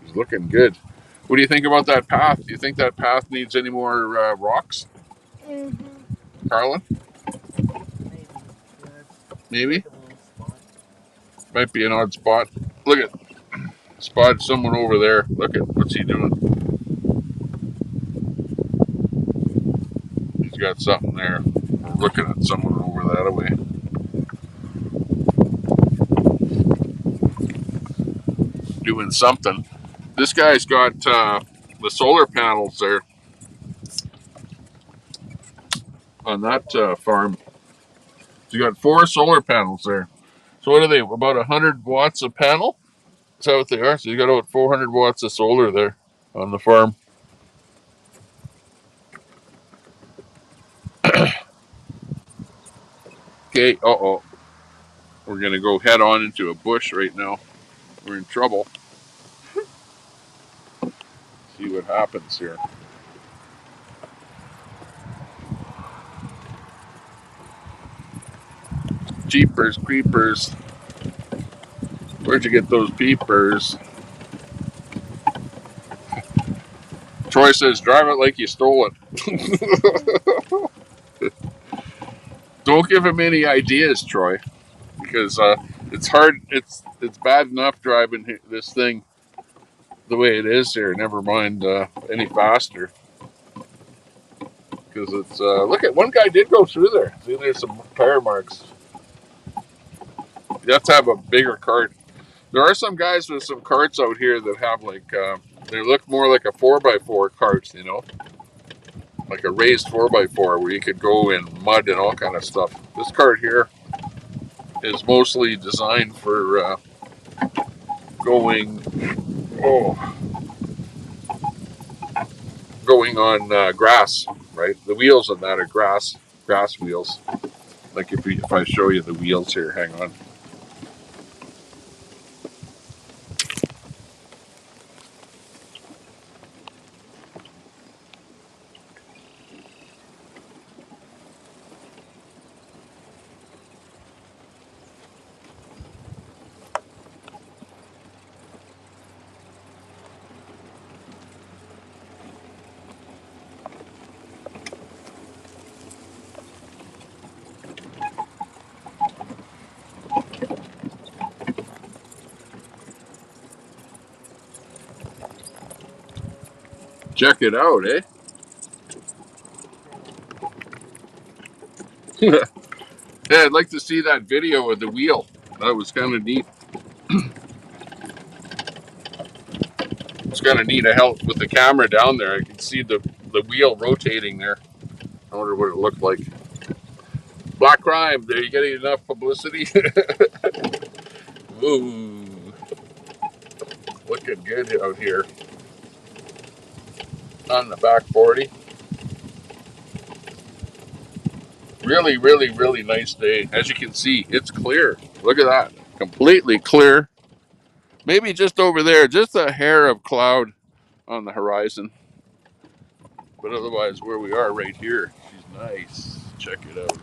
He's looking good. What do you think about that path? Do you think that path needs any more rocks, Carlin? Maybe? Might be an odd spot. Look at spot someone over there. Look at what's he doing. He's got something there. We're looking at someone over that way. Doing something. This guy's got the solar panels there on that farm. So you got 4 solar panels there. So what are they? About 100 watts a panel? Is that what they are? So you got about 400 watts of solar there on the farm. Okay, uh-oh. We're going to go head on into a bush right now. We're in trouble. See what happens here. Jeepers creepers. Where'd you get those peepers? Troy says, drive it like you stole it. Don't give him any ideas, Troy, because it's hard. It's bad enough driving this thing the way it is here. Never mind any faster. Because it's look at one guy did go through there. See, there's some tire marks. You have to have a bigger cart. There are some guys with some carts out here that have like they look more like a 4x4 carts, you know, like a raised 4x4 where you could go in mud and all kind of stuff. This cart here is mostly designed for going on grass, right? The wheels on that are grass wheels. Like if I show you the wheels here, hang on. Check it out, eh? Yeah, I'd like to see that video of the wheel. That was kind of neat. It's kind of neat. I held with the camera down there. I could see the wheel rotating there. I wonder what it looked like. Black crime. Are you getting enough publicity? Ooh, looking good out here on the back 40. Really, really, really nice day. As you can see, it's clear. Look at that. Completely clear. Maybe just over there, just a hair of cloud on the horizon. But otherwise, where we are right here, she's nice. Check it out.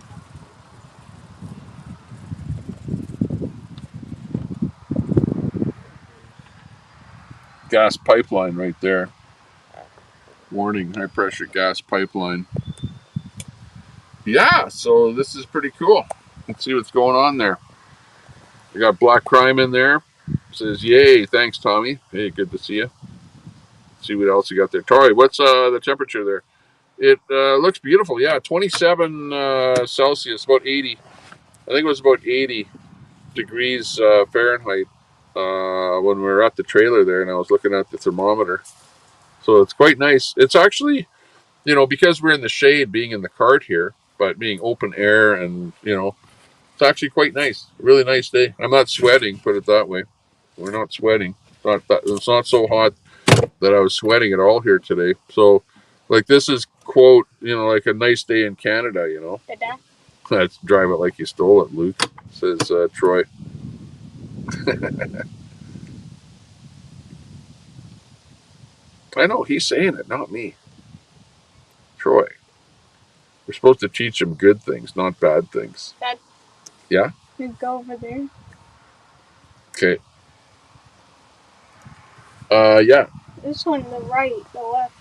Gas pipeline right there. Warning, high pressure gas pipeline. Yeah, so this is pretty cool. Let's see what's going on there. We got Black Crime in there. Says, yay, thanks, Tommy. Hey, good to see you. Let's see what else you got there. Tori, what's the temperature there? It looks beautiful. Yeah, 27 Celsius, about 80. I think it was about 80 degrees Fahrenheit when we were at the trailer there, and I was looking at the thermometer. So it's quite nice. It's actually, you know, because we're in the shade, being in the cart here, but being open air, and you know, it's actually quite nice. A really nice day. I'm not sweating, put it that way. We're not sweating. It's not so hot that I was sweating at all here today. So, like, this is quote, like a nice day in Canada. Dada. Let's drive it like you stole it, Luke. Says Troy. I know he's saying it, not me. Troy. We're supposed to teach him good things, not bad things. Dad. Yeah. You go over there. Okay. Yeah. This one, the right, the left.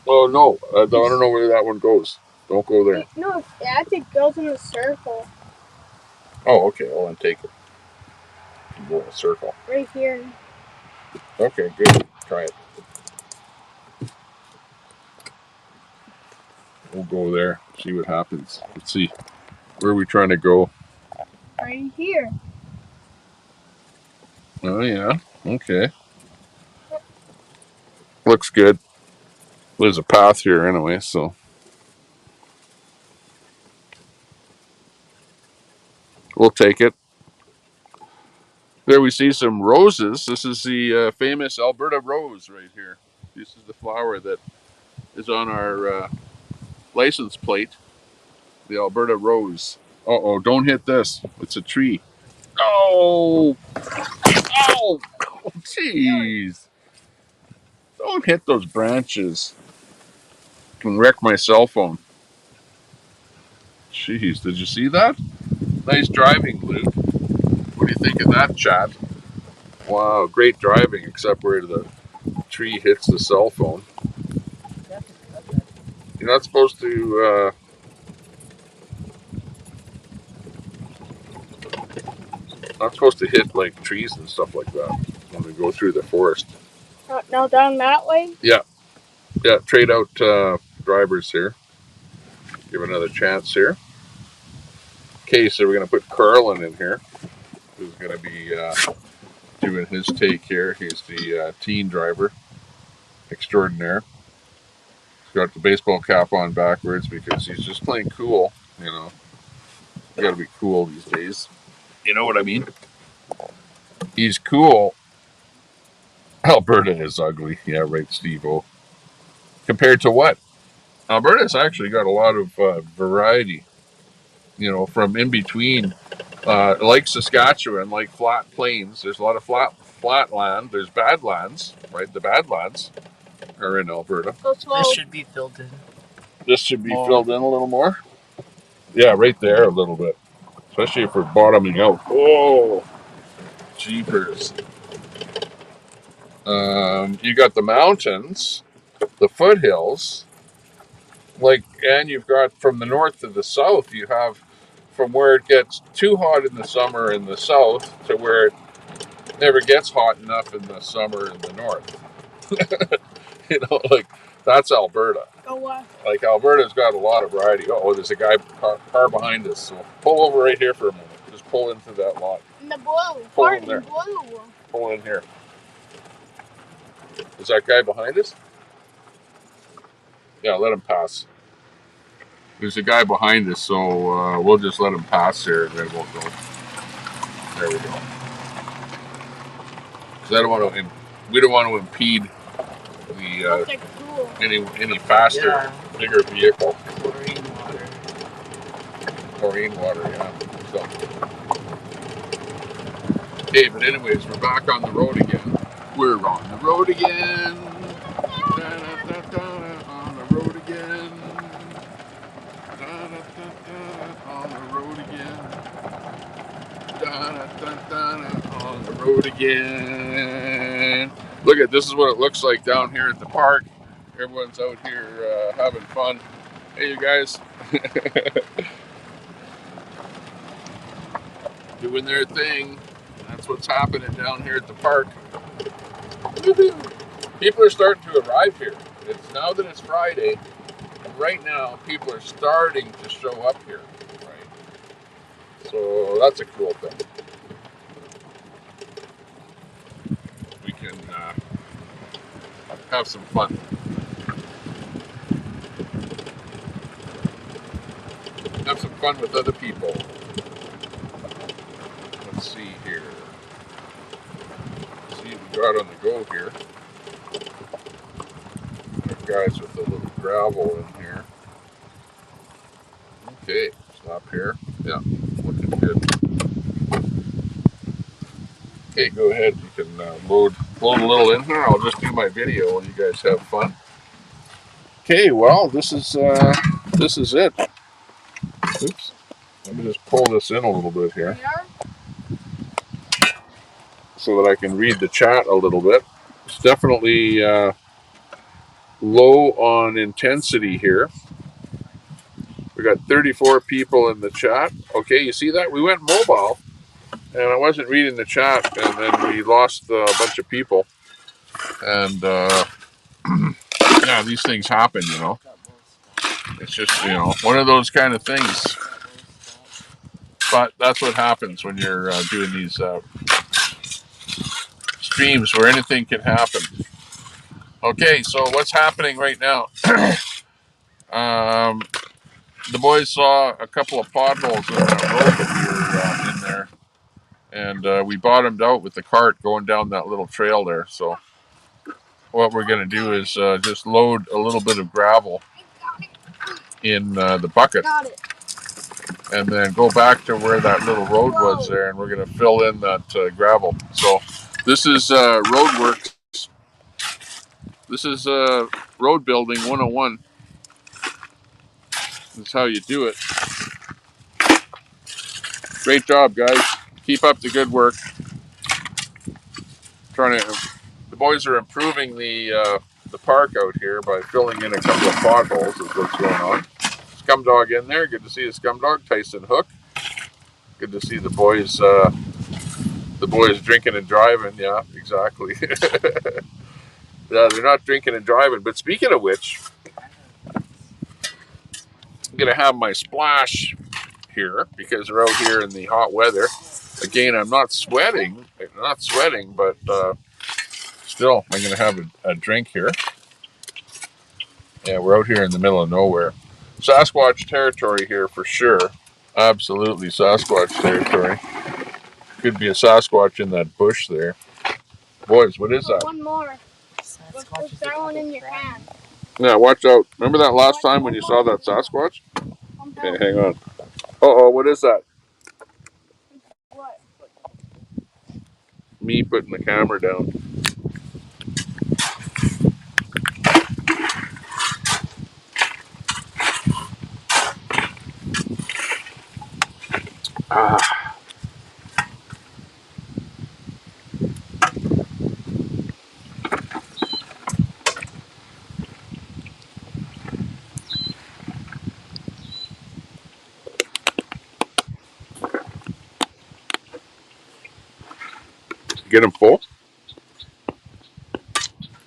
Oh no, I don't know where that one goes. Don't go there. No, I think it goes in the circle. Oh, okay. Well, then take it. Go in a circle. Right here. Okay, good. Try it. We'll go there. See what happens. Let's see. Where are we trying to go? Right here. Oh yeah. Okay. Looks good. There's a path here anyway, so we'll take it. There we see some roses. This is the famous Alberta rose right here. This is the flower that is on our license plate. The Alberta rose. Uh-oh, don't hit this. It's a tree. Oh! Oh! Jeez. Don't hit those branches. Can wreck my cell phone. Jeez, did you see that? Nice driving, Luke. What do you think of that, chat? Wow, great driving, except where the tree hits the cell phone. You're not supposed to hit like trees and stuff like that when we go through the forest. No, down that way? Yeah, trade out drivers here. Give another chance here. Okay, so we're going to put Carlin in here, who's going to be doing his take here. He's the teen driver extraordinaire. He's got the baseball cap on backwards because he's just playing cool. You got to be cool these days. You know what I mean? He's cool. Alberta is ugly. Yeah, right, Steve-O. Compared to what? Alberta's actually got a lot of variety. From in between, like Saskatchewan, like flat plains. There's a lot of flat land. There's badlands, right? The badlands are in Alberta. Go slow. This should be filled in. This should be filled in a little more. Yeah, right there a little bit. Especially if we're bottoming out. Oh, jeepers. You got the mountains, the foothills, and you've got from the north to the south, you have from where it gets too hot in the summer in the south to where it never gets hot enough in the summer in the north. That's Alberta. Go left. Like Alberta's got a lot of variety. Oh, there's a car behind us. So pull over right here for a moment. Just pull into that lot. In the blue. Pull in there. Blue. Pull in here. Is that guy behind us? Yeah, let him pass. There's a guy behind us, so we'll just let him pass here, and then we'll go. There we go. Because we don't want to impede the any faster, bigger vehicle. Chlorine water, yeah. So, okay, but anyways, we're back on the road again. We're on the road again. On the road again. On the road again. On the road again. Look at this is what it looks like down here at the park. Everyone's out here having fun. Hey, you guys. Doing their thing. That's what's happening down here at the park. Woo-hoo. People are starting to arrive here. It's now that it's Friday, and right now people are starting to show up here. Right. So that's a cool thing. We can have some fun. Have some fun with other people. Let's see here. got on the go here. Guys with a little gravel in here. Okay, stop here. Yeah, looking good. Okay, go ahead. You can load a little in here. I'll just do my video while you guys have fun. Okay, well, this is it. Oops. Let me just pull this in a little bit here so that I can read the chat a little bit. It's definitely low on intensity here. We got 34 people in the chat. Okay, you see that? We went mobile, and I wasn't reading the chat, and then we lost a bunch of people. And yeah, these things happen, you know. It's just, you know, one of those kind of things. But that's what happens when you're doing these streams where anything can happen. Okay, so what's happening right now? The boys saw a couple of potholes in that road that we were in there, and we bottomed out with the cart going down that little trail there. So what we're going to do is just load a little bit of gravel in the bucket, and then go back to where that little road was there, and we're going to fill in that gravel. So this is road works. This is road building 101. That's how you do it. Great job, guys. Keep up the good work. The boys are improving the park out here by filling in a couple of potholes. Is what's going on. Scum dog in there. Good to see the scum dog. Tyson Hook. Good to see the boys drinking and driving. Yeah, exactly. Yeah, they're not drinking and driving. But speaking of which, I'm gonna have my splash here because we're out here in the hot weather. Again, I'm not sweating, but still, I'm gonna have a drink here. Yeah, we're out here in the middle of nowhere. Sasquatch territory here for sure. Absolutely Sasquatch territory. Could be a Sasquatch in that bush there. Boys, what is that? One more. Put that one in your hand. Yeah, watch out. Remember that last time when you saw that Sasquatch? Okay, hang on. Uh-oh, what is that? What? Me putting the camera down. Ah. Get them full?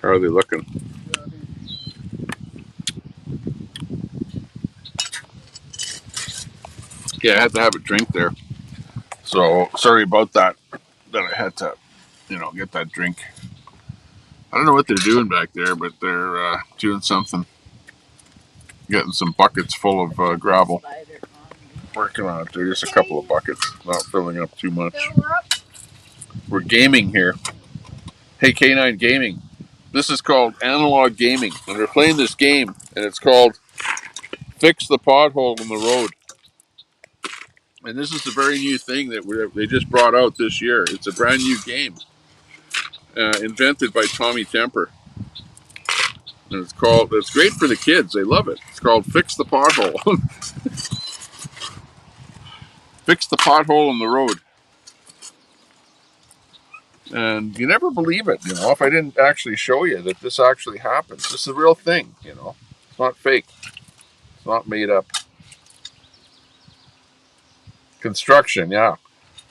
How are they looking? Yeah, I had to have a drink there. So sorry about that I had to, get that drink. I don't know what they're doing back there, but they're doing something. Getting some buckets full of gravel. Working on it. They're just a couple of buckets, not filling up too much. We're gaming here. Hey, K9 Gaming. This is called analog gaming, and we're playing this game, and it's called Fix the Pothole in the Road. And this is a very new thing that they just brought out this year. It's a brand new game, invented by Tommy Temper. And it's great for the kids. They love it. It's called Fix the Pothole. Fix the Pothole in the Road. And you never believe it, if I didn't actually show you that this actually happens. This is a real thing, It's not fake. It's not made up. Construction, yeah.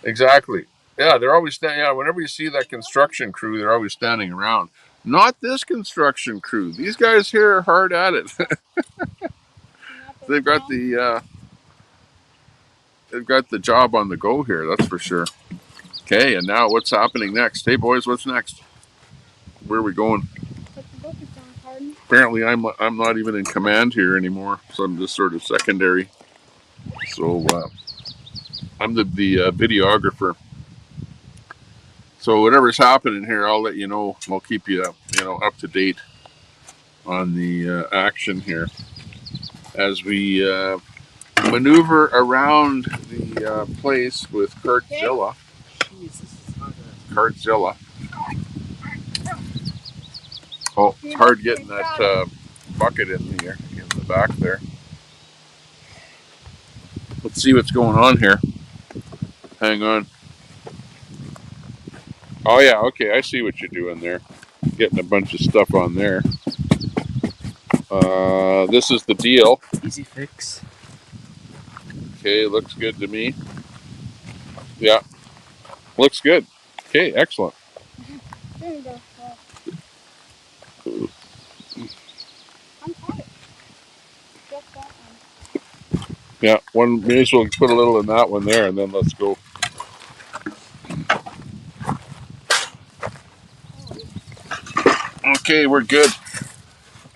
Exactly. Yeah, they're always standing. Yeah, whenever you see that construction crew, they're always standing around. Not this construction crew. These guys here are hard at it. They've got the job on the go here. That's for sure. Okay, and now what's happening next? Hey boys, what's next? Where are we going? Apparently, I'm not even in command here anymore, so I'm just sort of secondary. So I'm the videographer. So whatever's happening here, I'll let you know. I'll keep you, up to date on the action here as we maneuver around the place with Cartzilla. Cartzilla. Oh, it's hard getting that bucket in the back there. Let's see what's going on here. Hang on. Oh yeah, okay, I see what you're doing there. Getting a bunch of stuff on there. This is the deal. Easy fix. Okay, looks good to me. Yeah, looks good. Okay, excellent. There you go. I'm tired. Just that one. Yeah, one may as well put a little in that one there, and then let's go. Okay, we're good.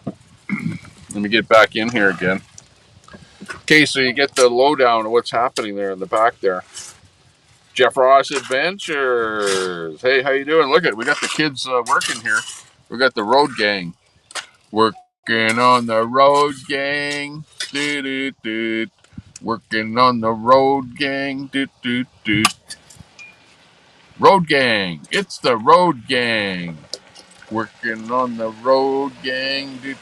Let me get back in here again. Okay, so you get the lowdown of what's happening there in the back there. Jeff Ross Adventures. Hey, how you doing? Look at, we got the kids working here. We got the road gang working on the road gang. Do. Working on the road gang. Do. Road gang. It's the road gang. Working on the road gang. Do.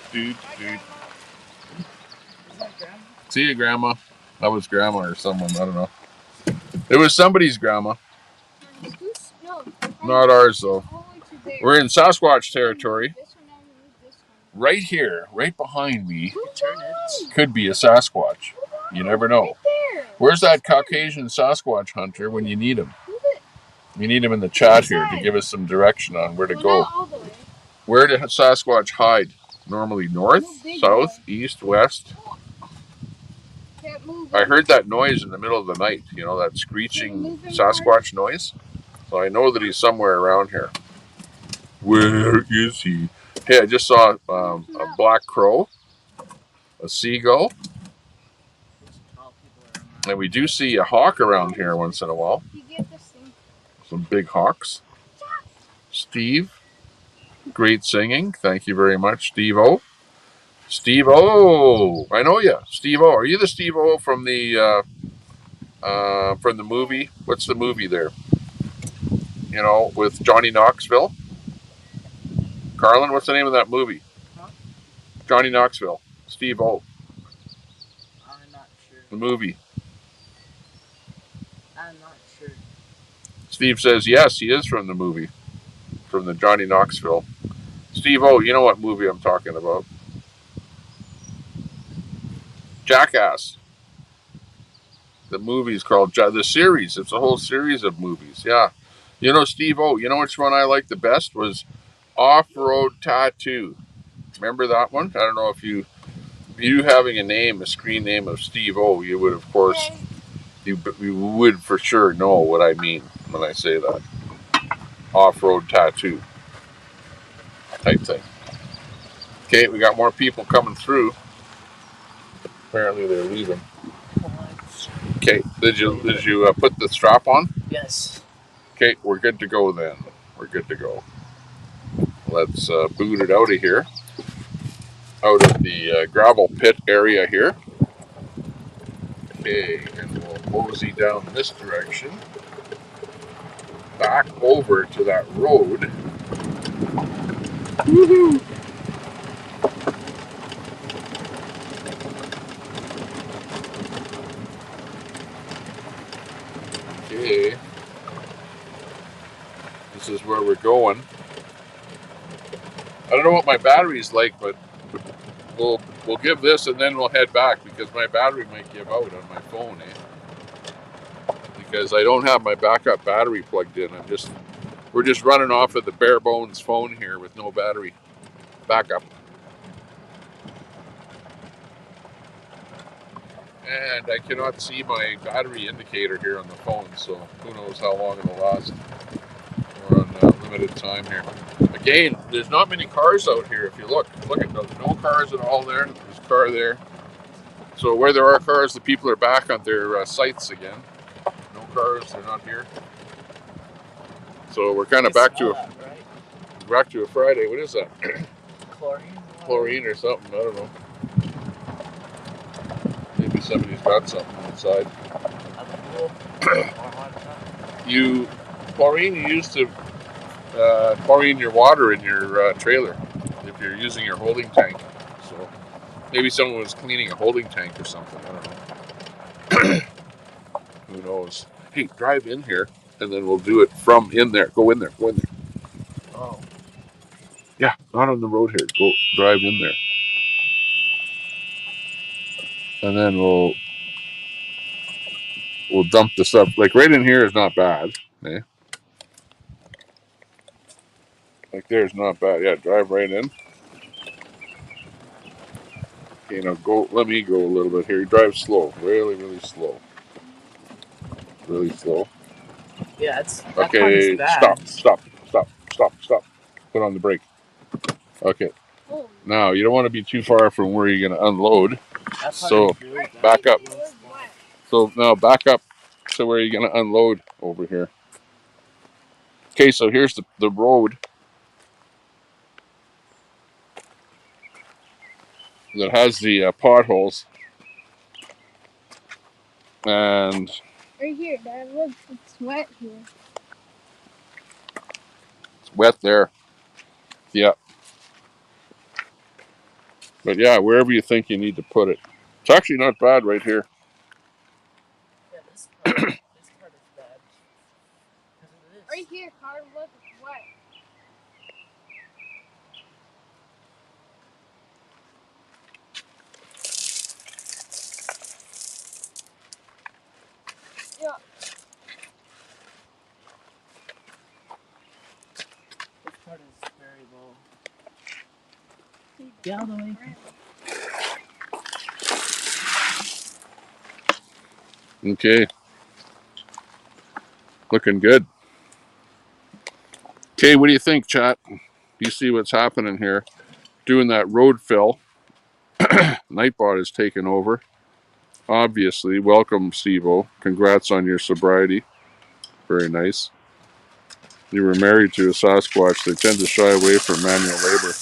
See you, Grandma. That was Grandma or someone. I don't know. It was somebody's grandma. Not ours, though. We're in Sasquatch territory. Right here, right behind me, could be a Sasquatch. You never know. Where's that Caucasian Sasquatch hunter when you need him? You need him in the chat here to give us some direction on where to go. Where does Sasquatch hide? Normally north, south, east, west. I heard that noise in the middle of the night, that screeching Sasquatch noise. So I know that he's somewhere around here. Where is he? Hey, I just saw a black crow, a seagull, and we do see a hawk around here once in a while. Some big hawks. Steve, great singing. Thank you very much, Steve-O. Steve-O, I know you. Steve-O, are you the Steve-O from the movie? What's the movie there? With Johnny Knoxville. Carlin, what's the name of that movie? Huh? Johnny Knoxville. Steve-O. I'm not sure. The movie. I'm not sure. Steve says yes, he is from the movie. From the Johnny Knoxville. Steve-O, you know what movie I'm talking about. Jackass. The movie's called the series. It's a whole series of movies. Yeah. Steve-O, you know which one I liked the best was Off-Road Tattoo. Remember that one? I don't know if you having a screen name of Steve-O, you would, of course, you would for sure know what I mean when I say that. Off-Road Tattoo type thing. Okay, we got more people coming through. Apparently they're leaving. Okay, did you put the strap on? Yes. Okay, we're good to go then. We're good to go. Let's boot it out of here. Out of the gravel pit area here. Okay, and we'll mosey down this direction. Back over to that road. Woohoo! Okay. This is where we're going. I don't know what my battery's like, but we'll give this and then we'll head back because my battery might give out on my phone, Because I don't have my backup battery plugged in. We're just running off of the bare bones phone here with no battery backup. And I cannot see my battery indicator here on the phone, so who knows how long it'll last. We're on limited time here. Again, there's not many cars out here. If you look at those, no cars at all there. There's a car there. So where there are cars, the people are back on their sites again. No cars, they're not here. So we're kind of back to a Friday. What is that? Chlorine or something. I don't know. Maybe somebody's got something outside. Chlorine you use to chlorine your water in your trailer if you're using your holding tank. So maybe someone was cleaning a holding tank or something. I don't know. Who knows? Hey, drive in here and then we'll do it from in there. Go in there. Go in there. Oh. Yeah, not on the road here. Go drive in there. And then we'll dump the stuff. Like right in here is not bad. Eh? Like there's not bad. Yeah, drive right in. Okay, now go. Let me go a little bit here. You drive slow, really, really slow, really slow. Yeah, that part Okay, is bad. stop. Put on the brake. Okay. Now you don't want to be too far from where you're going to unload. So back up. So now back up to where you're going to unload over here. Okay, so here's the road that has the potholes. And right here, Dad. Look, it's wet here. it's wet there. Yeah. But yeah, wherever you think you need to put it. It's actually not bad right here. Yeah, this part is bad. Right here, Carter. Look, it's wet. Yeah. This part is very low. Get out of the way. Okay. Looking good. Okay, what do you think, chat? You see what's happening here? Doing that road fill. Nightbot is taking over. Obviously, welcome, Steve-O. Congrats on your sobriety. Very nice. You were married to a Sasquatch. They tend to shy away from manual labor.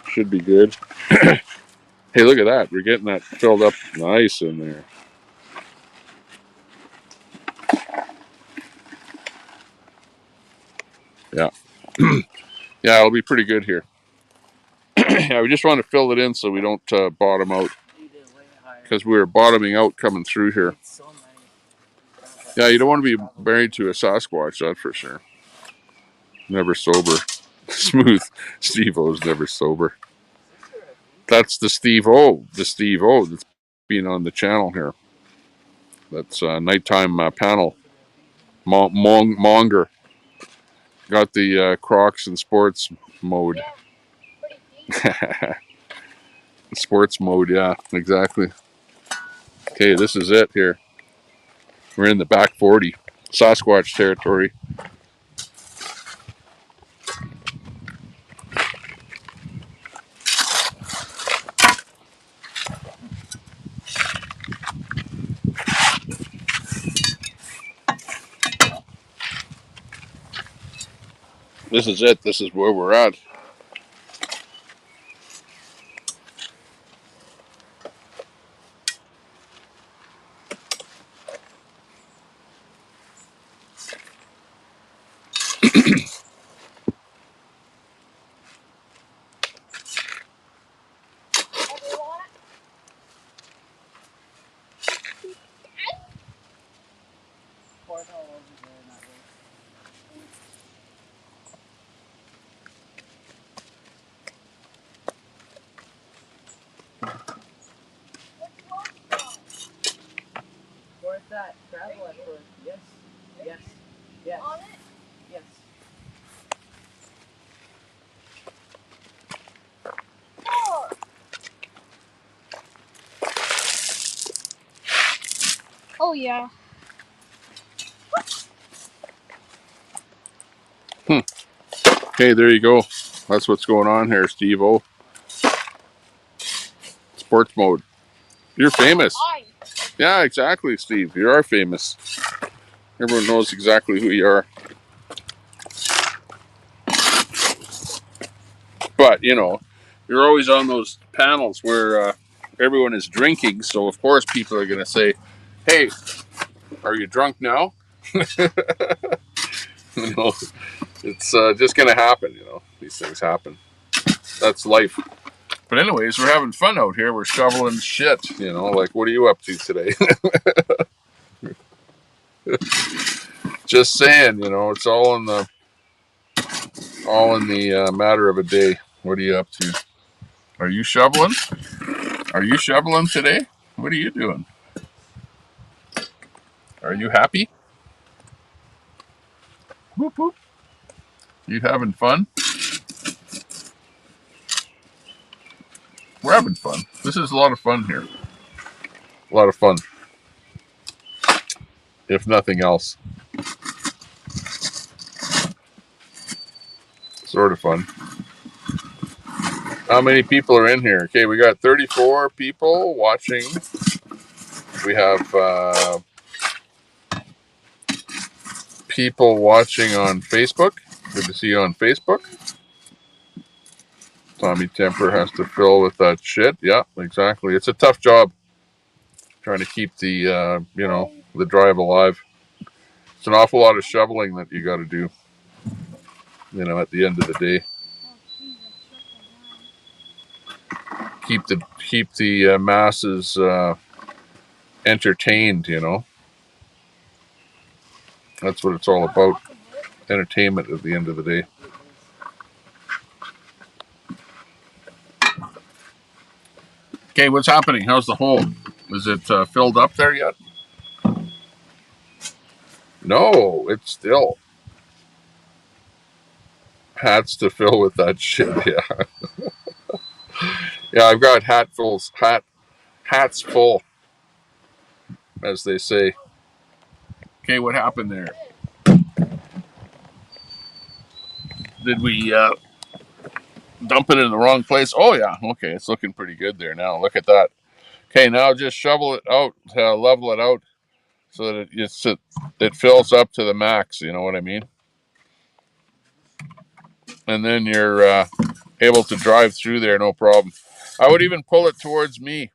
Should be good. Hey, look at that. We're getting that filled up nice in there. Yeah. Yeah, it'll be pretty good here. Yeah, we just want to fill it in so we don't bottom out. Because we were bottoming out coming through here. Yeah, you don't want to be married to a Sasquatch, that's for sure. Never sober. Smooth. Steve-O's never sober. That's the Steve-O. The Steve-O that's being on the channel here. That's nighttime panel. Monger. Got the Crocs and sports mode. Sports mode, yeah, exactly. Okay, this is it here. We're in the back 40. Sasquatch territory. This is it. This is where we're at. Where's that gravel at first? Yes. Yes. Yes. On it? Yes. Oh, yeah. Okay, there you go. That's what's going on here, Steve-O. Sports mode. You're famous. Hi. Yeah, exactly, Steve. You are famous. Everyone knows exactly who you are. But, you know, you're always on those panels where everyone is drinking. So, of course, people are going to say, hey, are you drunk now? You know, it's just going to happen, you know. These things happen. That's life. But anyways, we're having fun out here. We're shoveling shit, you know. Like, what are you up to today? Just saying, you know, it's all in the matter of a day. What are you up to? Are you shoveling? Are you shoveling today? What are you doing? Are you happy? Whoop whoop. You having fun? We're having fun. This is a lot of fun here. A lot of fun, if nothing else. Sort of fun. How many people are in here? Okay, we got 34 people watching. We have people watching on Facebook. Good to see you on Facebook. Tommy Temper has to fill with that shit. Yeah, exactly. It's a tough job trying to keep the the drive alive. It's an awful lot of shoveling that you got to do. You know, at the end of the day, keep the masses entertained. You know, that's what it's all about. Entertainment at the end of the day. Okay, what's happening? How's the hole? Is it filled up there yet? No, it's still hats to fill with that shit. Yeah, yeah. I've got hats full, as they say. Okay, what happened there? Did we dump it in the wrong place? Oh yeah. Okay, it's looking pretty good there now. Look at that. Okay, now just shovel it out, level it out, so that it fills up to the max. You know what I mean? And then you're able to drive through there, no problem. I would even pull it towards me.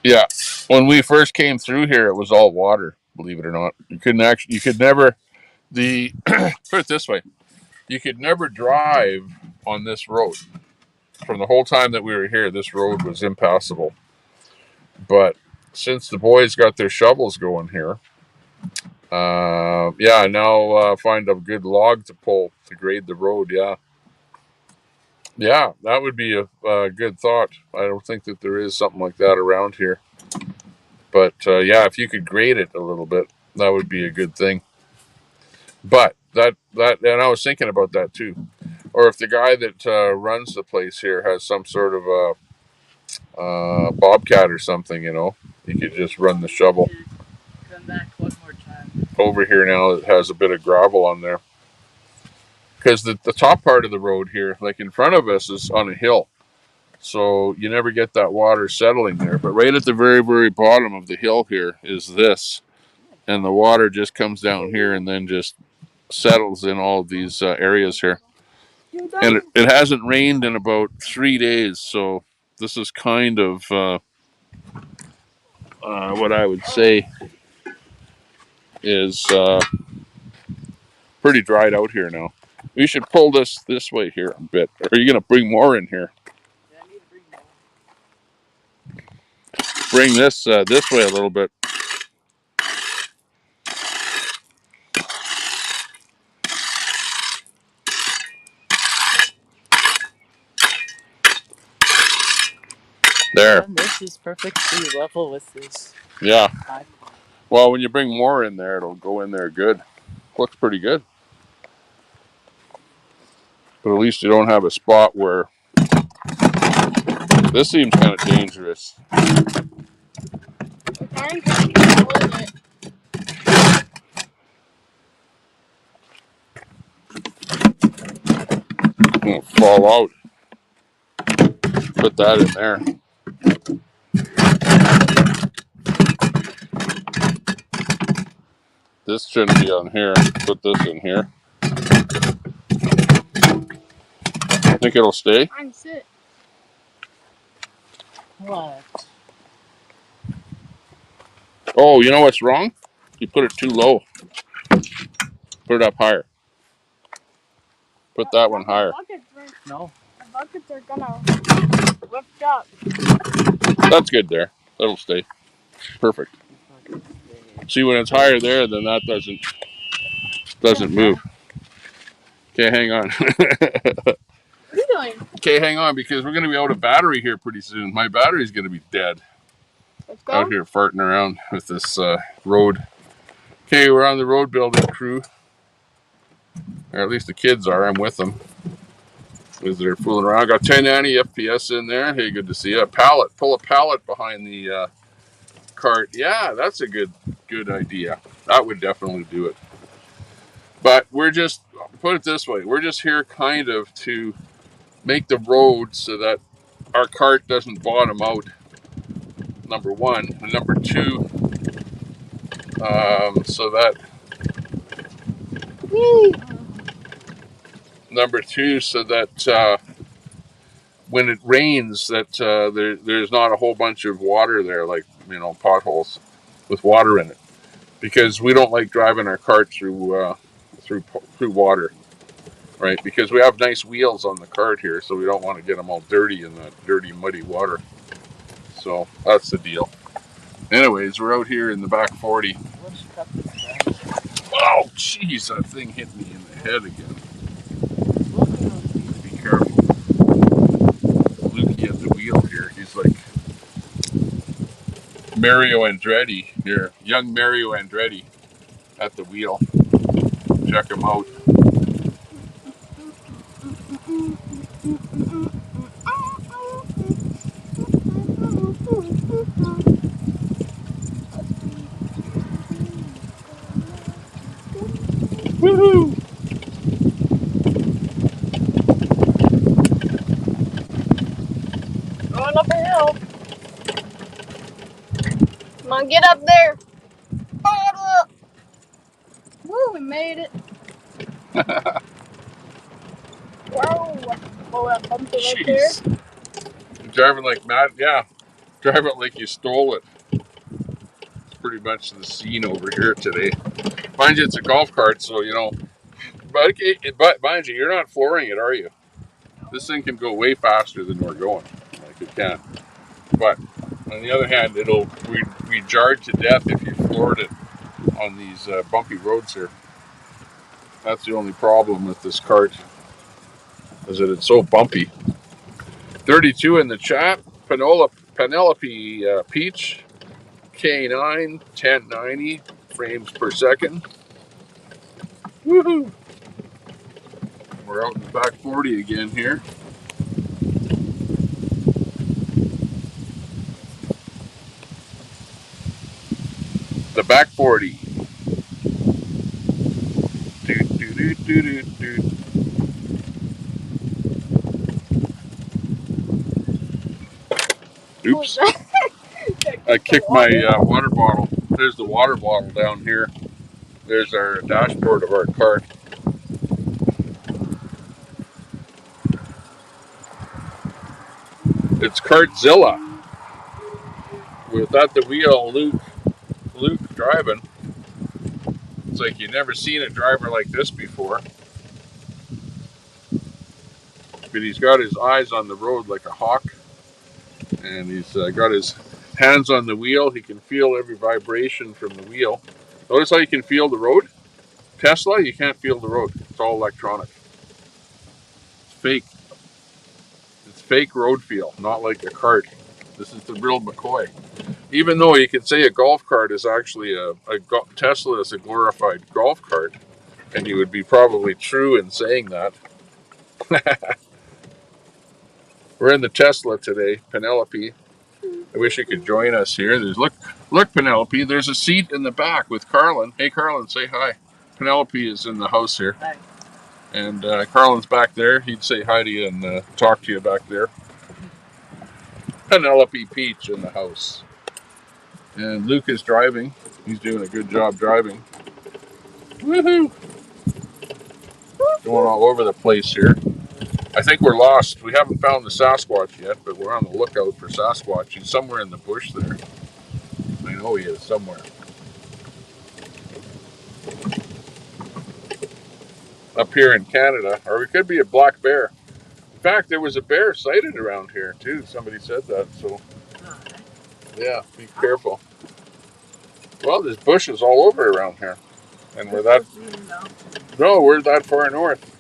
Yeah, when we first came through here, it was all water. Believe it or not, you could never. Put it this way, you could never drive on this road. From the whole time that we were here, this road was impassable. But since the boys got their shovels going here, yeah, now find a good log to pull to grade the road. Yeah, that would be a good thought. I don't think that there is something like that around here. But yeah, if you could grade it a little bit, that would be a good thing. But and I was thinking about that too. Or if the guy that runs the place here has some sort of a bobcat or something, you know, you could just run the shovel. Come back one more time. Over here now, it has a bit of gravel on there. Because the top part of the road here, like in front of us, is on a hill. So you never get that water settling there. But right at the very, very bottom of the hill here is this. And the water just comes down here and then just settles in all of these areas here. And it hasn't rained in about 3 days. So this is kind of what I would say is pretty dried out here now. We should pull this way here a bit. Or are you going to bring more in here? Yeah, I need to bring more. Bring this way a little bit. There. And this is perfectly level with this. Yeah. Well, when you bring more in there, it'll go in there good. Looks pretty good. But at least you don't have a spot where... This seems kind of dangerous. It'll fall out. Put that in there. This shouldn't be on here. Put this in here. Think it'll stay? I'm sit. What? Oh, you know what's wrong? You put it too low. Put it up higher. Put that one higher. No. The buckets are gonna lift up. That's good there. That'll stay. Perfect. See, when it's higher there, then that doesn't move. Okay, hang on. What are you doing? Okay, hang on, because we're going to be out of battery here pretty soon. My battery's going to be dead. Let's go. Out here farting around with this road. Okay, we're on the road building crew. Or at least the kids are. I'm with them. As they're fooling around. Got 1090 FPS in there. Hey, good to see you. A pallet. Pull a pallet behind the cart. Yeah, that's a good idea. That would definitely do it. But we're just, put it this way, we're just here kind of to make the road so that our cart doesn't bottom out, number one. And number two, so that, when it rains, that there's not a whole bunch of water there, like, potholes with water in it. Because we don't like driving our cart through water, right? Because we have nice wheels on the cart here, so we don't want to get them all dirty in that dirty, muddy water. So that's the deal. Anyways, we're out here in the back 40. Oh, jeez, that thing hit me in the head again. Be careful. Lukey at the wheel here. He's like Mario Andretti here. Young Mario Andretti at the wheel. Check him out. Woohoo! Going up a hill. Come on, get up there. Woo, we made it. Whoa. Oh, that bumpy right there. Jeez. You're driving like mad. Yeah. Drive it like you stole it. It's pretty much the scene over here today. Mind you, it's a golf cart, so but mind you, you're not flooring it, are you? This thing can go way faster than we're going. Like it can. But on the other hand, we jarred to death if you floored it on these bumpy roads here. That's the only problem with this cart, is that it's so bumpy. 32 in the chat. Penelope Peach, K9, 1090 frames per second. Woohoo! We're out in the back 40 again here. The back 40. Doot, doot, doot, doot, doot. Oops. I kicked my water bottle. There's the water bottle down here. There's our dashboard of our cart. It's Cartzilla. Without the wheel, Luke driving. It's like you've never seen a driver like this before. But he's got his eyes on the road like a hawk. And he's got his hands on the wheel. He can feel every vibration from the wheel. Notice how you can feel the road? Tesla, you can't feel the road. It's all electronic. It's fake. It's fake road feel, not like a cart. This is the real McCoy. Even though you could say a golf cart is actually Tesla is a glorified golf cart, and you would be probably true in saying that. We're in the Tesla today, Penelope. I wish you could join us here. Look, Penelope. There's a seat in the back with Carlin. Hey, Carlin, say hi. Penelope is in the house here. Hi. And Carlin's back there. He'd say hi to you and talk to you back there. Penelope Peach in the house. And Luke is driving. He's doing a good job driving. Woohoo! Going all over the place here. I think we're lost. We haven't found the Sasquatch yet, but we're on the lookout for Sasquatch. He's somewhere in the bush there. I know he is somewhere. Up here in Canada, or it could be a black bear. In fact, there was a bear sighted around here too. Somebody said that, so yeah, be careful. Well, there's bushes all over around here, and we're that. No, we're that far north.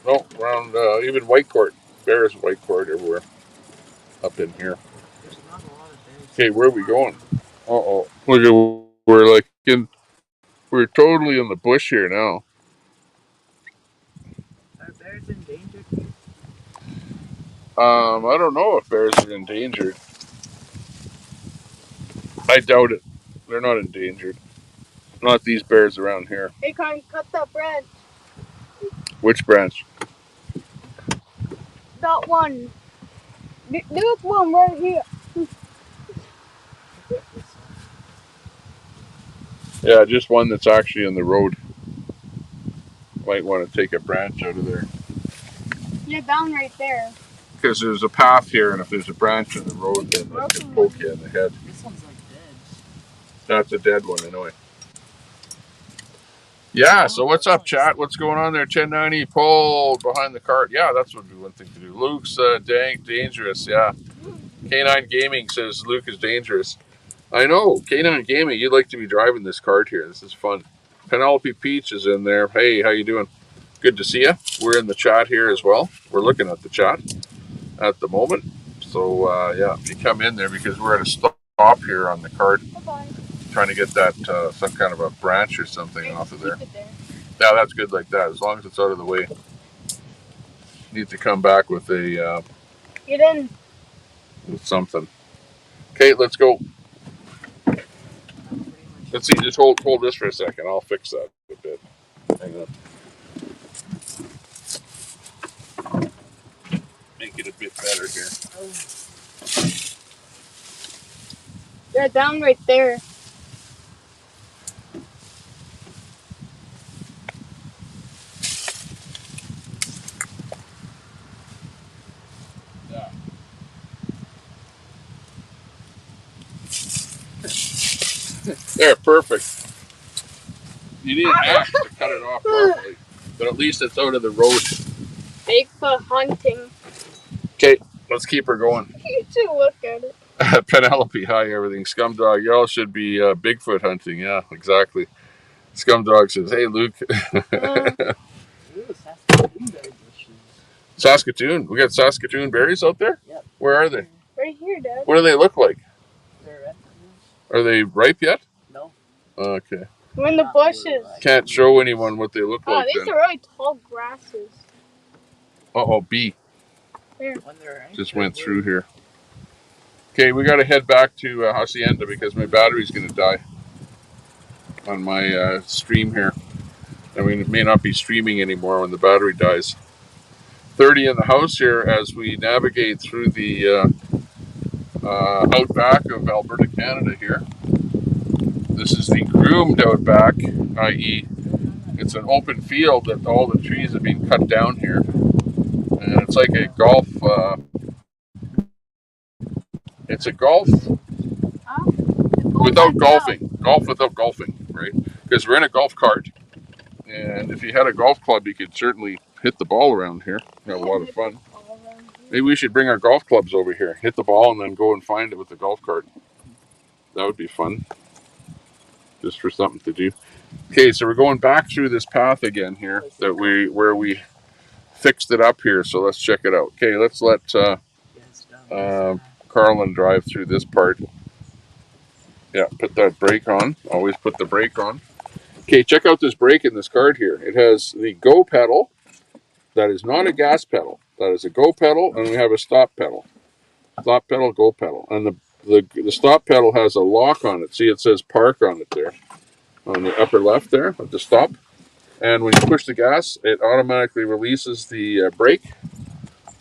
No, around even Whitecourt. Bears, Whitecourt, everywhere up in here. Okay, where are we going? Uh-oh. Look at, we're like in, we're totally in the bush here now. Are bears endangered? I don't know if bears are endangered. I doubt it. They're not endangered. Not these bears around here. Hey, Carmen, cut that branch. Which branch? That one. There's one right here. Yeah, just one that's actually in the road. Might want to take a branch out of there. You're down right there. Because there's a path here, and if there's a branch in the road, then it can poke you in the head. This one's like dead. That's a dead one, anyway. Yeah, so what's up, chat? What's going on there? 1090 pulled behind the cart. Yeah, that's what would be one thing to do. Luke's dangerous, yeah. K9 Gaming says Luke is dangerous. I know, K9 Gaming, you'd like to be driving this cart here. This is fun. Penelope Peach is in there. Hey, how you doing? Good to see you. We're in the chat here as well. We're looking at the chat at the moment. So, yeah, if you come in there, because we're at a stop here on the cart. Bye-bye. Trying to get that some kind of a branch or something off of there. Yeah, that's good like that. As long as it's out of the way. Need to come back with a Get in. with something. Okay, let's go. Let's see. Just hold this for a second. I'll fix that a bit. Hang on. Make it a bit better here. They're down right there. There, perfect. You need an axe to cut it off properly, but at least it's out of the road. Bigfoot hunting. Okay, let's keep her going. You should look at it. Penelope, hi, everything. Scumdog, y'all should be Bigfoot hunting. Yeah, exactly. Scumdog says, hey, Luke. Saskatoon. We got Saskatoon berries out there? Yep. Where are they? Right here, Dad. What do they look like? They're red. Are they ripe yet? No. Okay. We're in the bushes. Can't show anyone what they look Oh, like these then. are really tall grasses. Uh-oh, bee. Here. Just went through here. Okay, we got to head back to Hacienda because my battery's going to die on my stream here. I mean, it may not be streaming anymore when the battery dies. 30 in the house here as we navigate through the outback of Alberta, Canada here. This is the groomed outback, i.e. it's an open field that all the trees have been cut down here. And it's like a golf, it's a golf without golfing. Golf without golfing, right? Because we're in a golf cart. And if you had a golf club, you could certainly hit the ball around here. Have a lot of fun. Maybe we should bring our golf clubs over here, hit the ball, and then go and find it with the golf cart. That would be fun. Just for something to do. Okay, so we're going back through this path again here where we fixed it up here. So let's check it out. Okay, let's let Carlin drive through this part. Yeah, put that brake on. Always put the brake on. Okay, check out this brake in this cart here. It has the go pedal. That is not a gas pedal. That is a go pedal, and we have a stop pedal. Stop pedal, go pedal. And the stop pedal has a lock on it. See, it says park on it there. On the upper left there at the stop. And when you push the gas, it automatically releases the brake.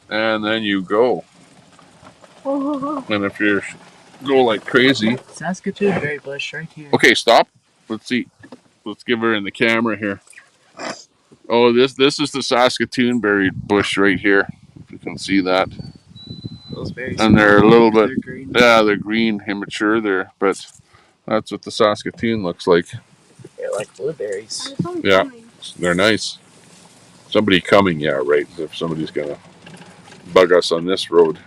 And then you go. And if you go like crazy. Saskatoon berry bush right here. Okay, stop. Let's see. let's give her in the camera here. Oh, this is the Saskatoon berry bush right here. You can see that. Those berries. And they're a little bit, They're green. yeah, they're green, immature there, but that's what the Saskatoon looks like. They're like blueberries. Yeah, they're nice. Somebody coming, yeah, right. If somebody's gonna bug us on this road.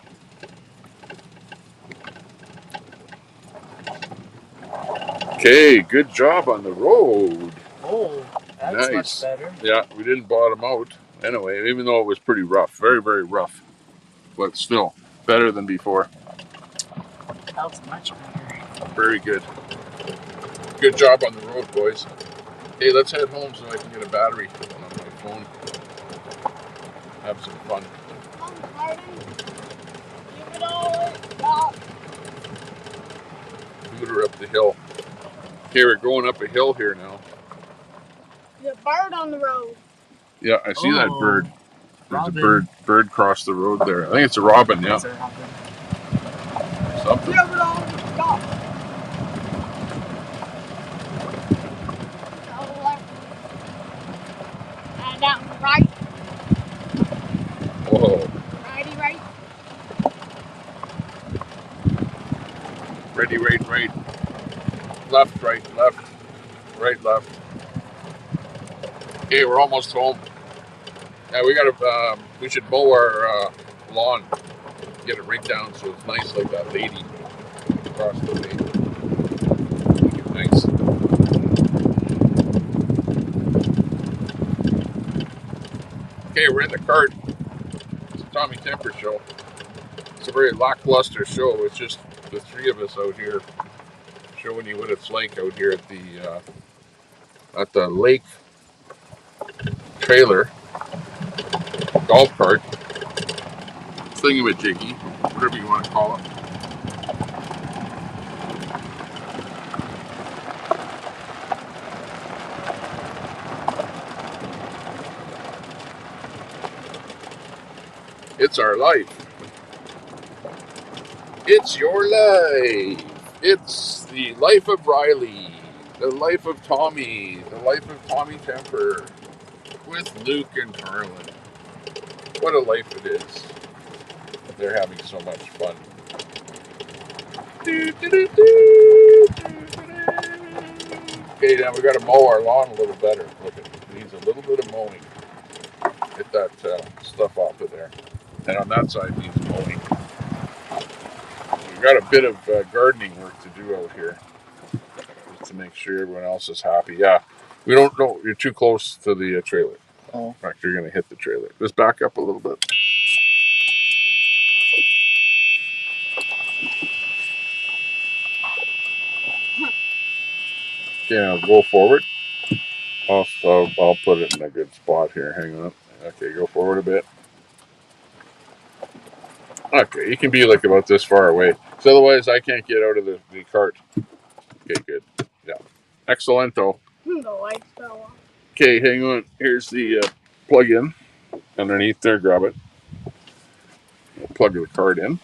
Okay, good job on the road. Oh, that's Nice. much better. Yeah, we didn't bottom out. Anyway, even though it was pretty rough, very, very rough, but still better than before. That's much better. Very good. Good job on the road, boys. Hey, let's head home so I can get a battery on my phone. Have some fun. Give it all up. Scooter up the hill. Okay, we're going up a hill here now. There's a bird on the road. Yeah, I see that bird. There's Robin. a bird crossed the road there. I think it's a robin, yeah. It's a robin. Something. Give it all up. Go left. Down right. Whoa. Righty right. Ready, right. Left, right, left. Right, left. Okay, we're almost home. Yeah, we should mow our lawn. Get it right down so it's nice like that lady across the way. Make it nice. Okay, we're in the cart. It's a Tommy Temper show. It's a very lackluster show. It's just the three of us out here showing you what it's like out here at the lake trailer golf cart thingamajiggy, whatever you want to call it. It's our life. It's your life. It's the life of Riley, the life of Tommy, the life of Tommy Temper, with Luke and Harlan. What a life it is. They're having so much fun. Okay, now we got to mow our lawn a little better. Look, it needs a little bit of mowing. Get that stuff off of there. And on that side needs mowing. We've got a bit of gardening work to do out here, just to make sure everyone else is happy. Yeah, we don't know. You're too close to the trailer. Oh. In fact, you're going to hit the trailer. Just back up a little bit. Okay, now go forward. I'll put it in a good spot here. Hang on. Okay, go forward a bit. Okay, you can be like about this far away. So otherwise, I can't get out of the cart. Okay, good. Yeah. Excellento. The lights fell off. Okay, hang on. Here's the plug-in underneath there. Grab it. We'll plug the card in.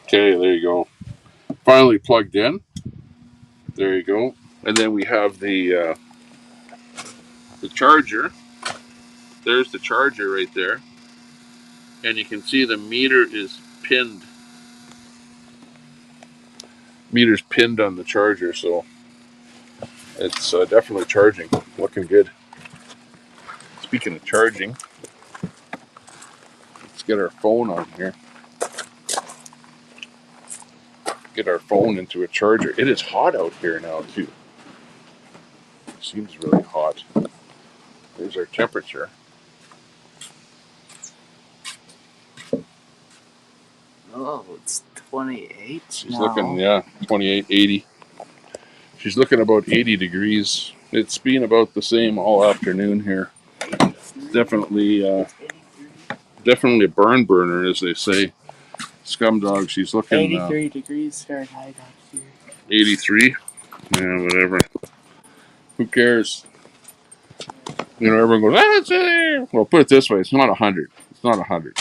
Okay, there you go. Finally plugged in. There you go. And then we have the charger. There's the charger right there. And you can see the meter is pinned. Meter's pinned on the charger, so it's definitely charging. Looking good. Speaking of charging, let's get our phone on here. Get our phone into a charger. It is hot out here now, too. It seems really hot. There's our temperature. Oh, it's 28 She's now. looking, yeah, 28, 80. She's looking about 80 degrees. It's been about the same all afternoon here. Definitely a burn burner, as they say. Scum dog, she's looking 83 degrees Fahrenheit out here. 83. Yeah, whatever. Who cares? You know, everyone goes, it's there. Well, put it this way, it's not 100. It's not 100.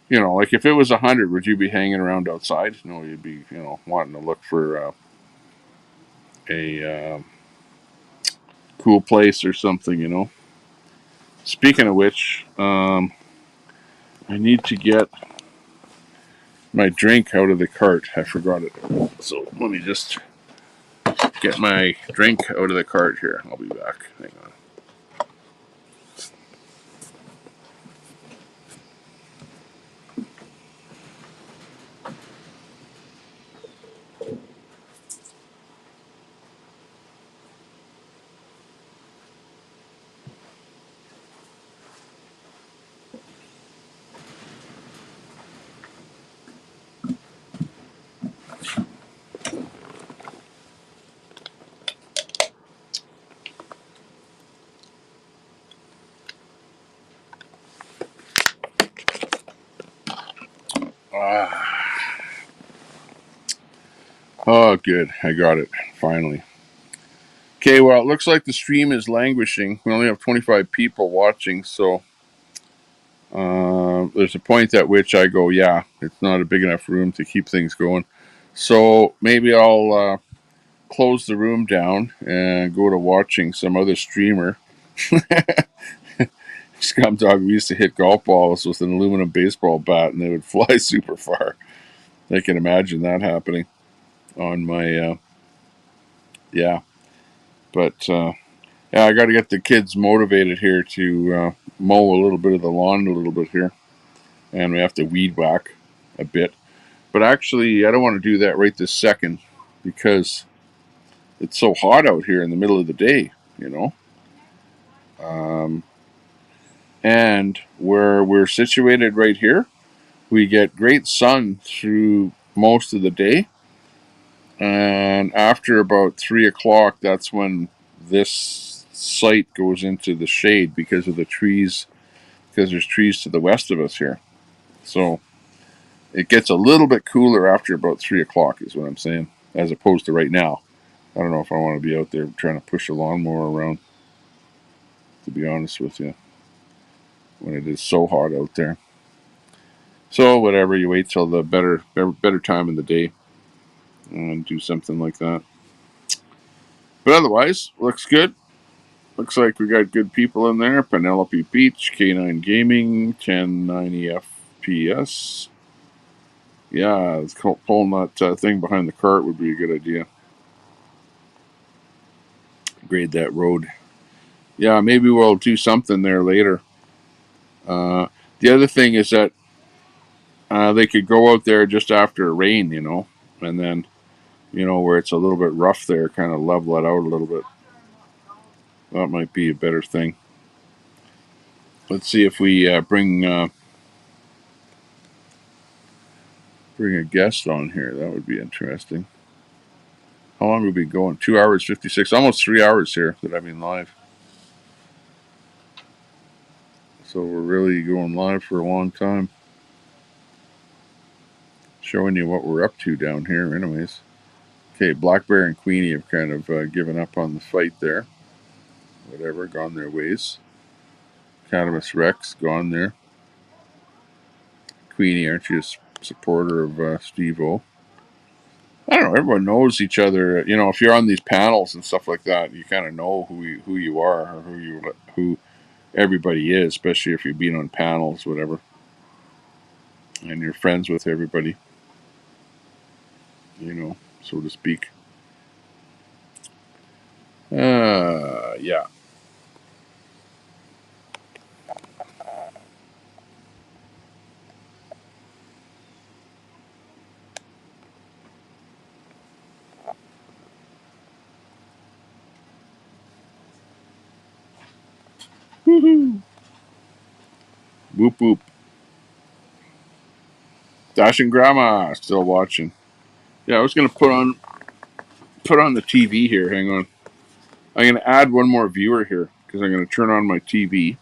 You know, like if it was 100, would you be hanging around outside? No, you'd be, wanting to look for a cool place or something. Speaking of which, I need to get my drink out of the cart. I forgot it. So let me just get my drink out of the cart here. I'll be back. Hang on. Oh, good. I got it. Finally. Okay, well, it looks like the stream is languishing. We only have 25 people watching, so there's a point at which I go, yeah, it's not a big enough room to keep things going. So maybe I'll close the room down and go to watching some other streamer. Scum Dog, we used to hit golf balls with an aluminum baseball bat and they would fly super far. I can imagine that happening on my, yeah. But, yeah, I got to get the kids motivated here to mow a little bit of the lawn a little bit here. And we have to weed whack a bit. But actually, I don't want to do that right this second because it's so hot out here in the middle of the day. And where we're situated right here, we get great sun through most of the day. And after about 3 o'clock, that's when this site goes into the shade because of the trees, because there's trees to the west of us here. So it gets a little bit cooler after about 3 o'clock, is what I'm saying, as opposed to right now. I don't know if I want to be out there trying to push a lawnmower around, to be honest with you, when it is so hot out there. So whatever, you wait till the better time in the day and do something like that. But otherwise, looks good. Looks like we got good people in there. Penelope Beach, K9 Gaming, 1090 FPS. Yeah, pulling that thing behind the cart would be a good idea. Grade that road. Yeah, maybe we'll do something there later. The other thing is that they could go out there just after rain, and then, where it's a little bit rough there, kind of level it out a little bit. That might be a better thing. Let's see if we bring a guest on here. That would be interesting. How long have we been going? 2 hours 56, almost 3 hours here that I've been live. So we're really going live for a long time. Showing you what we're up to down here, anyways. Okay, Black Bear and Queenie have kind of given up on the fight there. Whatever, gone their ways. Cadamus Rex, gone there. Queenie, aren't you a supporter of Steve-O? I don't know, everyone knows each other. If you're on these panels and stuff like that, you kind of know who you are or who everybody is, especially if you've been on panels, whatever. And you're friends with everybody, so to speak. Yeah. Woohoo! Whoop whoop. Dashing Grandma still watching. Yeah, I was gonna put on the TV here. Hang on. I'm gonna add one more viewer here because I'm gonna turn on my TV.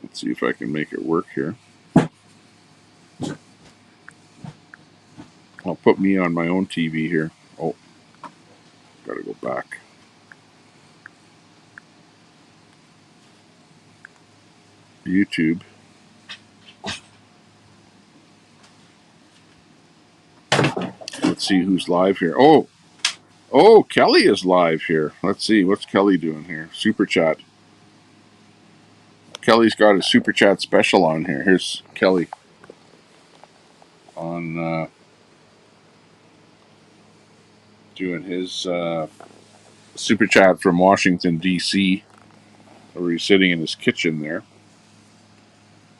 Let's see if I can make it work here. I'll put me on my own TV here. Oh, gotta go back. YouTube. Let's see who's live here. Oh, Kelly is live here. Let's see, what's Kelly doing here? Super chat. Kelly's got a super chat special on here. Here's Kelly on doing his super chat from Washington, D.C., where he's sitting in his kitchen there.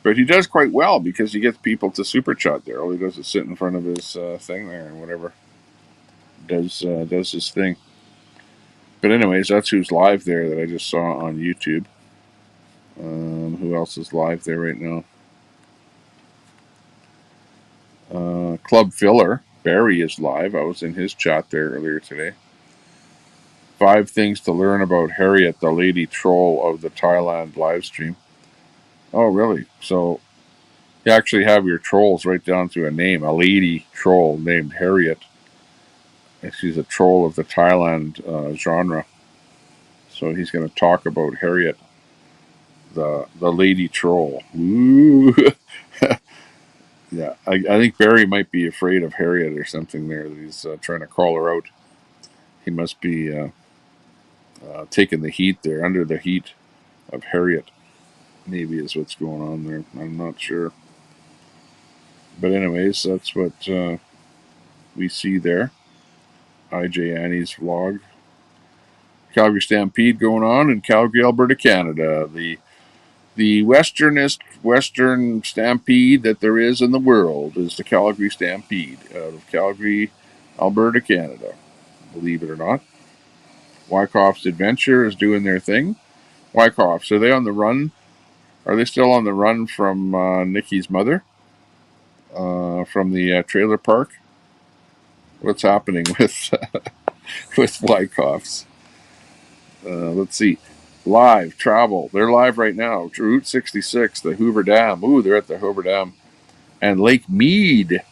But he does quite well because he gets people to super chat there. All he does is sit in front of his thing there and whatever. Does his thing. But anyways, that's who's live there that I just saw on YouTube. Who else is live there right now? Club Filler, Barry is live. I was in his chat there earlier today. 5 things to learn about Harriet, the lady troll of the Thailand live stream. Oh, really? So you actually have your trolls right down to a name, a lady troll named Harriet. She's a troll of the Thailand genre. So he's going to talk about Harriet, the lady troll. Ooh. Yeah, I think Barry might be afraid of Harriet or something there. That he's trying to call her out. He must be taking the heat there, under the heat of Harriet. Maybe is what's going on there. I'm not sure. But anyways, that's what we see there. IJ Annie's vlog. Calgary Stampede going on in Calgary, Alberta, Canada. The westernest Western Stampede that there is in the world is the Calgary Stampede out of Calgary, Alberta, Canada. Believe it or not. Wyckoff's Adventure is doing their thing. Wyckoffs, are they on the run? Are they still on the run from Nikki's mother? From the trailer park? What's happening with with Wyckoffs? Let's see. Live travel. They're live right now. Route 66, the Hoover Dam. Ooh, they're at the Hoover Dam. And Lake Mead.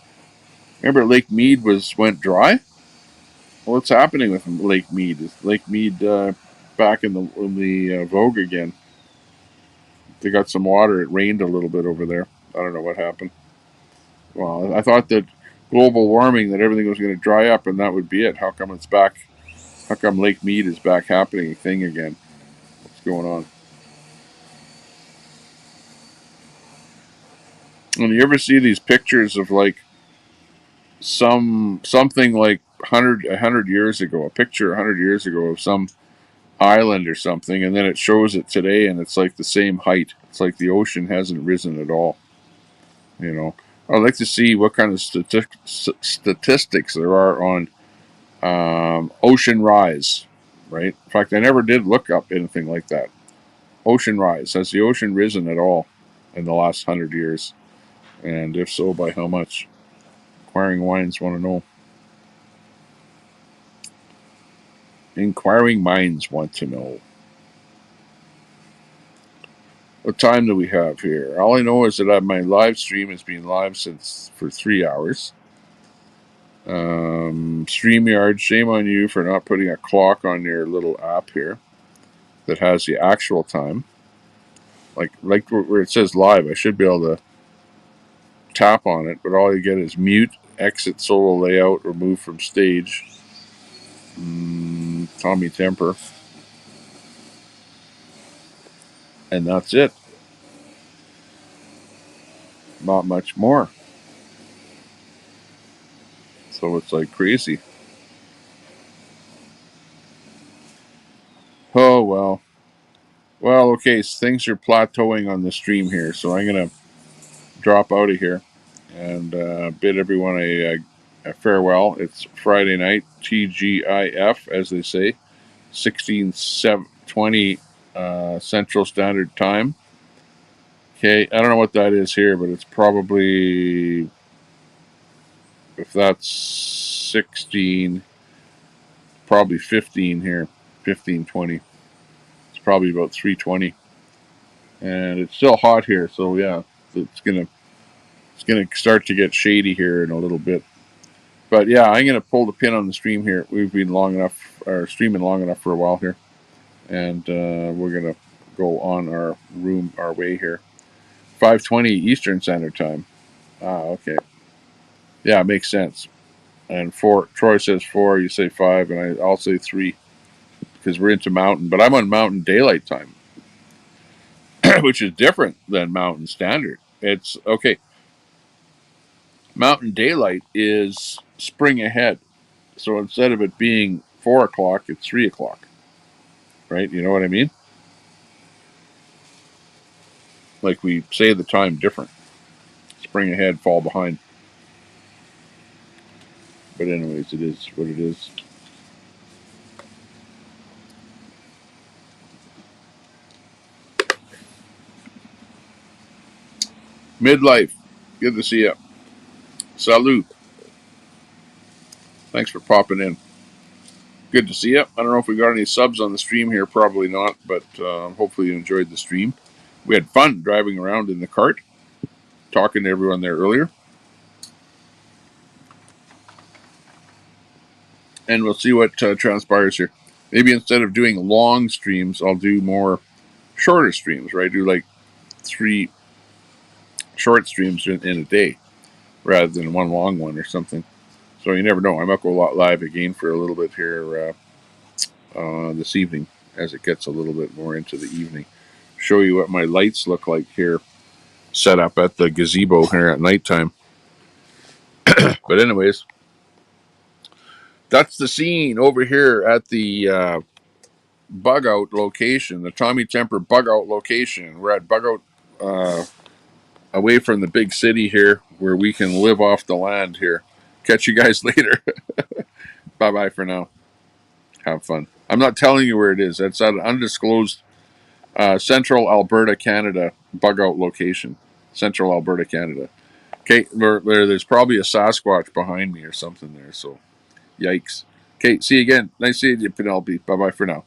Remember Lake Mead went dry? What's happening with Lake Mead? Is Lake Mead back in the vogue again? They got some water. It rained a little bit over there. I don't know what happened. Well, I thought that global warming, that everything was going to dry up and that would be it. How come it's back? How come Lake Mead is back happening a thing again? What's going on? And you ever see these pictures of like something like 100 years ago, a picture 100 years ago of some island or something, and then it shows it today and it's like the same height. It's like the ocean hasn't risen at all. You know, I'd like to see what kind of statistics there are on ocean rise, right? In fact, I never did look up anything like that. Ocean rise. Has the ocean risen at all in the last 100 years? And if so, by how much? Inquiring minds want to know. Inquiring minds want to know. What time do we have here? All I know is that my live stream has been live for 3 hours. StreamYard, shame on you for not putting a clock on your little app here that has the actual time. Like where it says live, I should be able to tap on it, but all you get is mute, exit solo layout, remove from stage. Tommy Temper. And that's it. Not much more. So it's like crazy. Oh, well. Well, okay, so things are plateauing on the stream here, so I'm going to drop out of here and bid everyone a farewell. It's Friday night, TGIF, as they say, 16:20 Central Standard Time. Okay, I don't know what that is here, but it's probably, if that's 16, probably 15 here, 15:20. It's probably about 3:20, and it's still hot here. So yeah, it's gonna start to get shady here in a little bit. But yeah, I'm going to pull the pin on the stream here. We've been streaming long enough for a while here. And we're going to go on our way here. 5:20 Eastern Standard Time. Okay. Yeah, it makes sense. And 4, Troy says 4, you say 5, and I'll say 3 because we're into mountain. But I'm on mountain daylight time, which is different than mountain standard. It's okay. Mountain daylight is spring ahead. So instead of it being 4 o'clock, it's 3 o'clock. Right? You know what I mean? Like we say the time different. Spring ahead, fall behind. But anyways, it is what it is. Midlife. Good to see you. Salute. Thanks for popping in. Good to see you. I don't know if we got any subs on the stream here. Probably not, but hopefully you enjoyed the stream. We had fun driving around in the cart, talking to everyone there earlier. And we'll see what transpires here. Maybe instead of doing long streams, I'll do more shorter streams, right? Do like 3 short streams in a day rather than one long one or something. So you never know. I might go live again for a little bit here this evening as it gets a little bit more into the evening. Show you what my lights look like here set up at the gazebo here at nighttime. But anyways, that's the scene over here at the bug out location, the Tommy Temper bug out location. We're at bug out away from the big city here where we can live off the land here. Catch you guys later. Bye-bye for now. Have fun. I'm not telling you where it is. It's at an undisclosed Central Alberta, Canada bug out location. Central Alberta, Canada. Okay, there's probably a Sasquatch behind me or something there, so yikes. Okay, see you again. Nice seeing you, Penelope. Bye-bye for now.